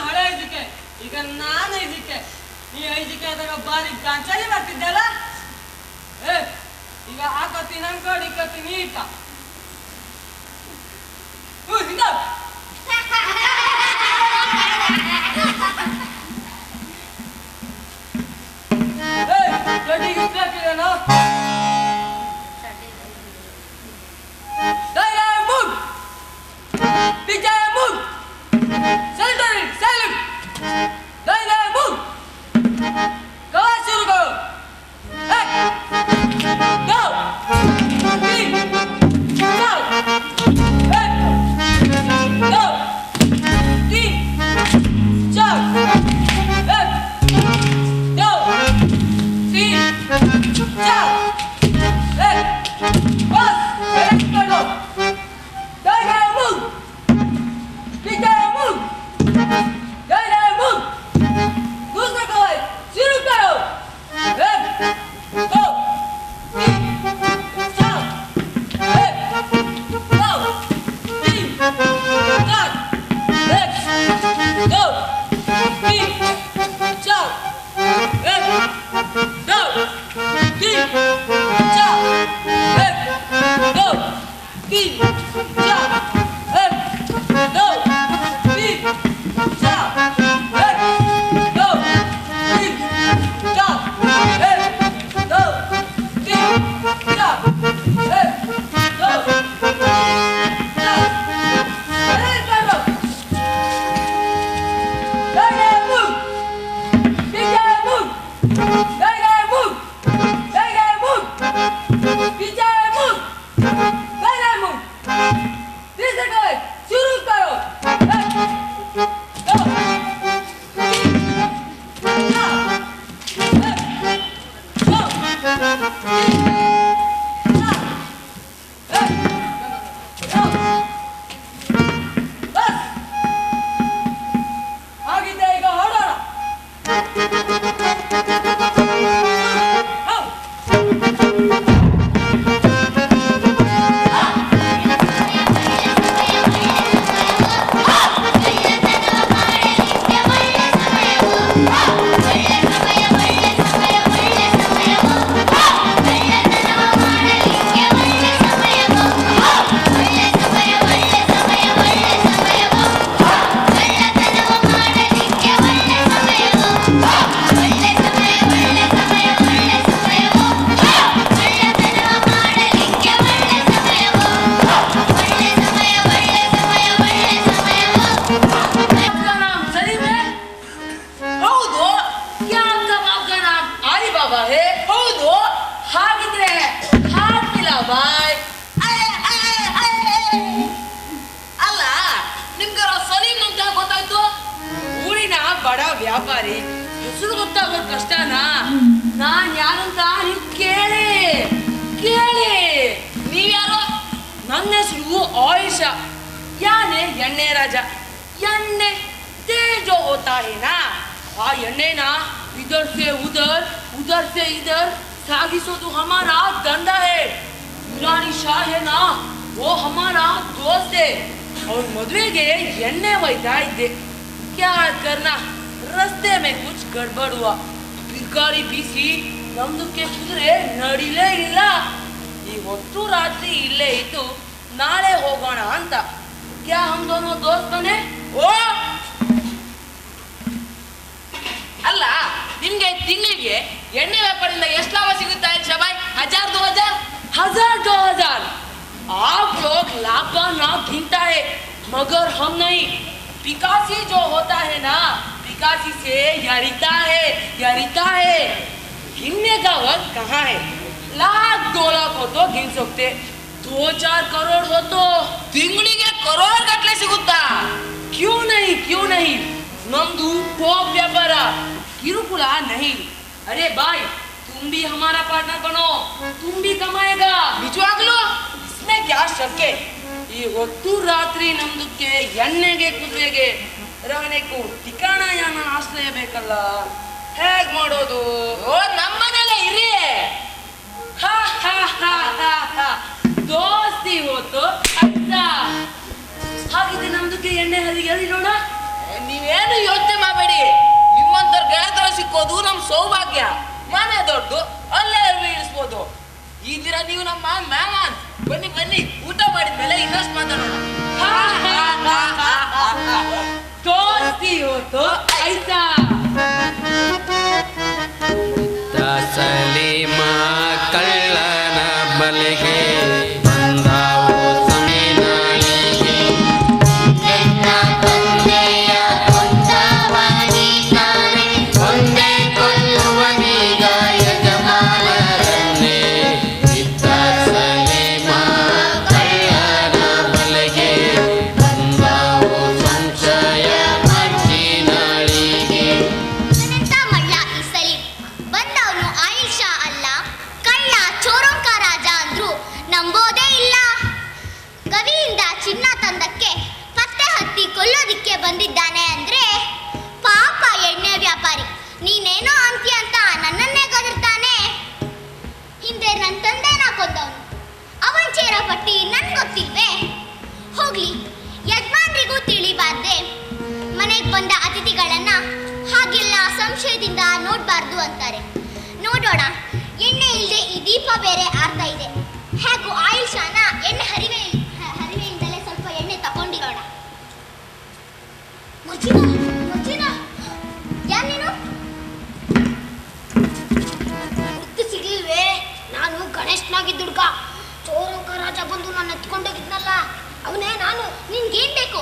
ಹಳೆ ಹೆಜಿಕೆ, ಈಗ ನಾನು ಹೆಜಿಕೆ. ನೀ ಹೆಜಿಕೆ ಆದಾಗ ಬಾರಿ ಗಾಂಚಲಿ ಮಾಡ್ತಿದ್ದಲ್ಲ. ಈಗ ಆ ಕತ್ತಿ ನನ್ ಕಡೆ, ಈ ಕತ್ತಿ ನೀ ಇಟ್ಟ. ವ್ಯಾಪಾರಿ ಹೆಸರು ಗೊತ್ತಾಗೋದು ಕಷ್ಟನಾ? ನಾನ್ ಯಾರಂತ ನೀವು ಕೇಳಿ ಕೇಳಿ. ನೀವ್ಯಾರೋ? ನನ್ನ ಹೆಸರು ಆಯಿಷಾ. ಯಾನೆ ಎಣ್ಣೆ ರಾಜ. ಎಣ್ಣೆ ತೇಜೋ ಹೋತಾ ಹೇನಾ? ಆ ಎಣ್ಣೆನ इधर से उधर से इधर सागिसोದು हमारा धंधा है. ईरानी शाह है ना, वो हमारा दोस्त है. और मದುವೆಗೆ ಎಣ್ಣೆ ಒಯ್ತಾ ಇದ್ದೆ. क्या करना, रस्ते में कुछ गड़बड़ हुआ. भिखारी बीसी ನಮ್ದಕ್ಕೆ ಕುದುರೆ ನಡಿಲೇ ಇಲ್ಲ. ಈ ಹೊತ್ತು ರಾತ್ರಿ ಇಲ್ಲೇ ಇದ್ದು ನಾಳೆ ಹೋಗೋಣ ಅಂತ. क्या हम दोनों दोस्त बने? ओ ಅಲ್ಲ, ನಿಮ್ಗೆ ತಿಂಗಳಿಗೆ ಎಣ್ಣೆ ವ್ಯಾಪಾರದಿಂದ ಎಷ್ಟು ಲಾಭ ಸಿಗುತ್ತಾ है शबाई? 1000 2000 1000 2000 आप लोग लाभ ना गिनता है, मगर हम नहीं. पिकासी जो होता है ना, पिकासी से यरिता है. गिनने का वक्त कहाँ है? लाख 2 लाख हो तो गिन सकते, 2-4 करोड़ हो तो ತಿಂಗಳಿಗೆ ಕರೋಡ್ ಗಟ್ಟಲೆ ಸಿಗುತ್ತಾ? क्यों नहीं नमदू टॉप व्यापार, किरुकुला नहीं. अरे भाई, तुम भी हमारा पार्टनर बनो, तुम भी कमाएगा. निजवाग्लू इसमें क्या शक है? ಈ ಹೊತ್ತು ರಾತ್ರಿ ನಮ್ದಕ್ಕೆ ಎಣ್ಣೆಗೆ ಕುದುರೆಗೆ ರವಣೆಗೂ ಠಿಕಾಣ ಯಾನ ಆಶ್ರಯ ಬೇಕಲ್ಲ, ಹೇಗ್ ಮಾಡೋದು? ಓ ನಮ್ಮನೆಲ್ಲ ಇರಿ. ದೋಸ್ತಿ ಹೋತು ಐಸಾ. ಹಾಗಿದ್ರೆ ನಮ್ದಕ್ಕೆ ಎಣ್ಣೆ ಹರಿಗೆ ನೋಡ. ನೀವೇನು ಯೋಚನೆ ಮಾಡಬೇಡಿ, ನಿಮ್ಮಂತರ ಗೆಳತರ ಸಿಕ್ಕೋದು ನಮ್ ಸೌಭಾಗ್ಯ. ಮನೆ ದೊಡ್ಡ, ಅಲ್ಲೇ ಇಳಿಸ್ಬೋದು. ಈ ದಿನ ನೀವು ನಮ್ಮ ಮೆಹಮಾನ್. ಬನ್ನಿ ಊಟ ಮಾಡಿದ್ಮೇಲೆ ಇನ್ನಷ್ಟು ಮಾತಾಡೋಣ. ದೋಸ್ತಿ ಹೋತು ಐಸಾ. ಸಲೀಮ ಕಳ್ಳನ ಬಲೆಗೆ ಬಂದವು ಸಮಿನಾಳಿಗೆ. ನನ್ನ ತಂದೆಯ ಕೊಂದವನಿಗಾನೆ ಒಂದೇ ಕೊಲ್ಲುವನೀಗ ಯಜಮಾನರನ್ನೇ. ಇತ್ತ ಸಲೀಮ ಕಳ್ಳನ ಬಲೆಗೆ ಬಂದವು ಸಂಶಯ ಮಂಚಿನಾಳಿಗೆ. ಎಂತ ಮಳ್ಳ ಈ ಸಲೀಂ. ಬಂದವನು ಆಯಿಷಾ ಅಲ್ಲ, ಕಳ್ಳ ಚೋರಂಕ ರಾಜ ಅಂದ್ರು ನಂಬೋದೇ ಇಲ್ಲ. ಗವಿಯಿಂದ ಚಿನ್ನ ತಂದಕ್ಕೆ ಪತ್ತೆ ಹತ್ತಿ ಕೊಲ್ಲೋದಿಕ್ಕೆ ಬಂದಿದ್ದಾನೆ ಅಂದ್ರೆ ಪಾಪ ಎಣ್ಣೆ ವ್ಯಾಪಾರಿ. ನೀನೇನೋ ಅಂತಿ ಅಂತ ನನ್ನನ್ನೇ ಗದರ್ತಾನೆ. ಹಿಂದೆ ನನ್ನ ತಂದೆನ ಕೊಂದವನು, ಅವನ್ ಚೇರ ಪಟ್ಟಿ ನನ್ ಗೊತ್ತಿಲ್ವೇ? ಹೋಗ್ಲಿ, ಯಜಮಾನ್ರಿಗೂ ತಿಳಿಬಾರ್ದೆ ಮನೆಗೆ ಬಂದ ಅತಿಥಿಗಳನ್ನ ಹಾಗೆಲ್ಲ ಸಂಶಯದಿಂದ ನೋಡ್ಬಾರ್ದು ಅಂತಾರೆ. ನೋಡೋಣ, ಎಣ್ಣೆ ಇಲ್ಲದೆ ಈ ದೀಪ ಬೇರೆ ಆರ್ತಾ ಇದೆ. ಹೇಗೂ ಆಯುಷಾನ ಎಣ್ಣೆ ಹರಿವೆ ನಾನು ನಿನ್ಗೇನ್ ಬೇಕು?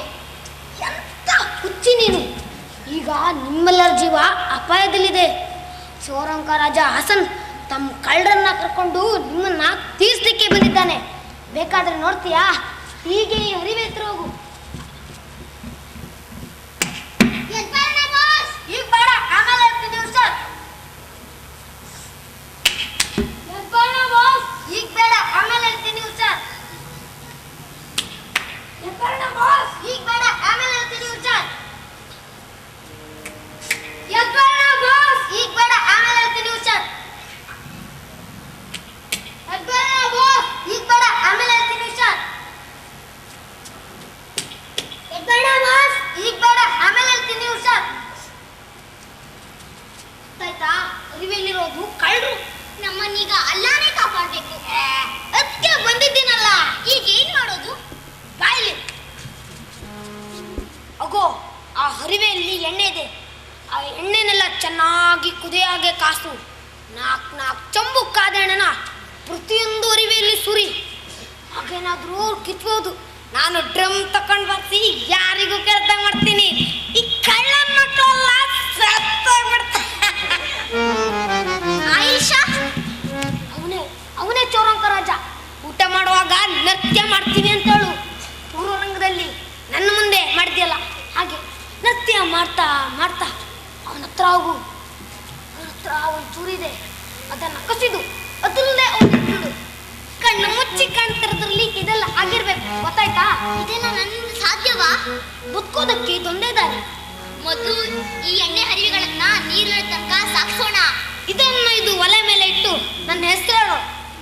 ಎಂತ ಹುಚ್ಚಿ ನೀನು. ಈಗ ನಿಮ್ಮೆಲ್ಲರ ಜೀವ ಅಪಾಯದಲ್ಲಿದೆ. ಚೋರಂಕ ರಾಜ ಹಸನ್ ತಮ್ಮ ಕಳ್ಳರನ್ನ ಕರ್ಕೊಂಡು ನಿಮ್ಮನ್ನ ತೀರ್ಸ್ಲಿಕ್ಕೆ ಬಂದಿದ್ದಾನೆ. ಬೇಕಾದ್ರೆ ನೋಡ್ತೀಯಾ? ಹೀಗೆ ಈ ಹರಿವೆ ಹತ್ರ ಹೋಗು. ಎದ್ಬಾರಣ್ಣ ಬಾಸ್. ಈಗ ಬೇಡ, ಆಮೇಲೆ ಹೇಳ್ತೀನಿ ಸರ್. ಎದ್ಬಾರಣ್ಣ ಬಾಸ್. ಈಗ ಬೇಡ, ಆಮೇಲೆ ಹೇಳ್ತೀನಿ ಸರ್. ಎದ್ಬಾರಣ್ಣ ಬಾಸ್. ಈಗ ಬೇಡ, ಆಮೇಲೆ ಹೇಳ್ತೀನಿ ಸರ್. ಎದ್ಬಾರಣ್ಣ ಬಾಸ್. ಈಗ ಬೇಡ, ಆಮೇಲೆ ಹೇಳ್ತೀನಿ ಸರ್. ಎದ್ಬಾರಣ್ಣ ಬಾಸ್. ಈಗ ಬೇಡ, ಆಮೇಲೆ ಹೇಳ್ತೀನಿ ಸರ್. ಎದ್ಬಾರಣ್ಣ ಬಾಸ್. ಈಗ ಬೇಡ, ಆಮೇಲೆ ಹೇಳ್ತೀನಿ ಸರ್. ಗೊತ್ತಾಯ್ತಾ? ಅರಿವೆಲ್ಲಿರೋದು ಕಳ್ಳರು. ನಮ್ಮನ್ನೀಗ ಅಲ್ಲಾನೇ ಕಾಪಾಡ್ಬೇಕು. ಅದಕ್ಕೆ ಬಂದಿದ್ದೀನಲ್ಲ, ಈಗ ಏನ್ ಮಾಡೋದು? ಬಾಯಿಲಿ. ಅಗೋ, ಆ ಹರಿವೆಯಲ್ಲಿ ಎಣ್ಣೆ ಇದೆ. ಆ ಎಣ್ಣೆನೆಲ್ಲ ಚೆನ್ನಾಗಿ ಕುದಿಯಾಗೆ ಕಾಸು. 4 ಚಂಬು ಕಾದೆಣ್ಣೆನ ಪ್ರತಿಯೊಂದು ಅರಿವೆಯಲ್ಲಿ ಸುರಿ. ಹಾಗೇನಾದ್ರೂ ಕಿತ್ಬೋದು. ನಾನು ಡ್ರಮ್ ತಕೊಂಡ್ ಬರ್ಸಿ ಯಾರಿಗೂ ಕೆಲಸ ಮಾಡ್ತೀನಿ. ಈ ಕಳ್ಳ ಮಕ್ಕಳೆಲ್ಲ ಸತ್ತೋಗ್ಬಿಡ್ತಾರೆ. ಆಯಿಷಾ, ಅವನೇ ಚೋರಂಕ ರಾಜ. ಊಟ ಮಾಡುವಾಗ ನೃತ್ಯ ಮಾಡ್ತೀನಿ ಅಂತ ಹೇಳು. ಪೂರ್ವರಂಗದಲ್ಲಿ ನನ್ನ ಮುಂದೆ ಮಾಡಿದ್ಯಲ್ಲ, ಹಾಗೆ ನೃತ್ಯ ಮಾಡ್ತಾ ಮಾಡ್ತಾ ಅವನ ಹತ್ರ ಹೋಗು. ಅವನ ಹತ್ರ ಒಂದು ಚೂರಿದೆ, ಅದನ್ನು ಕಸಿದು ಅದರಲ್ಲೇ ಅವನು ಕಣ್ಣು ಮುಚ್ಚಿ ಕಾಣ್ತಿರೋದ್ರಲ್ಲಿ ಇದೆಲ್ಲ ಆಗಿರ್ಬೇಕು. ಗೊತ್ತಾಯ್ತಾ? ಇದೆಲ್ಲ ನನ್ನಿಂದ ಸಾಧ್ಯವಾ? ಬದುಕೋದಕ್ಕೆ ಇದೊಂದೇ ದಾರಿ. ಮೊದಲು ಈ ಎಣ್ಣೆ ಹರಿವೆಗಳನ್ನ ನೀರಿನ ತನಕ ಸಾಗಿಸೋಣ. ಇದನ್ನು ಇದು ಒಲೆ ಮೇಲೆ ಇಟ್ಟು ನನ್ನ ಹೆಸರು ಹೇಳು.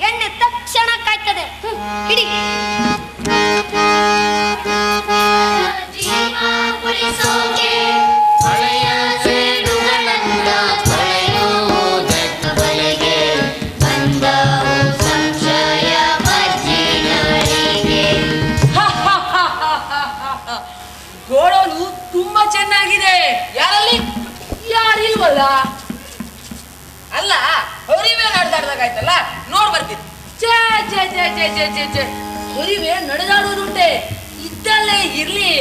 ಎಣ್ಣೆ ತಕ್ಷಣ ಕಾಯ್ತದೆ. ಹಿಡಿ. ಹಳೆಯ ಸೇಡುಗಳನ್ನ ತೊಳೆಯುವುದಕ್ಕೆ ಬಲೆಗೆ ಬಂದವು ಸಂಶಯ ವಜ್ಜಿಗಳಿಗೆ. ಗೋಡೋನು ತುಂಬಾ ಚೆನ್ನಾಗಿದೆ. ಯಾರಲ್ಲಿ ಯಾರಿಲ್ವಲ್ಲ? ಅಲ್ಲ, ಹರಿವೆ ನಡೆದಾಡ್ದಾಗಾಯ್ತಲ್ಲ, ನೋಡ್ ಬರ್ತೀನಿ. ಛೇ ಛೇ ಛೇ ಛೇ ಛೇ ಛೇ ಛೇ, ಹರಿವೆ ನಡೆದಾಡೋದುಂಟೆ, ಇದ್ದಲ್ಲೇ ಇರ್ಲಿ.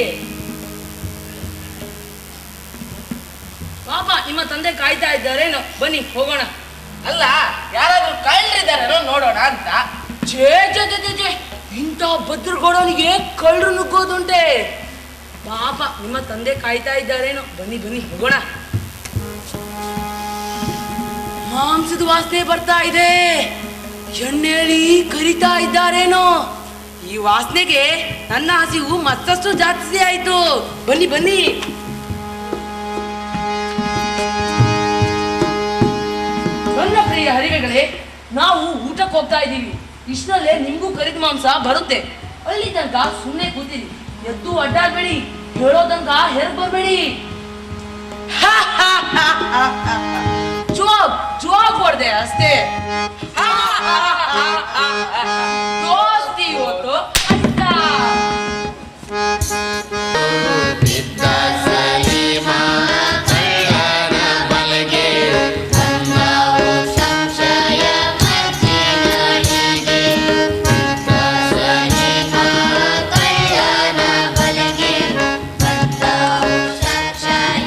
ಪಾಪ ನಿಮ್ಮ ತಂದೆ ಕಾಯ್ತಾ ಇದ್ದಾರೇನೋ, ಬನ್ನಿ ಹೋಗೋಣ. ಅಲ್ಲ, ಯಾರಾದ್ರೂ ಕಳ್ಳರಿದ್ದಾರೇನೋ ನೋಡೋಣ ಅಂತ. ಛೇ ಛೇ ಛೇ ಛೇ ಛೇ, ಇಂಥ ಭದ್ರಗೋಡನಿಗೆ ಕಳ್ಳರು ನುಗ್ಗೋದುಂಟೆ. ಪಾಪ ನಿಮ್ಮ ತಂದೆ ಕಾಯ್ತಾ ಇದ್ದಾರೇನೋ, ಬನ್ನಿ ಬನ್ನಿ ಹೋಗೋಣ. ಮಾಂಸದ ವಾಸನೆ ಬರ್ತಾ ಇದೆ. ಎಣ್ಣೆಯಲ್ಲಿ ಕರಿತಾ ಇದ್ದಾರೇನೋ. ಈ ವಾಸನೆಗೆ ನನ್ನ ಹಸಿವು ಮತ್ತಷ್ಟು ಜಾಸ್ತಿ ಆಯ್ತು. ಬನ್ನಿ ಬನ್ನಿ. ನನ್ನ ಪ್ರಿಯ ಹರಿವೆಗಳೇ, ನಾವು ಊಟಕ್ಕೆ ಹೋಗ್ತಾ ಇದ್ದೀವಿ. ಇಷ್ಟರಲ್ಲೇ ನಿಮ್ಗೂ ಕರಿದ ಮಾಂಸ ಬರುತ್ತೆ. ಅಲ್ಲಿ ತನಕ ಸುಮ್ಮನೆ ಕೂತೀರಿ. ಎದ್ದು ಅಡ್ಡಾಡ್ಬೇಡಿ, ಹೇಳೋದಂಗ ಹೆರ್ ಬರ್ಬೇಡಿ. ಜೋಗ್ ಹೊಡ್ದೆ ಅಷ್ಟೇ. ದೋಸ್ತಿ ಇವತ್ತು ಆಯ್ತಾ? ಬಿದ್ದ ಸಲೀಮ ಕಳ್ಳರ ಬಲೆಗೆ ಬಂದವು ಸಂಶಯ ವಜ್ಜಿಗಳಿಗೆ. ಬಿದ್ದ ಸಲೀಮ ಕಳ್ಳರ ಬಲೆಗೆ ಬಂದವು ಸಂಶಯ.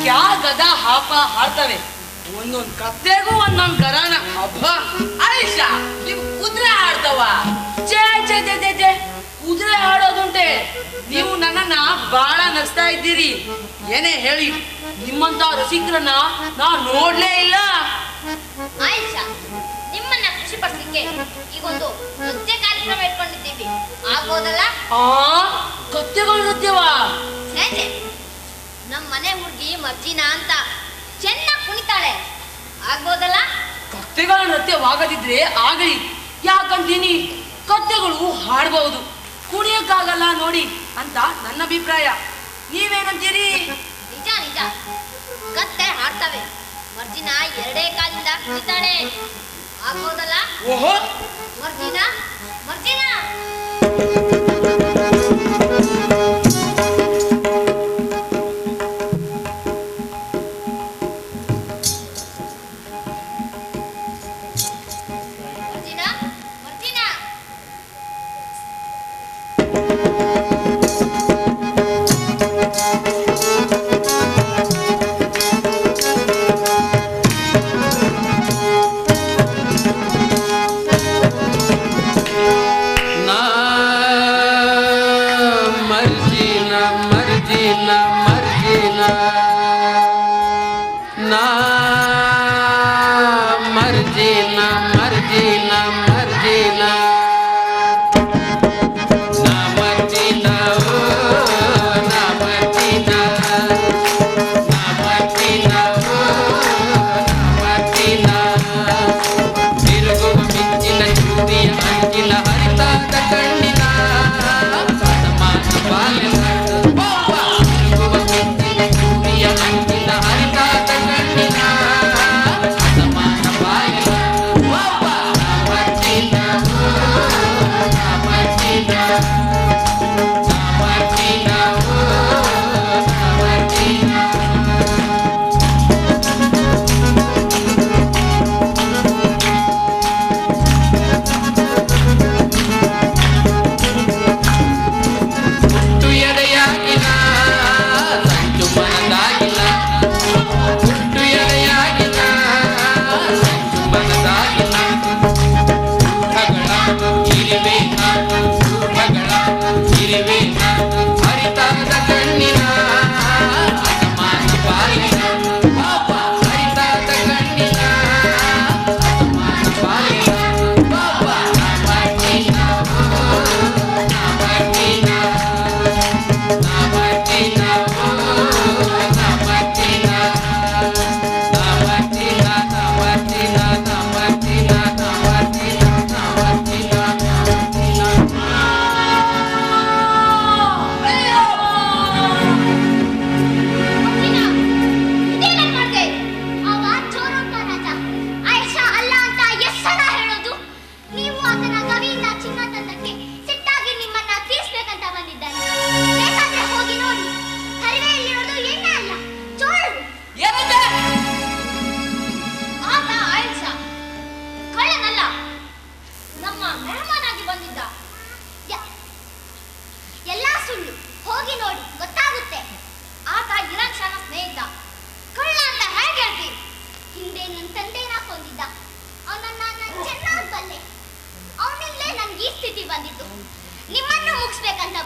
ಕ್ಯಾ ಗದಾ ಹಾಪ ಹಾಡ್ತವೆ. ಒಂದೊಂದ್ ಕತ್ತೆಗೂ ಒಂದೊಂದ್ ಗರಾನ. ಅಬ್ಬ ಆಯಿಷಾ, ನೀವು ಕುದುರೆ ಆಡ್ತವ? ಛೇ ಛೇ ಛೇ ಛೇ ಛೇ, ಕುದುರೆ ಆಡೋದುಂಟೆ. ನೀವು ನನ್ನನ್ನ ಬಹಳ ನಗಿಸ್ತಾ ಇದ್ದೀರಿ. ಏನೇ ಹೇಳಿ, ನಿಮ್ಮಂತ ರಸಿಕರನ್ನ ನಾ ನೋಡ್ಲೇ ಇಲ್ಲ. ಆಯಿಷಾ, ನಿಮ್ಮನ್ನ ಖುಷಿ ಪಡಿಸ್ಲಿಕ್ಕೆ ಈಗೊಂದು ನೃತ್ಯ ಕಾರ್ಯಕ್ರಮ ಇಟ್ಕೊಂಡಿದ್ದೀವಿ, ಆಗ್ಬೋದಲ್ಲ? ಆ ಕತ್ತೆಗಳ ನೃತ್ಯವಾ? ಹೇಗೆ? ನಮ್ಮ ಮನೆ ಹುಡುಗಿ ಮರ್ಜಿನಾ ಅಂತ ಚೆನ್ನಾಗಿ ಕುಣಿತಾಳೆ, ಆಗ್ಬೋದಲ್ಲ? ಕತ್ತೆಗಳ ಸತ್ಯವಾಗದಿದ್ರೆ ಆಗಲಿ, ಯಾಕಂತೀನಿ ಕತ್ತೆಗಳು ಹಾಡಬಹುದು, ಕುಡಿಯಕ್ಕಾಗಲ್ಲ ನೋಡಿ ಅಂತ ನನ್ನ ಅಭಿಪ್ರಾಯ. ನೀವೇನಂತೀರಿ? ನಿಜ ನಿಜ, ಕತ್ತೆ ಹಾಡ್ತವೆ. ಮರ್ಜಿನ ಎರಡೇ ಕಾಲಿಂದ ಕುಳಿತಾಳೆ, ಆಗ್ಬೋದಲ್ಲ? ಓಹೋ, ಮರ್ಜಿನ ಮರ್ಜಿನ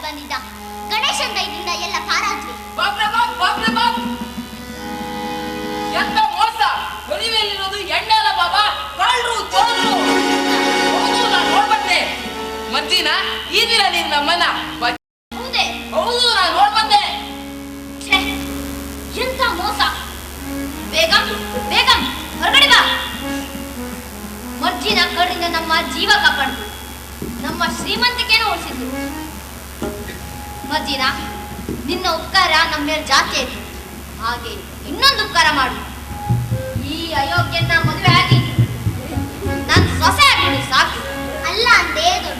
ಬಂದಿದ್ದ. ಗಣೇಶನ್ ದಯದಿಂದ ಎಲ್ಲ ಪಾರಾದ್ವಿ. ಎಂತ ಮೋಸ! ಒಲಿವೆಯಲ್ಲಿರೋದು ಎಣ್ಣೆ ಅಲ್ಲ ಬಾಬಾ, ಕಳ್ಳರು ಚೋರರು. ಹೌದು, ನಾನು ನೋಡ್ಬಂದೆ. ಮಜ್ಜಿನ ಈ ದಿನ ನೀನ್ ನಮ್ಮನ್ನ ಹೌದೇ? ಹೌದು, ನಾನು ನೋಡ್ಬಂದೆ. ಎಂತ ಮೋಸ! ಬೇಗಂ ಬೇಗಂ ಹೊರಗಡೆ ಬಾ. ಮರ್ಜಿನ ಕಣ್ಣಿಂದ ನಮ್ಮ ಜೀವ ಕಾಪಾಡ್ತು, ನಮ್ಮ ಶ್ರೀಮಂತಿಕೆನೂ ಉಳಿಸಿದ್ರು. ಮರ್ಜಿನ, ನಿನ್ನ ಉಪಕಾರ ನಮ್ಮ ಮೇಲೆ ಜಾಸ್ತಿ ಆಯ್ತು. ಹಾಗೆ ಇನ್ನೊಂದು ಉಪಕಾರ ಮಾಡು. ಈ ಅಯೋಗ್ಯನ ಮದುವೆ ಆಗಿ ನಾನು ಸೊಸೆ ಆಗ್ಬಿಡು ಸಾಕು. ಅಲ್ಲ ಅಂದೇ ದೊಡ್ಡ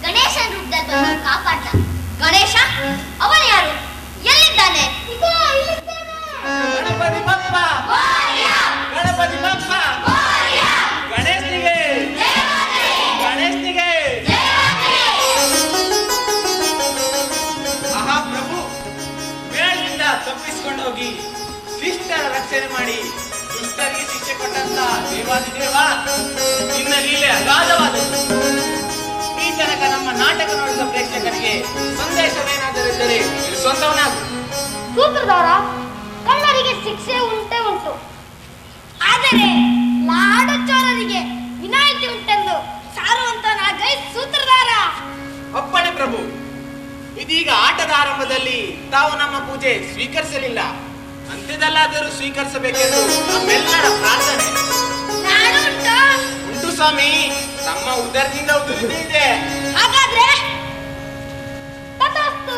ಗಣೇಶನ್ ರೂಪದಲ್ಲಿ ಬಂದು ಕಾಪಾಡ್ದ. ಗಣೇಶ ಅವನು ಯಾರು? ಎಲ್ಲಿದ್ದಾನೆ? ಗಣಪತಿ ಬಪ್ಪ, ಗಣಪತಿ ಬಪ್ಪ, ಗಣೇಶನಿಗೆ ಗಣೇಶನಿಗೆ. ಆಹಾ ಪ್ರಭು, ಮೇಳಿನಿಂದ ತಪ್ಪಿಸಿಕೊಂಡು ಹೋಗಿ ಶಿಷ್ಟರ ರಕ್ಷಣೆ ಮಾಡಿ ದುಷ್ಟರಿಗೆ ಶಿಕ್ಷೆ ಕೊಟ್ಟಂತ ದೇವಾದಿದೇವ, ನಿನ್ನ ಲೀಲೆ ಅಗಾಧವಾದದ್ದು. ಈ ತನಕ ನಮ್ಮ ನಾಟಕ ನೋಡಿದ ಪ್ರೇಕ್ಷಕರಿಗೆ ಸಂದೇಶವೇನಾದರಿದ್ದರೆ ಸ್ವಂತವನಾಗು. ಸೂತ್ರಧಾರ, ಕಳ್ಳರಿಗೆ ಶಿಕ್ಷೆ ಉಂಟೇ ಉಂಟು, ಆದರೆ ಲಾಡುಚೋರರಿಗೆ ವಿನಾಯಿತಿ ಉಂಟೆಂದು ಸಾರುವಂತ ನಾಗೈ ಸೂತ್ರಧಾರ. ಅಪ್ಪಣೆ ಪ್ರಭು. ಇದೀಗ ಆಟದ ಆರಂಭದಲ್ಲಿ ತಾವು ನಮ್ಮ ಪೂಜೆ ಸ್ವೀಕರಿಸಲಿಲ್ಲ, ಅಂತ್ಯದಲ್ಲಾದರೂ ಸ್ವೀಕರಿಸಬೇಕೆಂದು ನಮ್ಮೆಲ್ಲರ ಪ್ರಾರ್ಥನೆ. ನಾಡು ಉಂಟು. ಉಂಟು ಸ್ವಾಮಿ, ತಮ್ಮ ಉದರದಿಂದ ಉದುರಿದೆ. ಹಾಗಾದ್ರೆ ತಥಾಸ್ತು.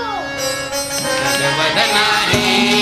ಗಜವದನ ಹೇ